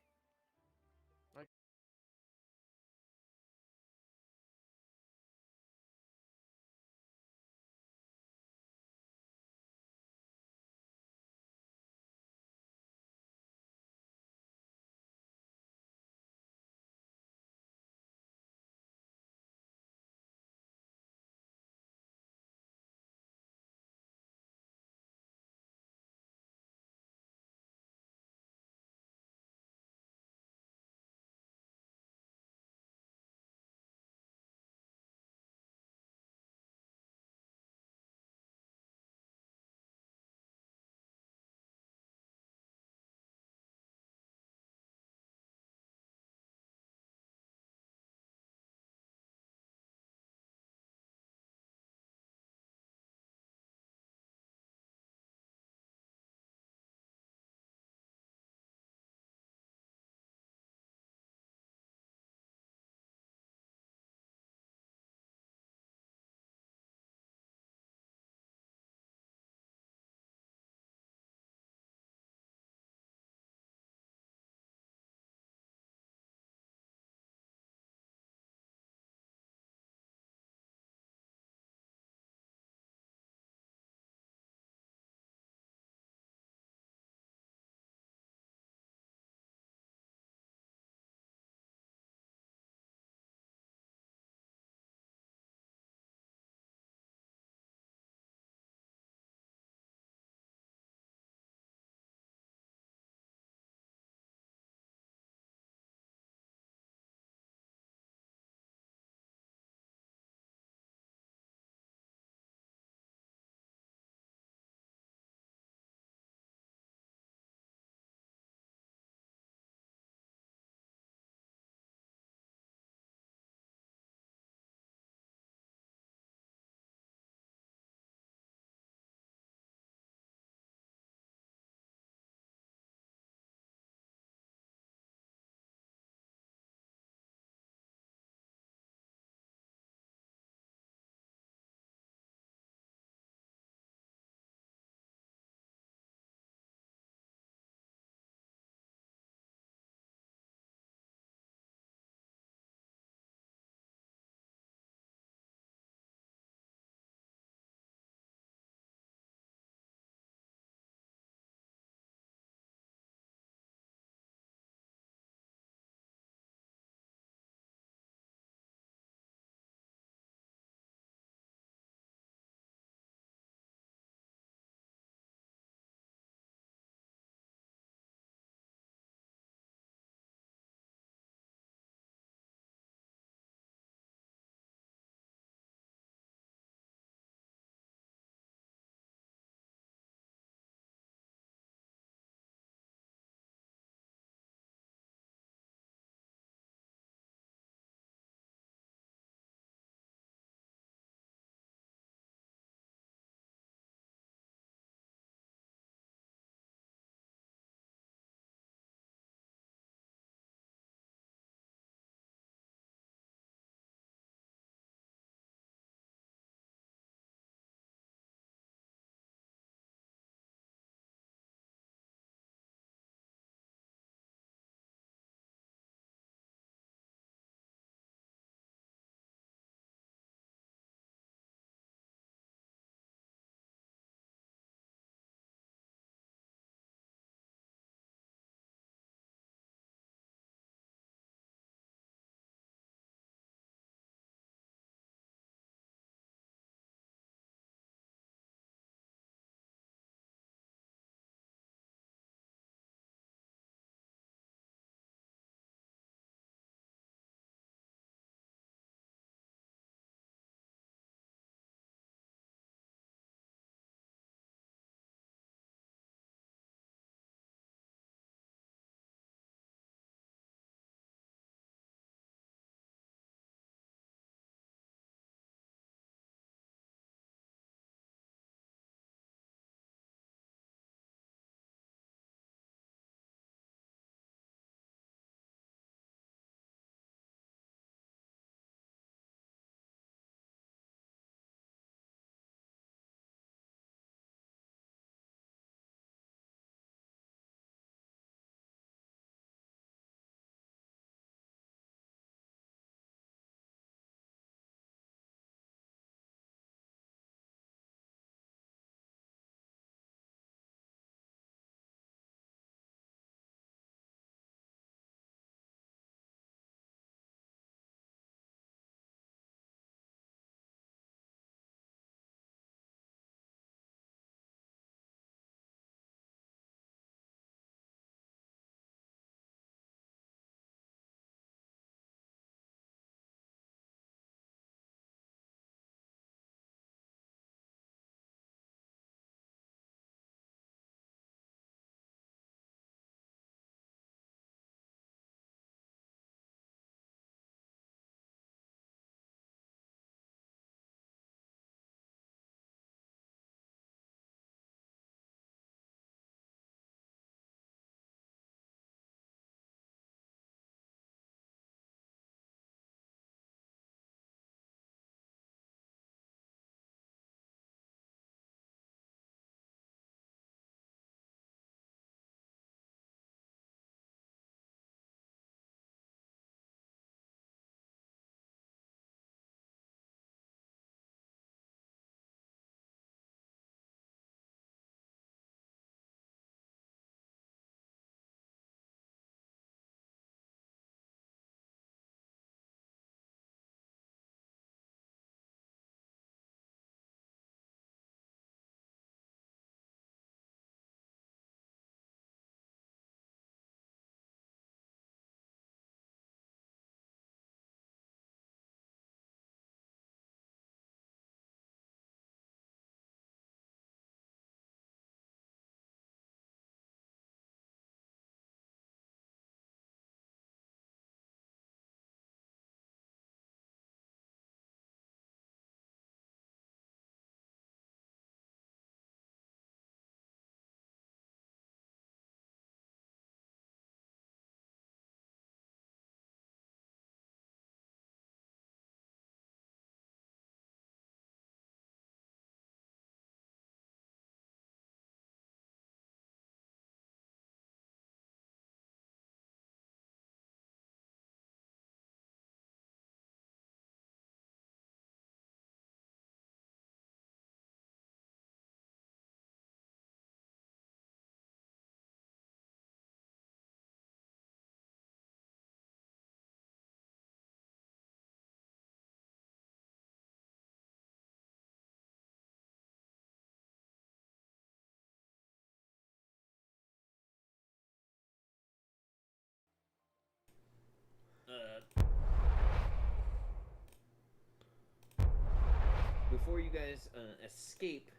before you guys escape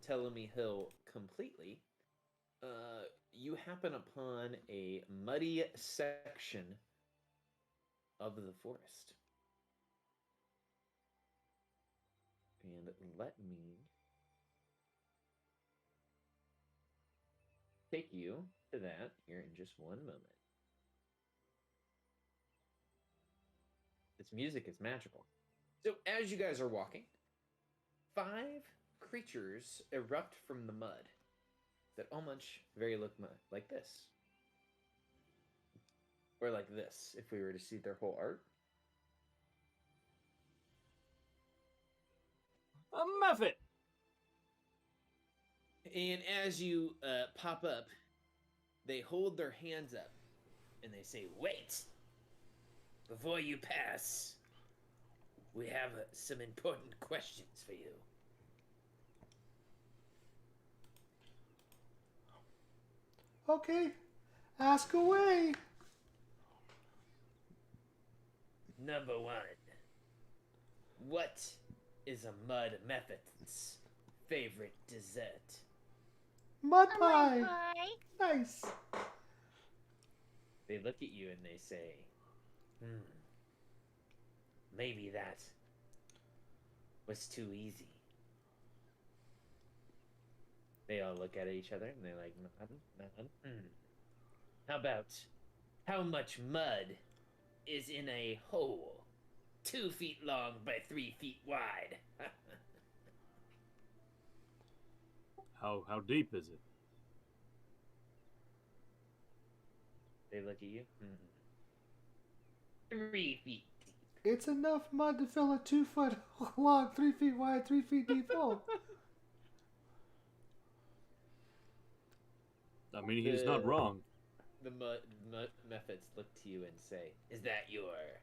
Telemy Hill completely, you happen upon a muddy section of the forest. And let me take you to that here in just one moment. This music is magical. So as you guys are walking, 5 creatures erupt from the mud that almost very look like this. Or like this, if we were to see their whole art. A Mephit! And as you pop up, they hold their hands up and they say, "Wait! Before you pass, we have some important questions for you." Okay, ask away. Number 1. What is a mud Mephit's favorite dessert? Mud A pie. mud pie. Nice. They look at you and they say, maybe that was too easy. They all look at each other and they're like, How about, how much mud is in a hole 2 feet long by 3 feet wide? How deep is it? They look at you. 3 feet deep. It's enough mud to fill a 2-foot long, 3 feet wide, 3 feet deep hole. I mean, he's not wrong. The Mephits look to you and say, "Is that your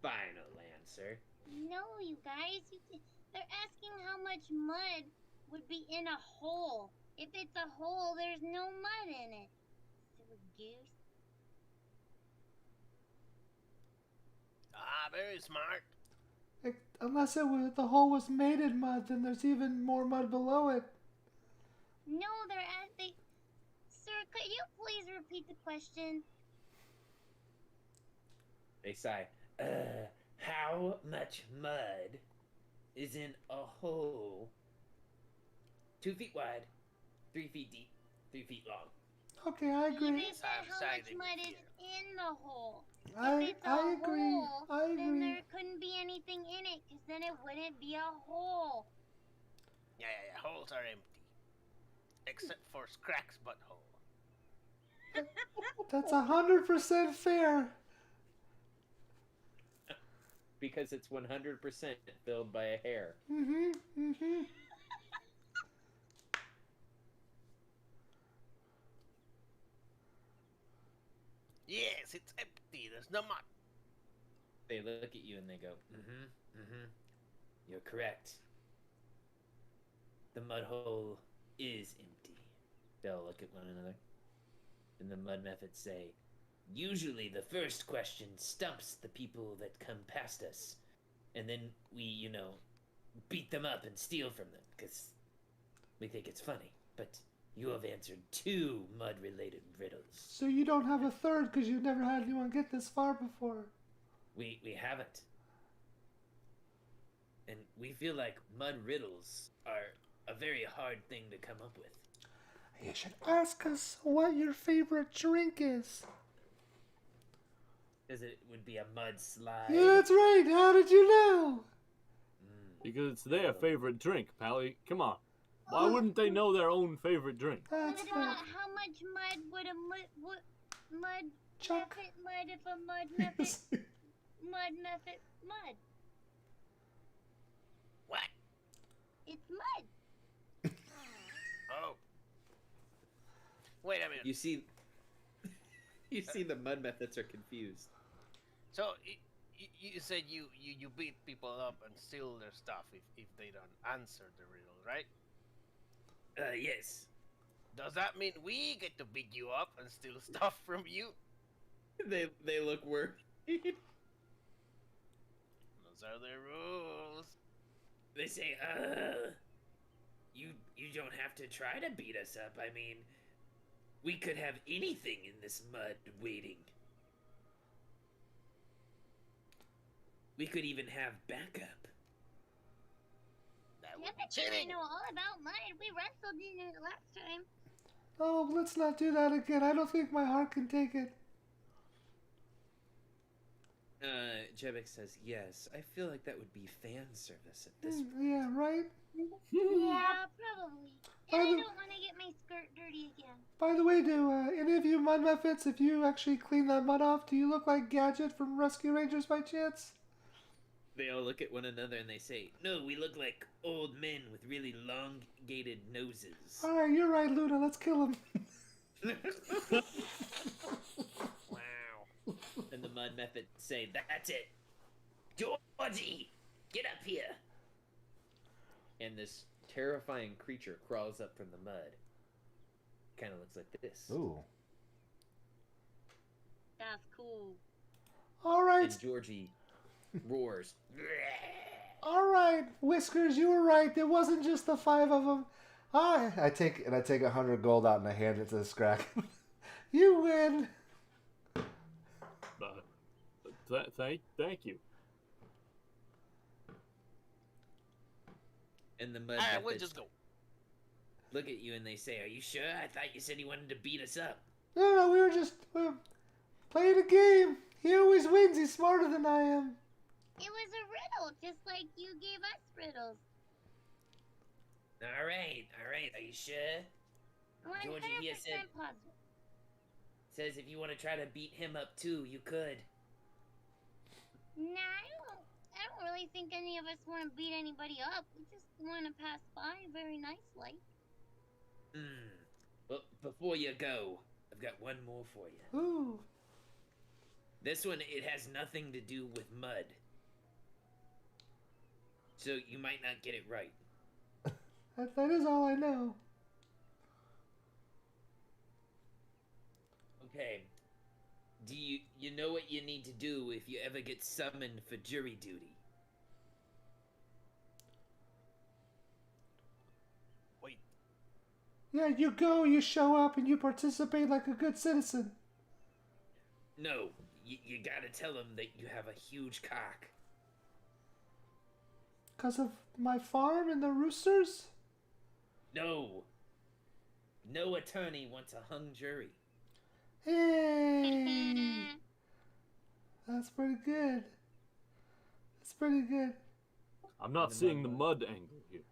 final answer?" No, you guys. They're asking how much mud would be in a hole. If it's a hole, there's no mud in it. Silly goose. Ah, very smart. Unless the hole was made in mud, then there's even more mud below it. No, they're asking. Sir, could you please repeat the question? They sigh. How much mud is in a hole 2 feet wide, 3 feet deep, 3 feet long? Okay, I agree. They said how much mud is in the hole. I If it's a agree. hole, I then agree. there couldn't be anything in it, because then it wouldn't be a hole. Yeah. Holes are empty. Except for Scrack's butthole. That's 100% fair. Because it's 100% filled by a hair. Mm-hmm. Yes, it's empty. There's no mud. They look at you and they go, You're correct. The mud hole is empty. They'll look at one another. And the mud Mephits say, usually the first question stumps the people that come past us. And then we, beat them up and steal from them, because we think it's funny. But you have answered 2 mud-related riddles. So you don't have a third because you've never had anyone get this far before. We haven't. And we feel like mud riddles are a very hard thing to come up with. You should ask us what your favorite drink is. Because it would be a mud slide. Yeah, that's right. How did you know? Because it's their favorite drink, Pally. Come on. Why wouldn't they know their own favorite drink? That's fair. How much mud would a mud Chuck. Mephit mud if a mud Mephit mud? What? It's mud. Oh. Wait a minute. You see the mud Mephits are confused. So you said you beat people up and steal their stuff if they don't answer the riddle, right? Yes. Does that mean we get to beat you up and steal stuff from you? They look worried. Those are the rules. They say, you don't have to try to beat us up. I mean, we could have anything in this mud waiting. We could even have backup. That would Yeah, be but I cheating. know all about mine. We wrestled in it last time. Oh, let's not do that again. I don't think my heart can take it. Jebek says, yes, I feel like that would be fan service at this point. Yeah, right? Yeah, probably. By And I the- don't want to get my skirt dirty again. By the way, do any of you mud muffets, if you actually clean that mud off, do you look like Gadget from Rescue Rangers by chance? They all look at one another and they say, no, we look like old men with really elongated noses. Alright, you're right, Luna. Let's kill him. Wow. And the mud method say, that's it. Georgie, get up here. And this terrifying creature crawls up from the mud. Kind of looks like this. Ooh. That's cool. Alright. And Georgie roars. Alright, Whiskers, you were right. It wasn't just the 5 of them. I take 100 gold out and I hand it to Scrack. You win. Thank you. And the mud Alright, we'll methods just go. look at you and they say, are you sure? I thought you said you wanted to beat us up. No, we were just playing a game. He always wins. He's smarter than I am. It was a riddle, just like you gave us riddles. All right. Are you sure? 100% Georgie here said- positive. Says if you want to try to beat him up too, you could. Nah, I don't really think any of us want to beat anybody up. We just want to pass by very nicely. Well, before you go, I've got one more for you. Ooh. This one, it has nothing to do with mud. So you might not get it right. That is all I know. Okay. Do you know what you need to do if you ever get summoned for jury duty? Wait. Yeah, you go, you show up, and you participate like a good citizen. No, you gotta tell them that you have a huge cock. 'Cause of my farm and the roosters? No. No attorney wants a hung jury. Hey! That's pretty good. That's pretty good. I'm not seeing the mud angle here.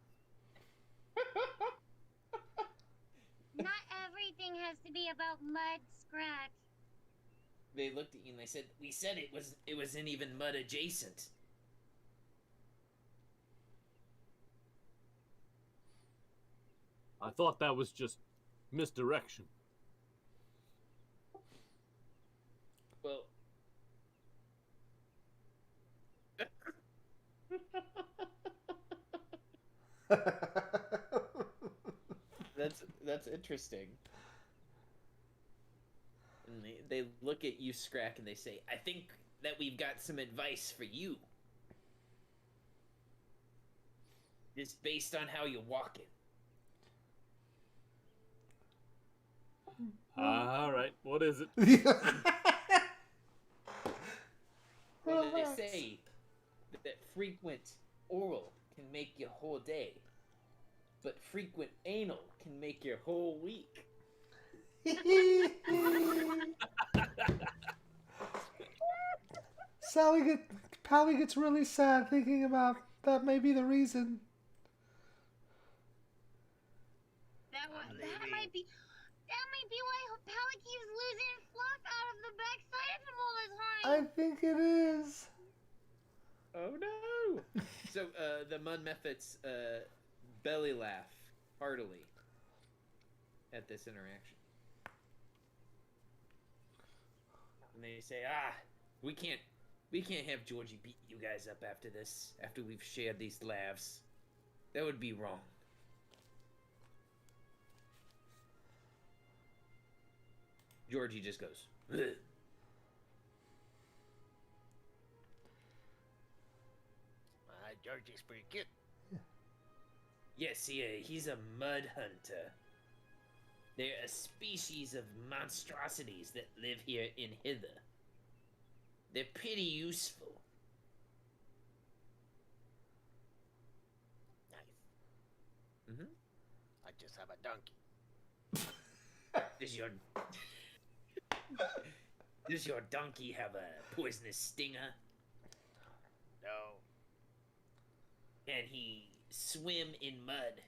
Not everything has to be about mud, Scratch. They looked at you and they said, we said it wasn't even mud adjacent. I thought that was just misdirection. Well, that's interesting. And they look at you, Scrack, and they say, I think that we've got some advice for you. Just based on how you're walking. All right, what is it? Well, they say that frequent oral can make your whole day, but frequent anal can make your whole week. Pally gets really sad thinking about that may be the reason. That might be why Pally keeps losing fluff out of the backside of him all the time. I think it is. Oh no! So the Mud Methods belly laugh heartily at this interaction. And they say, we can't have Georgie beat you guys up after this, after we've shared these laughs. That would be wrong. Georgie just goes, ugh. Georgie's pretty cute. Yes, he's a mud hunter. They're a species of monstrosities that live here in Hither. They're pretty useful. Nice. Mm-hmm. I just have a donkey. Does your donkey have a poisonous stinger? No. Can he swim in mud?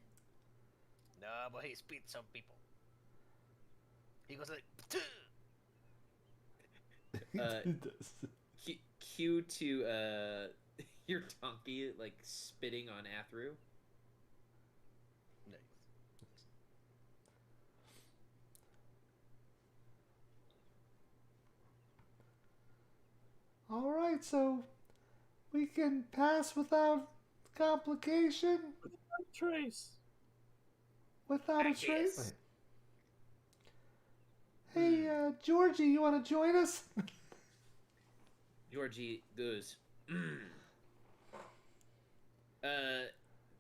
No, but he spits some people. He goes like... It does. Cue to your donkey like spitting on Athru. Nice. All right, so we can pass without complication, Trace. without I a trace. guess. Hey, Georgie, you want to join us? Georgie goes,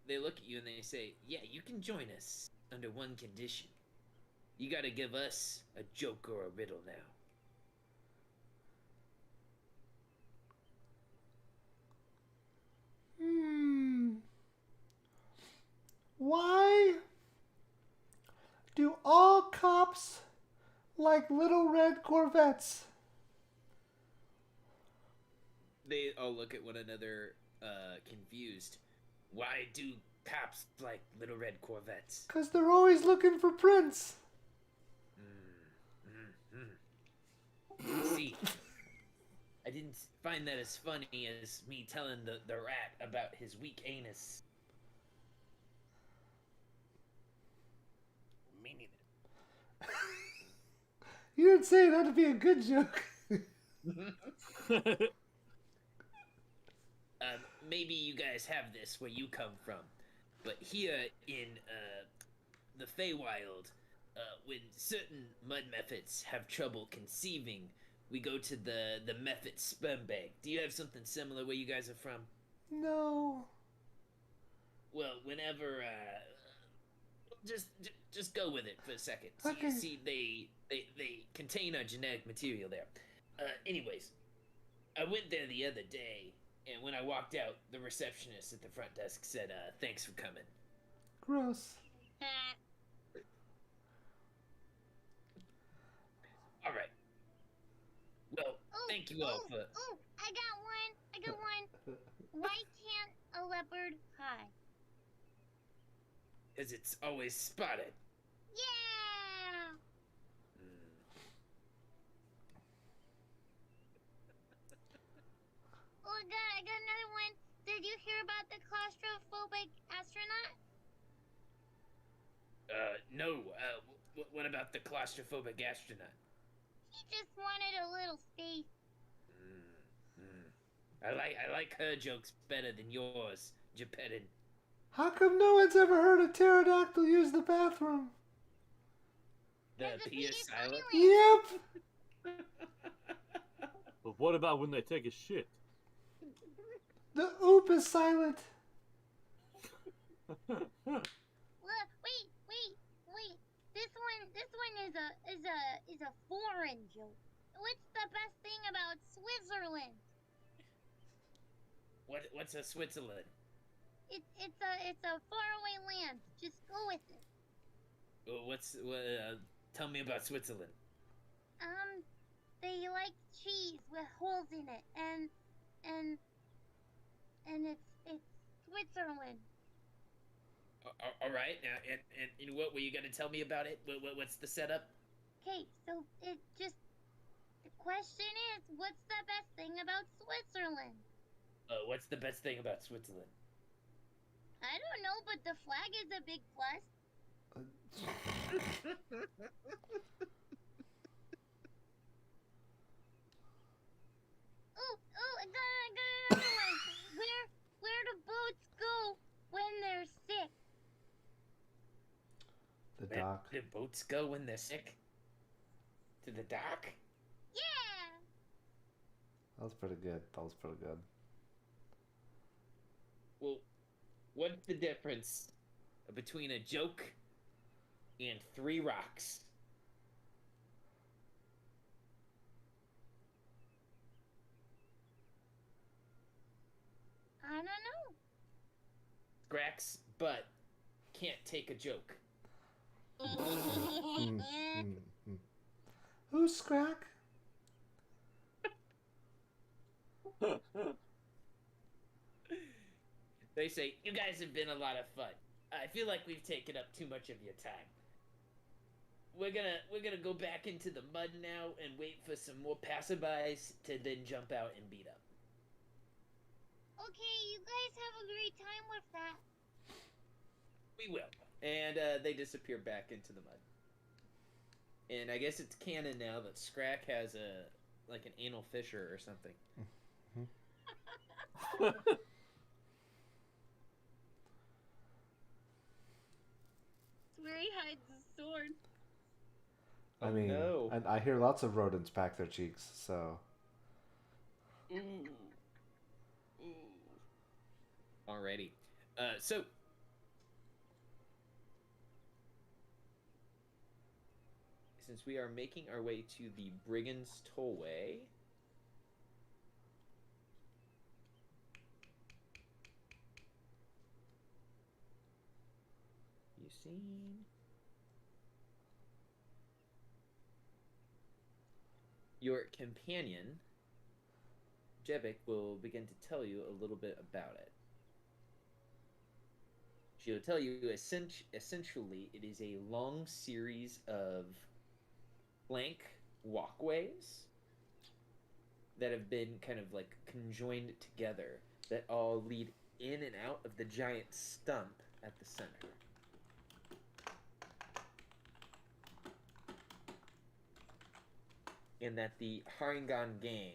they look at you and they say, yeah, you can join us under one condition. You gotta give us a joke or a riddle now. Why do all cops like little red Corvettes? They all look at one another, confused. Why do cops like little red Corvettes? 'Cause they're always looking for Prince. See, I didn't find that as funny as me telling the rat about his weak anus. Me neither. You didn't say it had to be a good joke. Maybe you guys have this where you come from, but here in the Feywild, when certain mud methods have trouble conceiving, we go to the method sperm bank. Do you have something similar where you guys are from? No. Well, whenever just go with it for a second. So Okay. you see, they contain our genetic material there. Anyways, I went there the other day, and when I walked out, the receptionist at the front desk said, "Thanks for coming." Gross. All right. Well, thank you all for. Oh, I got one. Why can't a leopard hide? Because it's always spotted. Yeah! Oh, I got another one. Did you hear about the claustrophobic astronaut? No. What about the claustrophobic astronaut? He just wanted a little space. I like her jokes better than yours, Geppetto. How come no one's ever heard a pterodactyl use the bathroom? The P is silent. Yep. But what about when they take a shit? The oop is silent. Look, wait. This one is a foreign joke. What's the best thing about Switzerland? What's a Switzerland? It's a faraway land. Just go with it. Tell me about Switzerland. They like cheese with holes in it, and it's Switzerland. All right. Now, and what were you gonna tell me about it? What's the setup? Okay, so the question is, what's the best thing about Switzerland? What's the best thing about Switzerland? I don't know, but the flag is a big plus. I got another one. Where do boats go when they're sick? The dock. Do boats go when they're sick? To the dock? Yeah. That was pretty good. Well, what's the difference between a joke and 3 rocks. I don't know. Scrack's butt can't take a joke. Who's Scrack? They say, you guys have been a lot of fun. I feel like we've taken up too much of your time. We're gonna go back into the mud now and wait for some more passerbys to then jump out and beat up. Okay, you guys have a great time with that. We will. And they disappear back into the mud. And I guess it's canon now that Scrack has an anal fissure or something. Where he hides his sword. I mean, no. and I hear lots of rodents pack their cheeks, so. Ooh. Alrighty. So. Since we are making our way to the Brigand's Tollway. You seen? Your companion, Jebik, will begin to tell you a little bit about it. She'll tell you essentially it is a long series of plank walkways that have been kind of like conjoined together that all lead in and out of the giant stump at the center. And that the Haringan gang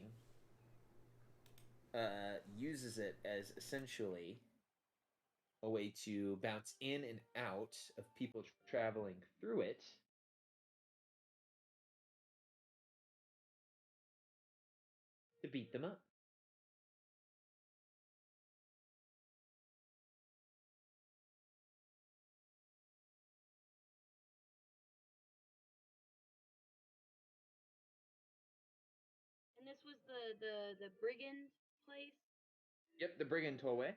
uses it as essentially a way to bounce in and out of people traveling through it. To beat them up. And this was the Brigand place? Yep, the Brigand Tollway.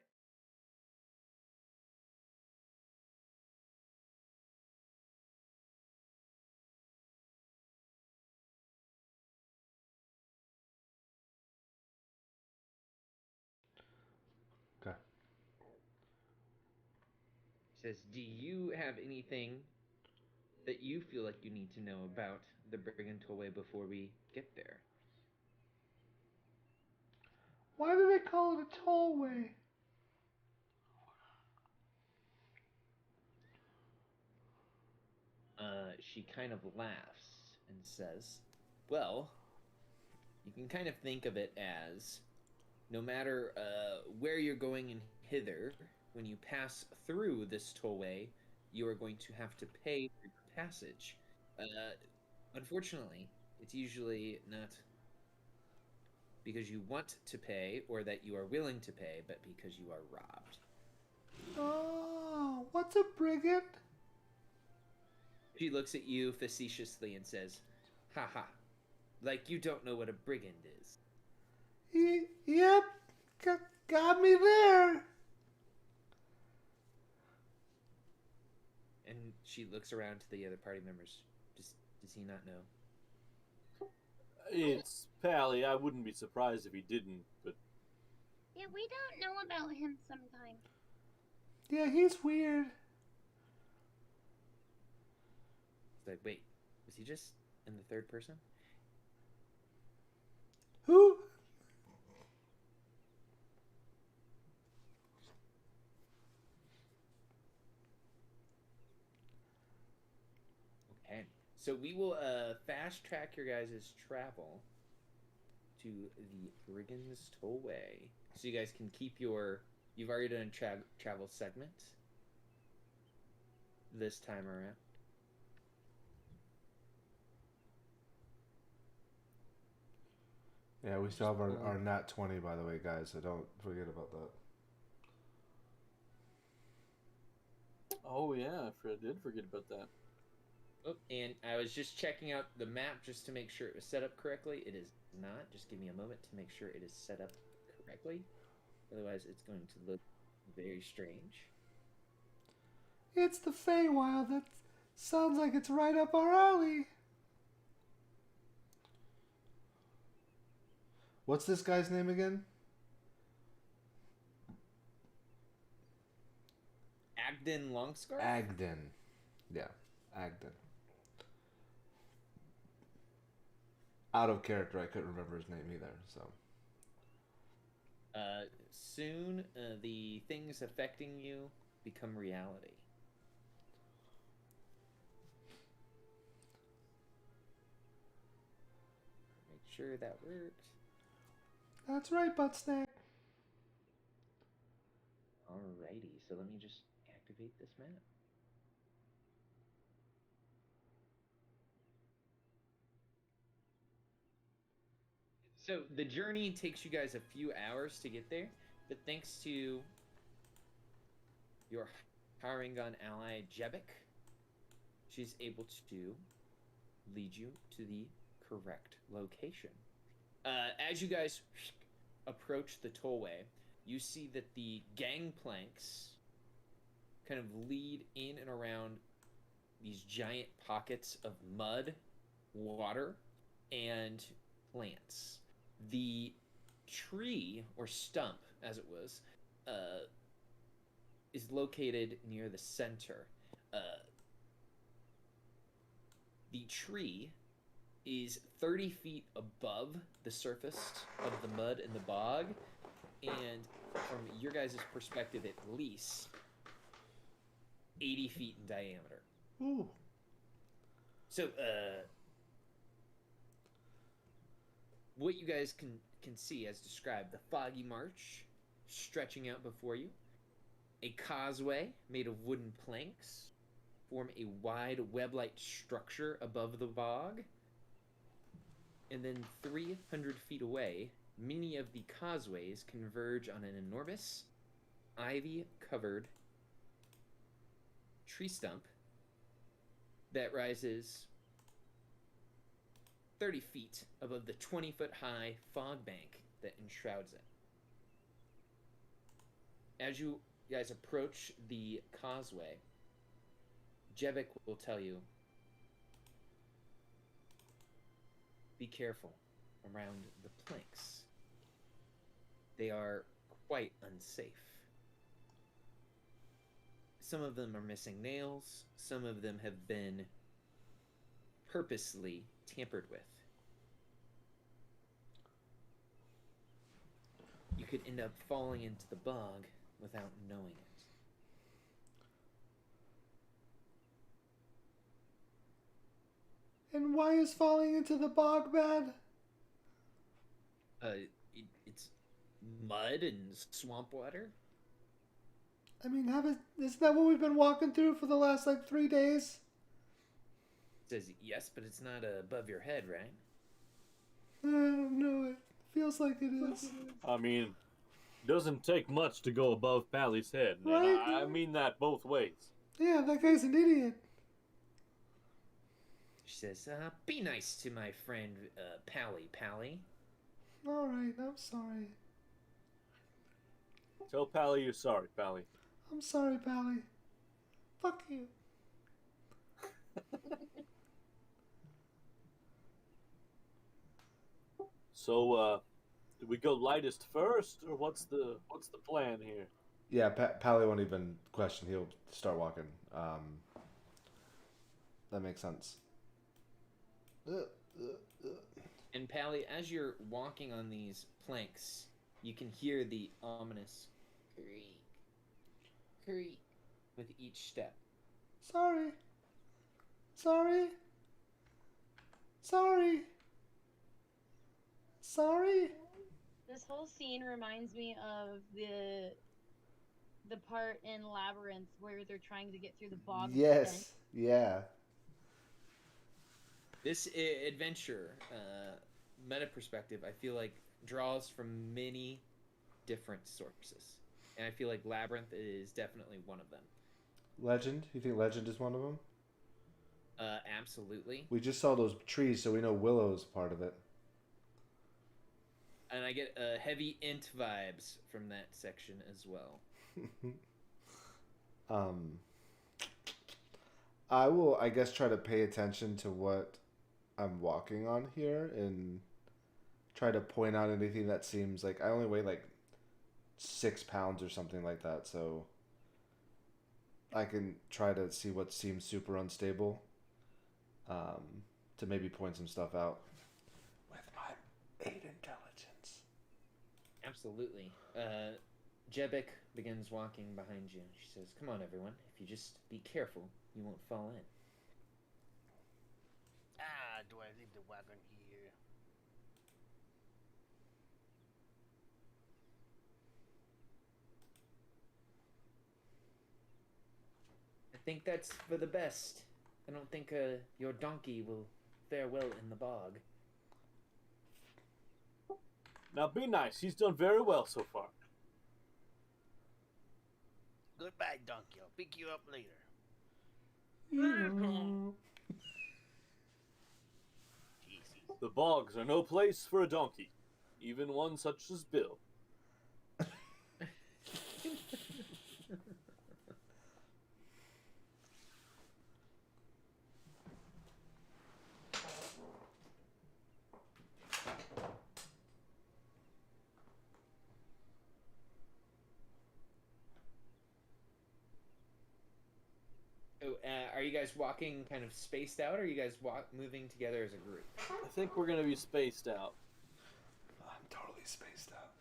Okay. Says, do you have anything that you feel like you need to know about the Brigand Tollway before we get there? Why do they call it a tollway? She kind of laughs and says, well, you can kind of think of it as no matter where you're going in hither, when you pass through this tollway, you are going to have to pay for your passage. Unfortunately, it's usually not because you want to pay or that you are willing to pay, but because you are robbed. Oh, what's a brigand? She looks at you facetiously and says, haha, like you don't know what a brigand is. Yep, got me there. And she looks around to the other party members. Does he not know? It's Pally. I wouldn't be surprised if he didn't, but... Yeah, we don't know about him sometimes. Yeah, he's weird. It's like, wait, was he just in the third person? Who? Okay, so we will fast track your guys' travel to the Brigand's Tollway. So you guys can keep your... You've already done a travel segment this time around. Yeah, we still have our nat 20, by the way, guys, so don't forget about that. Oh, Oh yeah, I did forget about that. Oh, and I was just checking out the map just to make sure it was set up correctly. It is not. Just give me a moment to make sure it is set up correctly. Otherwise, it's going to look very strange. It's the Feywild. That sounds like it's right up our alley. What's this guy's name again? Agden Longscarf? Agden. Yeah, Agden. Out of character, I couldn't remember his name either, so. Soon, the things affecting you become reality. Make sure that works. That's right, Butt Snack. Alrighty, so let me just activate this map. So the journey takes you guys a few hours to get there, but thanks to your Haringon ally Jebek, she's able to lead you to the correct location. As you guys approach the tollway, you see that the gangplanks kind of lead in and around these giant pockets of mud, water, and plants. The tree, or stump as it was, is located near the center. The tree is 30 feet above the surface of the mud and the bog, and from your guys' perspective, at least 80 feet in diameter. Ooh. So, what you guys can see as described, the foggy marsh stretching out before you, a causeway made of wooden planks form a wide web-like structure above the bog, and then 300 feet away, many of the causeways converge on an enormous, ivy-covered tree stump that rises 30 feet above the 20-foot-high fog bank that enshrouds it. As you guys approach the causeway, Jebek will tell you, be careful around the planks. They are quite unsafe. Some of them are missing nails, some of them have been purposely tampered with. You could end up falling into the bog without knowing it. And why is falling into the bog bad? It's mud and swamp water. I mean, isn't that what we've been walking through for the last, 3 days? It says yes, but it's not above your head, right? I don't know. It feels like it is. I mean, it doesn't take much to go above Pally's head. And Right. I mean that both ways. Yeah, that guy's an idiot. She says, be nice to my friend, Pally. All right, I'm sorry. Tell Pally you're sorry, Pally. I'm sorry, Pally. Fuck you. So, do we go lightest first, or what's the plan here? Yeah, Pally won't even question. He'll start walking. That makes sense. And Pally, as you're walking on these planks, you can hear the ominous creak with each step. Sorry. This whole scene reminds me of the part in Labyrinth where they're trying to get through the bog. Yes. Yeah. This adventure, meta perspective, I feel like draws from many different sources. And I feel like Labyrinth is definitely one of them. Legend? You think Legend is one of them? Absolutely. We just saw those trees, so we know Willow's part of it. And I get heavy int vibes from that section as well. I will, I guess, try to pay attention to what I'm walking on here and try to point out anything that seems like I only weigh like 6 pounds or something like that, so I can try to see what seems super unstable, to maybe point some stuff out with my 8 intelligence. Absolutely. Jebek begins walking behind you. She says, "Come on, everyone. If you just be careful, you won't fall in." Do I leave the wagon here? I think that's for the best. I don't think your donkey will fare well in the bog. Now be nice. He's done very well so far. Goodbye, donkey. I'll pick you up later. Jesus. The bogs are no place for a donkey, even one such as Bill. Are you guys walking kind of spaced out, or are you guys moving together as a group? I think we're going to be spaced out. I'm totally spaced out.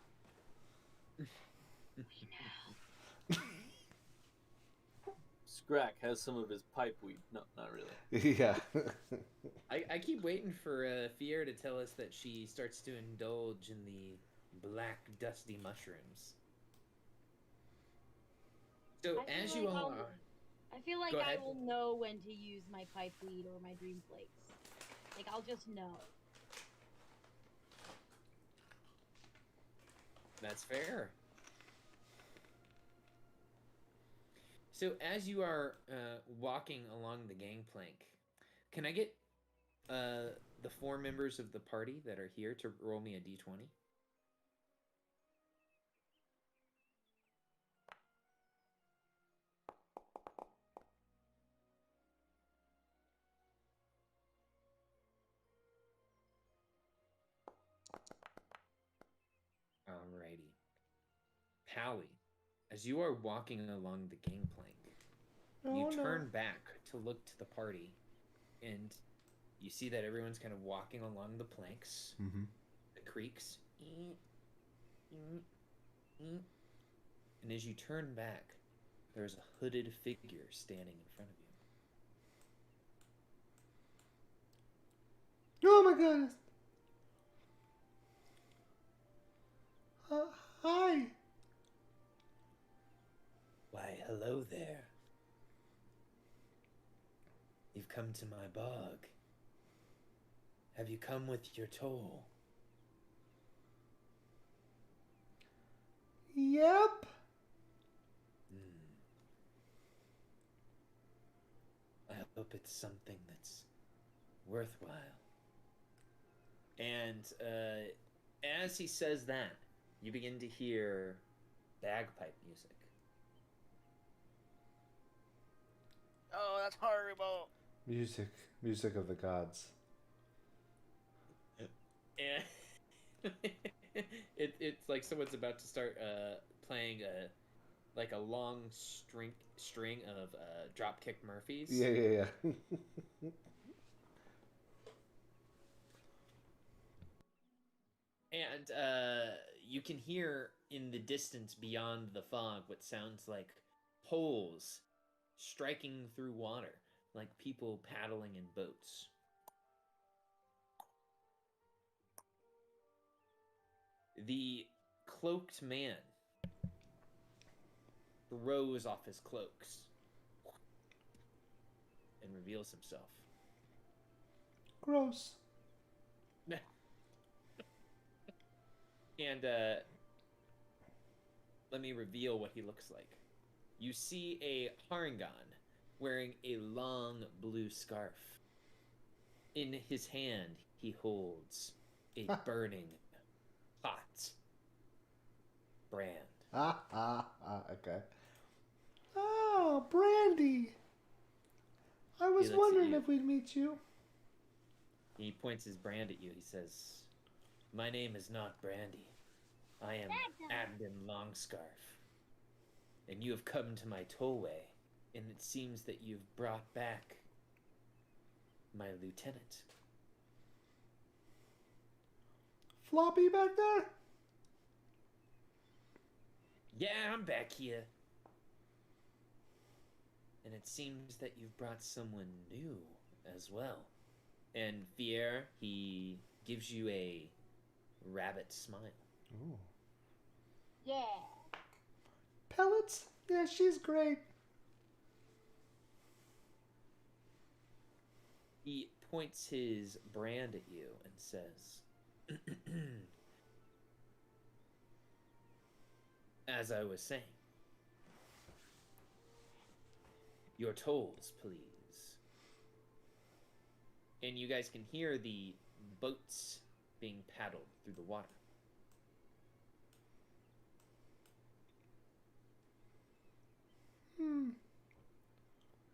Scrack has some of his pipe weed. No, not really. Yeah. I keep waiting for Fier to tell us that she starts to indulge in the black, dusty mushrooms. So, as you all are... I feel like Go I ahead. will know when to use my pipe weed or my dream flakes. Like, I'll just know. That's fair. So as you are walking along the gangplank, can I get the 4 members of the party that are here to roll me a d20? Alrighty. Pally, as you are walking along the gangplank, you turn back to look to the party, and you see that everyone's kind of walking along the planks, the creaks, and as you turn back, there's a hooded figure standing in front of you. Oh my goodness. Hi. Why, hello there. You've come to my bog. Have you come with your toll? Yep. I hope it's something that's worthwhile. And as he says that, you begin to hear bagpipe music. Oh, that's horrible. Music of the gods. And it's like someone's about to start playing a long string of Dropkick Murphys. Yeah. And you can hear in the distance beyond the fog what sounds like poles striking through water, like people paddling in boats. The cloaked man throws off his cloaks and reveals himself. Gross. And let me reveal what he looks like. you see a Haringan wearing a long blue scarf. In his hand, he holds a burning, hot brand. Okay. Oh, Brandy. I was looks at wondering you. if we'd meet you. He points his brand at you. He says, "My name is not Brandy. I am Abden Longscarf. And you have come to my Tollway, and it seems that you've brought back my lieutenant." Floppy back there? "Yeah, I'm back here. And it seems that you've brought someone new as well." And Fier, he gives you a rabbit smile. Ooh. Yeah. Pellets? Yeah, she's great. He points his brand at you and says, "As I was saying, your tolls, please." And you guys can hear the boats being paddled through the water.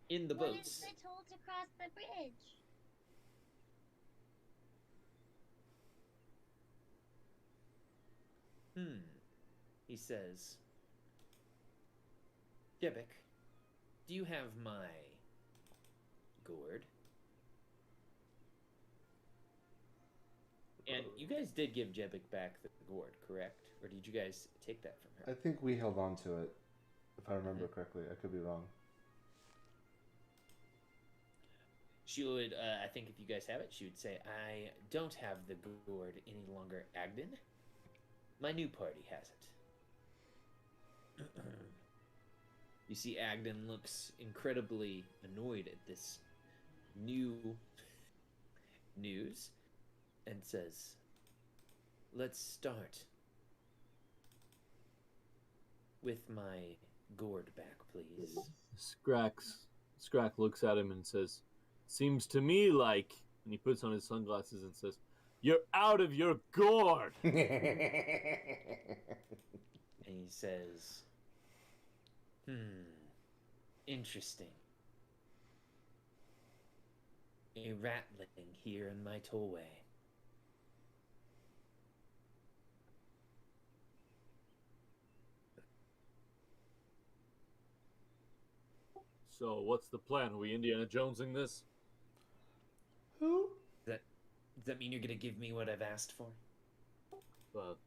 In the What is boats, the toll to cross the bridge? he says, "Jebek, do you have my gourd?" And you guys did give Jebek back the gourd, correct? Or did you guys take that from her? I think we held on to it, if I remember correctly. I could be wrong. She would, I think if you guys have it, she would say, "I don't have the gourd any longer, Agden. My new party has it." You see Agden looks incredibly annoyed at this new news and says, "Let's start with my gourd back, please." Scrack looks at him and says, "Seems to me like," and he puts on his sunglasses and says, "You're out of your gourd." And he says, "Interesting. A rattling here in my tollway." So what's the plan? Are we Indiana Jonesing this? Who? Does that mean you're gonna give me what I've asked for?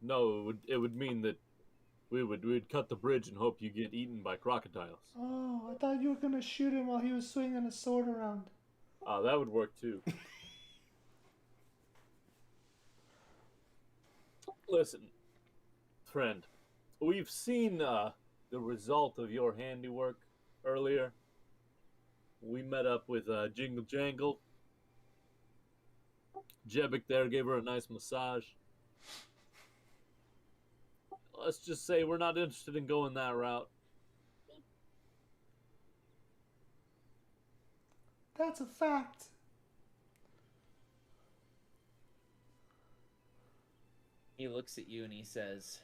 No, it would mean that we'd cut the bridge and hope you get eaten by crocodiles. Oh, I thought you were gonna shoot him while he was swinging a sword around. That would work too. Listen, friend, we've seen the result of your handiwork earlier. We met up with Jingle Jangle. Jebek there gave her a nice massage. Let's just say we're not interested in going that route. That's a fact. He looks at you and he says,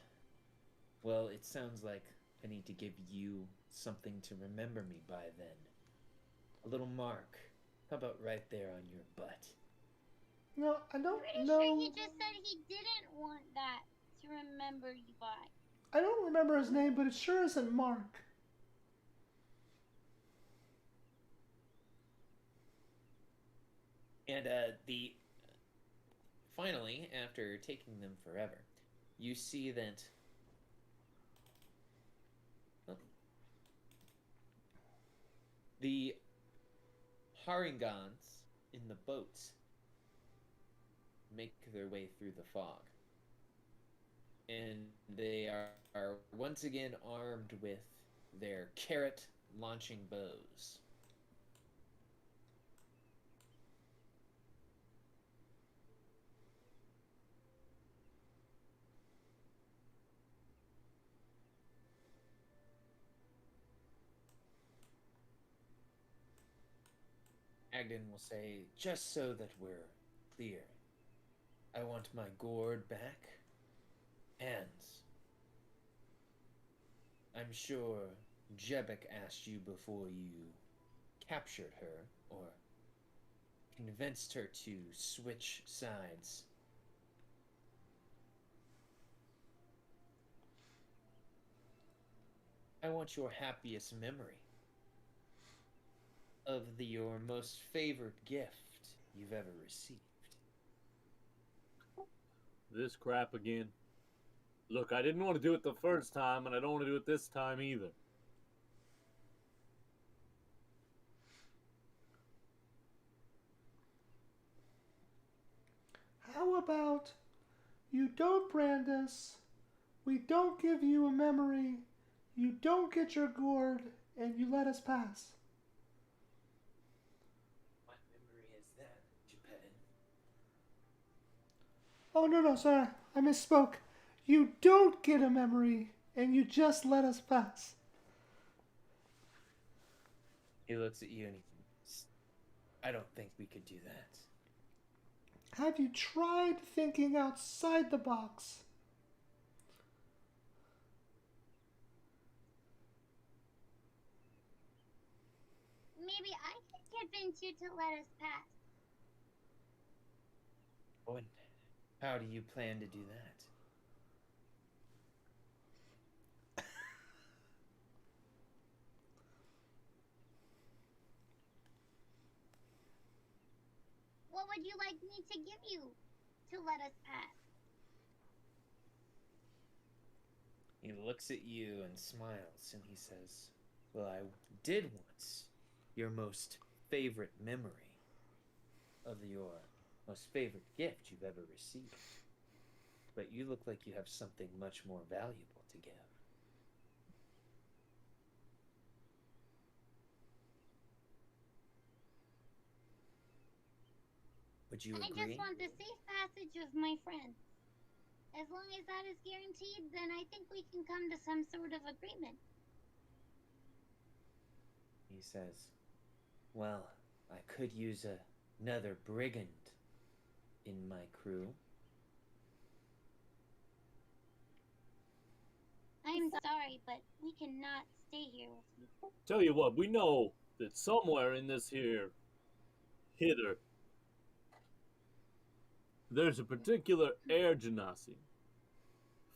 "Well, it sounds like I need to give you something to remember me by then. A little mark. How about right there on your butt?" No, I don't Pretty know. sure he just said he didn't want that to remember you by. I don't remember his name, but it sure isn't Mark. And finally, after taking them forever, you see that the Haringans in the boats make their way through the fog. And they are once again armed with their carrot launching bows. Agden will say, just so that we're clear, I want my gourd back, and I'm sure Jebek asked you before you captured her, or convinced her to switch sides. I want your happiest memory of your most favorite gift you've ever received. This crap again. Look, I didn't want to do it the first time, and I don't want to do it this time either. How about you don't brand us, we don't give you a memory, you don't get your gourd, and you let us pass? What memory is that, Geppetto? Oh, no, sorry, I misspoke. You don't get a memory, and you just let us pass. He looks at you and he thinks, I don't think we could do that. Have you tried thinking outside the box? Maybe I can convince you to let us pass. Oh, and how do you plan to do that? What would you like me to give you to let us pass? He looks at you and smiles, and he says, well, I did want your most favorite memory of your most favorite gift you've ever received. But you look like you have something much more valuable to give. Would you agree? I just want the safe passage of my friend. As long as that is guaranteed, then I think we can come to some sort of agreement. He says, well, I could use another brigand in my crew. I'm sorry, but we cannot stay here with you. Tell you what, we know that somewhere in this here hither, there's a particular air genasi.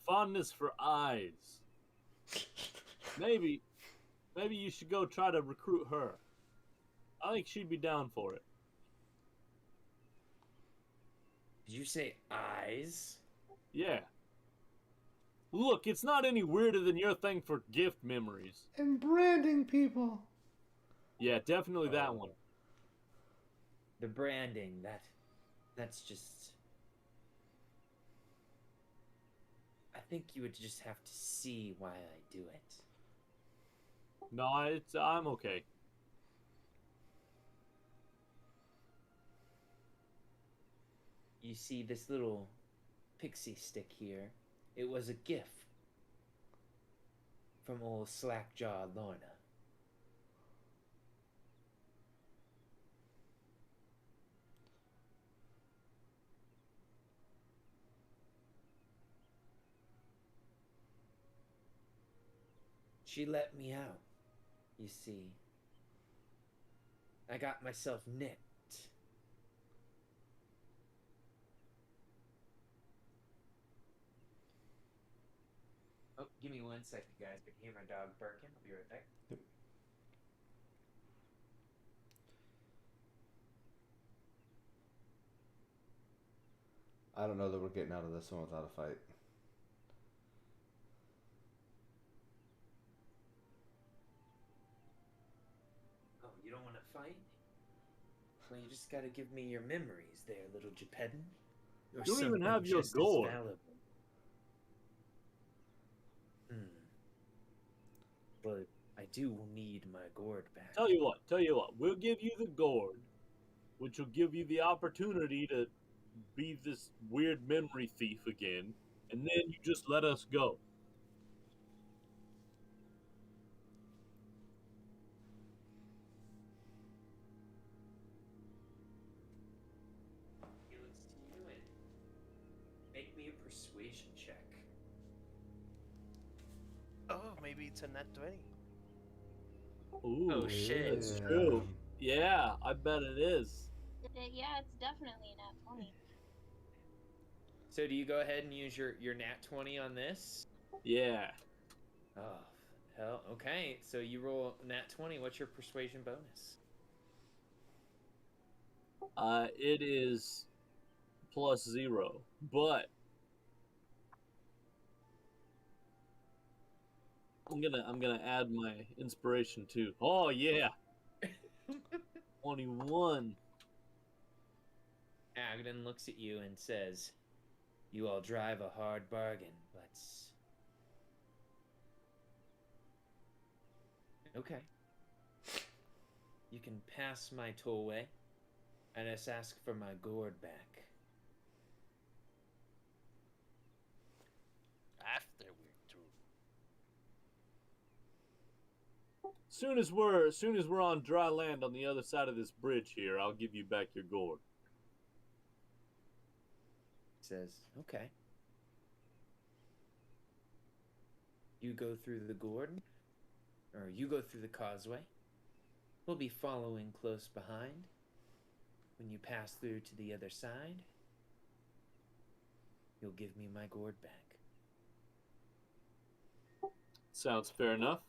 Fondness for eyes. Maybe you should go try to recruit her. I think she'd be down for it. Did you say eyes? Yeah. Look, it's not any weirder than your thing for gift memories. And branding people. Yeah, definitely that one. The branding, that's just... I think you would just have to see why I do it. No, I'm okay. You see this little pixie stick here? It was a gift from old slack-jawed Lorna. She let me out, you see. I got myself nipped. Oh, give me 1 second, guys. I can hear my dog barking. I'll be right back. Yep. I don't know that we're getting out of this one without a fight. Oh, you don't want to fight? Well, you just gotta give me your memories there, little Geppetto. You don't even have your gold. But I do need my gourd back. Tell you what, we'll give you the gourd, which will give you the opportunity to be this weird memory thief again, and then you just let us go. persuasion check. Oh, maybe it's a nat 20. Ooh, Oh, shit. That's true. Yeah, I bet it is. Yeah, it's definitely an at 20. So do you go ahead and use your nat 20 on this? Yeah. Oh, hell. Okay, so you roll nat 20. What's your persuasion bonus? It is +0, but I'm gonna add my inspiration too. Oh yeah, 21. Agden looks at you and says, "You all drive a hard bargain, but..." Okay. You can pass my tollway, and just ask for my gourd back. After we're through. Soon as we're on dry land on the other side of this bridge here, I'll give you back your gourd. He says, "Okay." You go through the gourd, or you go through the causeway. We'll be following close behind. When you pass through to the other side, you'll give me my gourd back. Sounds fair enough.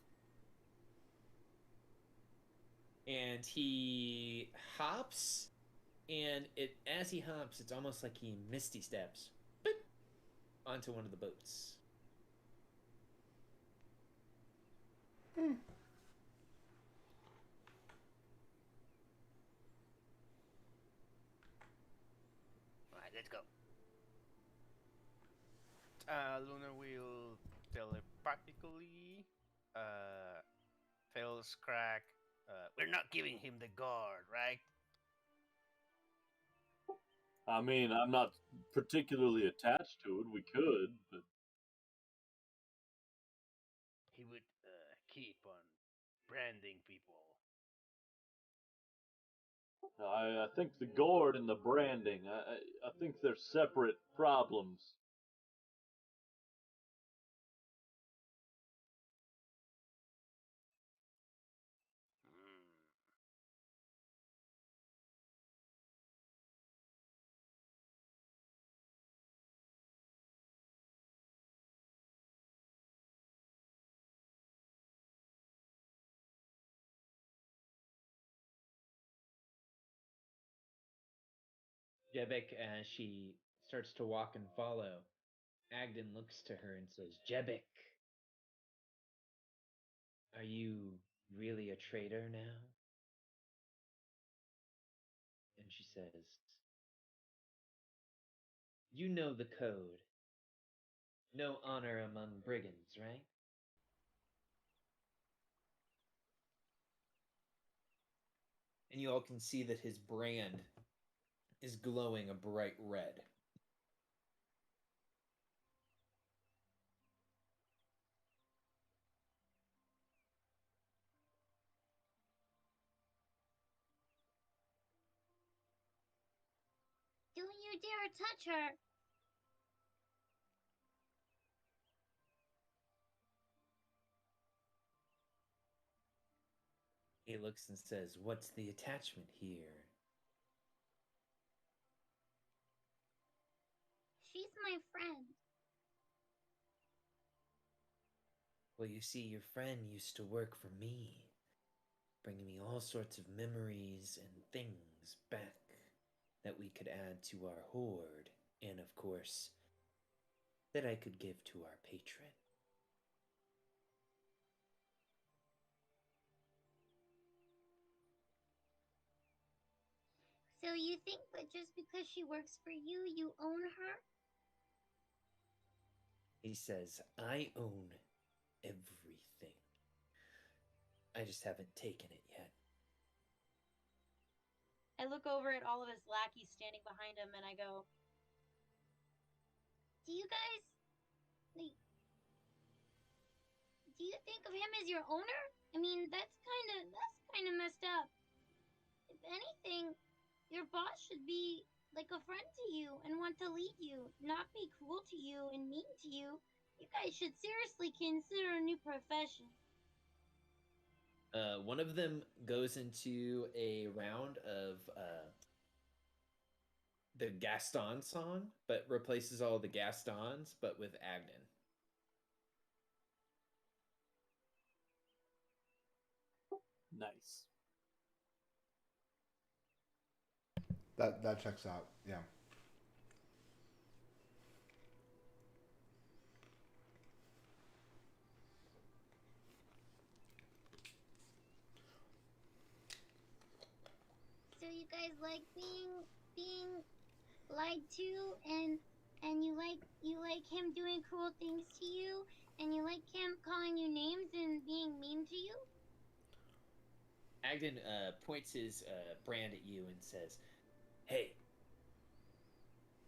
And he hops, and as he hops, it's almost like he misty steps onto one of the boats. Alright, let's go. Luna will telepathically tells Crack, we're not giving him the guard, right? I mean, I'm not particularly attached to it. We could, but He would keep on branding people. I think the gourd and the branding, I think they're separate problems. Hmm. Jebek, as she starts to walk and follow, Agden looks to her and says, "Jebek, are you really a traitor now?" And she says, "You know the code. No honor among brigands, right?" And you all can see that his brand is glowing a bright red. Don't you dare touch her! He looks and says, "What's the attachment here?" She's my friend. "Well, you see, your friend used to work for me, bringing me all sorts of memories and things back that we could add to our hoard, and of course, that I could give to our patron." So you think that just because she works for you, you own her? He says, "I own everything. I just haven't taken it yet." I look over at all of his lackeys standing behind him and I go, Do you guys, like, do you think of him as your owner? I mean, that's kind of messed up. If anything, your boss should be like a friend to you and want to lead you, not be cruel to you and mean to you, you guys should seriously consider a new profession. One of them goes into a round of the Gaston song, but replaces all the Gastons, but with Agden. Nice. That checks out. Yeah. So you guys like being lied to, and you like him doing cruel things to you, and you like him calling you names and being mean to you? Agden points his brand at you and says, "Hey,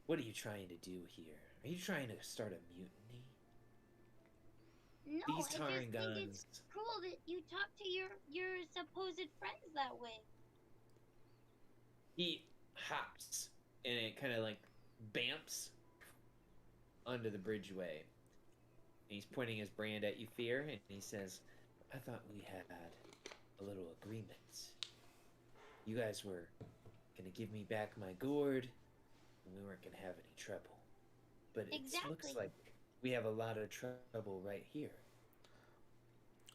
what are you trying to do here? Are you trying to start a mutiny? No, These I tarring just think guns." it's cruel that you talk to your supposed friends that way. He hops and it kind of like bamps onto the bridgeway. And he's pointing his brand at you, Fear, and he says, "I thought we had a little agreement. You guys were gonna give me back my gourd, and we weren't gonna have any trouble. But it looks Exactly. like we have a lot of trouble right here."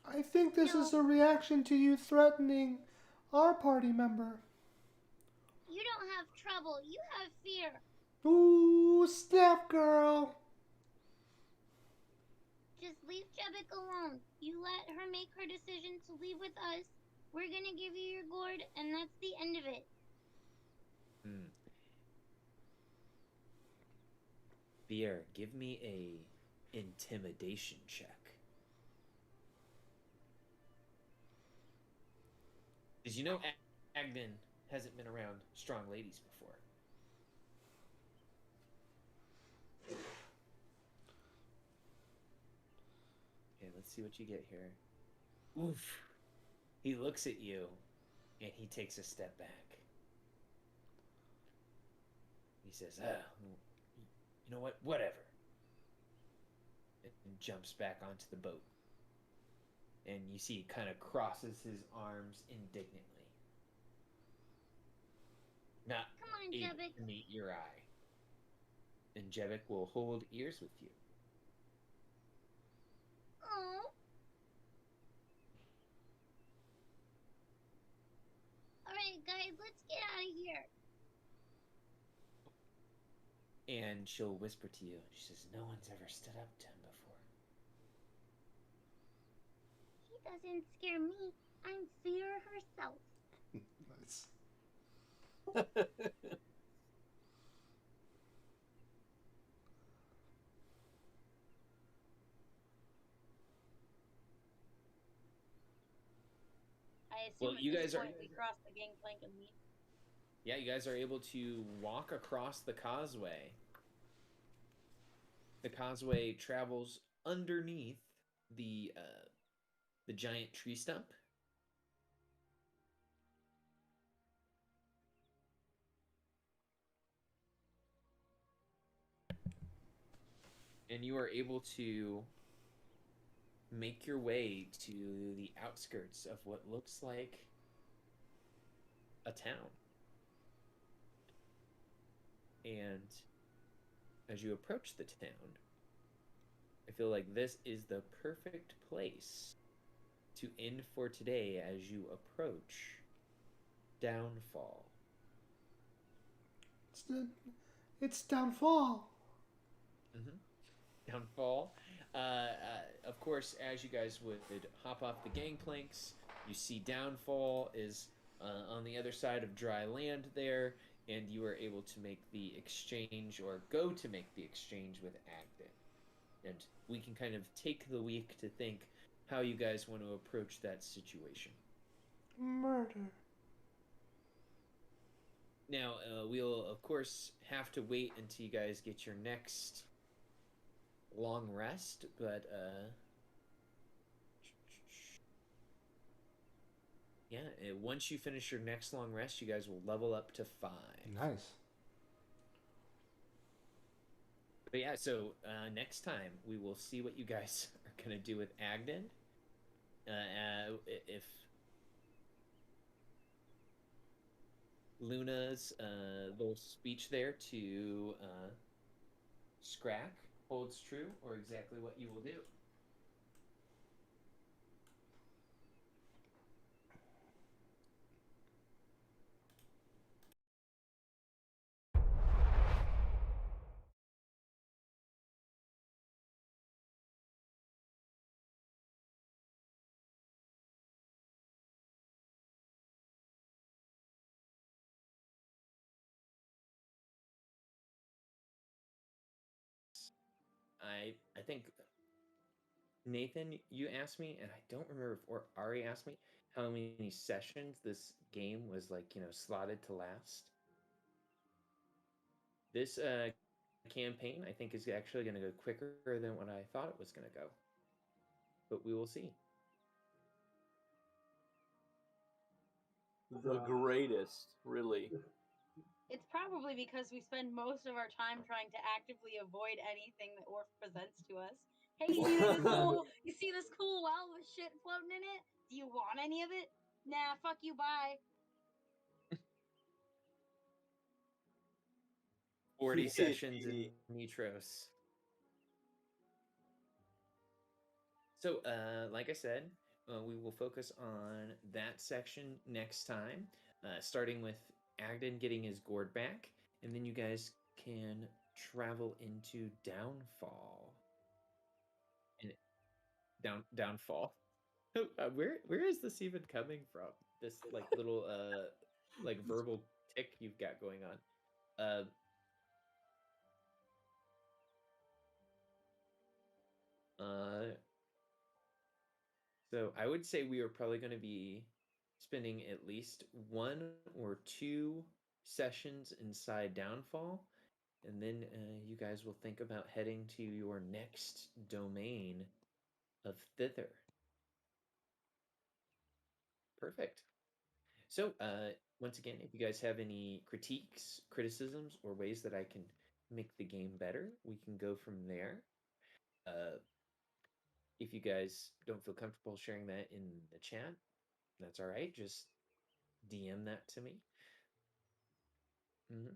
I think this No. is a reaction to you threatening our party member. You don't have trouble. You have fear. Ooh, snap, girl. Just leave Jebek alone. You let her make her decision to leave with us. We're gonna give you your gourd, and that's the end of it. Fear, give me a intimidation check. Because you know Agden hasn't been around strong ladies before. Okay, let's see what you get here. Oof. He looks at you, and he takes a step back. He says, you know what? Whatever. And jumps back onto the boat. And you see he kind of crosses his arms indignantly. Not Come on, able Jebek. to meet your eye. And Jebek will hold ears with you. Oh. Alright, guys, let's get out of here. And she'll whisper to you. She says, "No one's ever stood up to him before." He doesn't scare me. I'm fear herself. Nice. I assume Well, at you this guys are- point we cross the gangplank and leave. Yeah, you guys are able to walk across the causeway. The causeway travels underneath the giant tree stump. And you are able to make your way to the outskirts of what looks like a town. And as you approach the town, I feel like this is the perfect place to end for today as you approach Downfall. It's downfall. Downfall. Of course, as you guys would hop off the gangplanks, you see Downfall is on the other side of dry land there, and you are able to make the exchange, or go to make the exchange with Agden. And we can kind of take the week to think how you guys want to approach that situation. Murder. Now, we'll, of course, have to wait until you guys get your next long rest, but, yeah, once you finish your next long rest, you guys will level up to 5. Nice. yeah, so next time we will see what you guys are gonna do with Agden. If Luna's little speech there to Scrack holds true, or exactly what you will do. I think Nathan, you asked me, and I don't remember if or Ari asked me how many sessions this game was slotted to last. This campaign, I think, is actually going to go quicker than what I thought it was going to go, but we will see. The greatest, really. It's probably because we spend most of our time trying to actively avoid anything that Orf presents to us. Hey, you see this cool well with shit floating in it? Do you want any of it? Nah, fuck you, bye. 40 sessions in Nitros. So, like I said, we will focus on that section next time, starting with Agden getting his gourd back, and then you guys can travel into Downfall. And Downfall. Where is this even coming from? This little verbal tick you've got going on. So I would say we are probably going to be spending at least 1 or 2 sessions inside Downfall, and then you guys will think about heading to your next domain of Thither. Perfect. So once again, if you guys have any critiques, criticisms, or ways that I can make the game better, we can go from there. If you guys don't feel comfortable sharing that in the chat, that's all right. Just DM that to me. I'm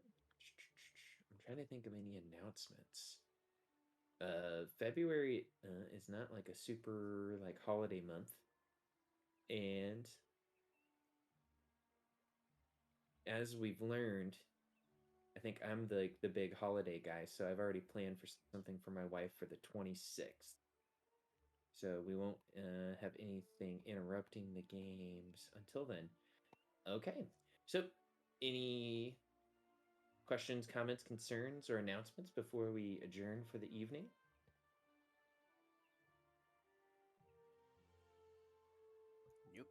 trying to think of any announcements. February is not a super holiday month, and as we've learned, I think I'm the big holiday guy, so I've already planned for something for my wife for the 26th. So we won't have anything interrupting the games until then. Okay, so any questions, comments, concerns, or announcements before we adjourn for the evening? Nope.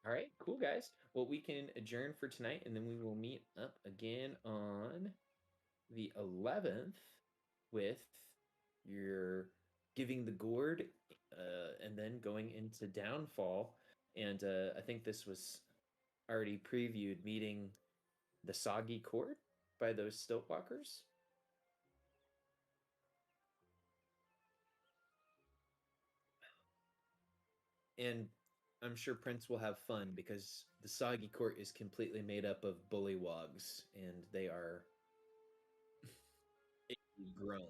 All right, cool, guys. Well, we can adjourn for tonight, and then we will meet up again on the 11th with your giving the gourd, and then going into Downfall. And I think this was already previewed, meeting the Soggy Court by those Stiltwalkers. And I'm sure Prince will have fun because the Soggy Court is completely made up of bullywogs, and they are grown.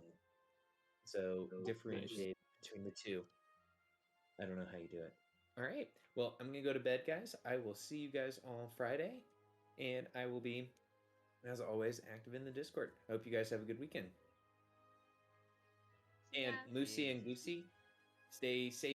So differentiate between the two. I don't know how you do it. All right. Well, I'm going to go to bed, guys. I will see you guys on Friday, and I will be, as always, active in the Discord. I hope you guys have a good weekend. And Lucy and Goosey, stay safe.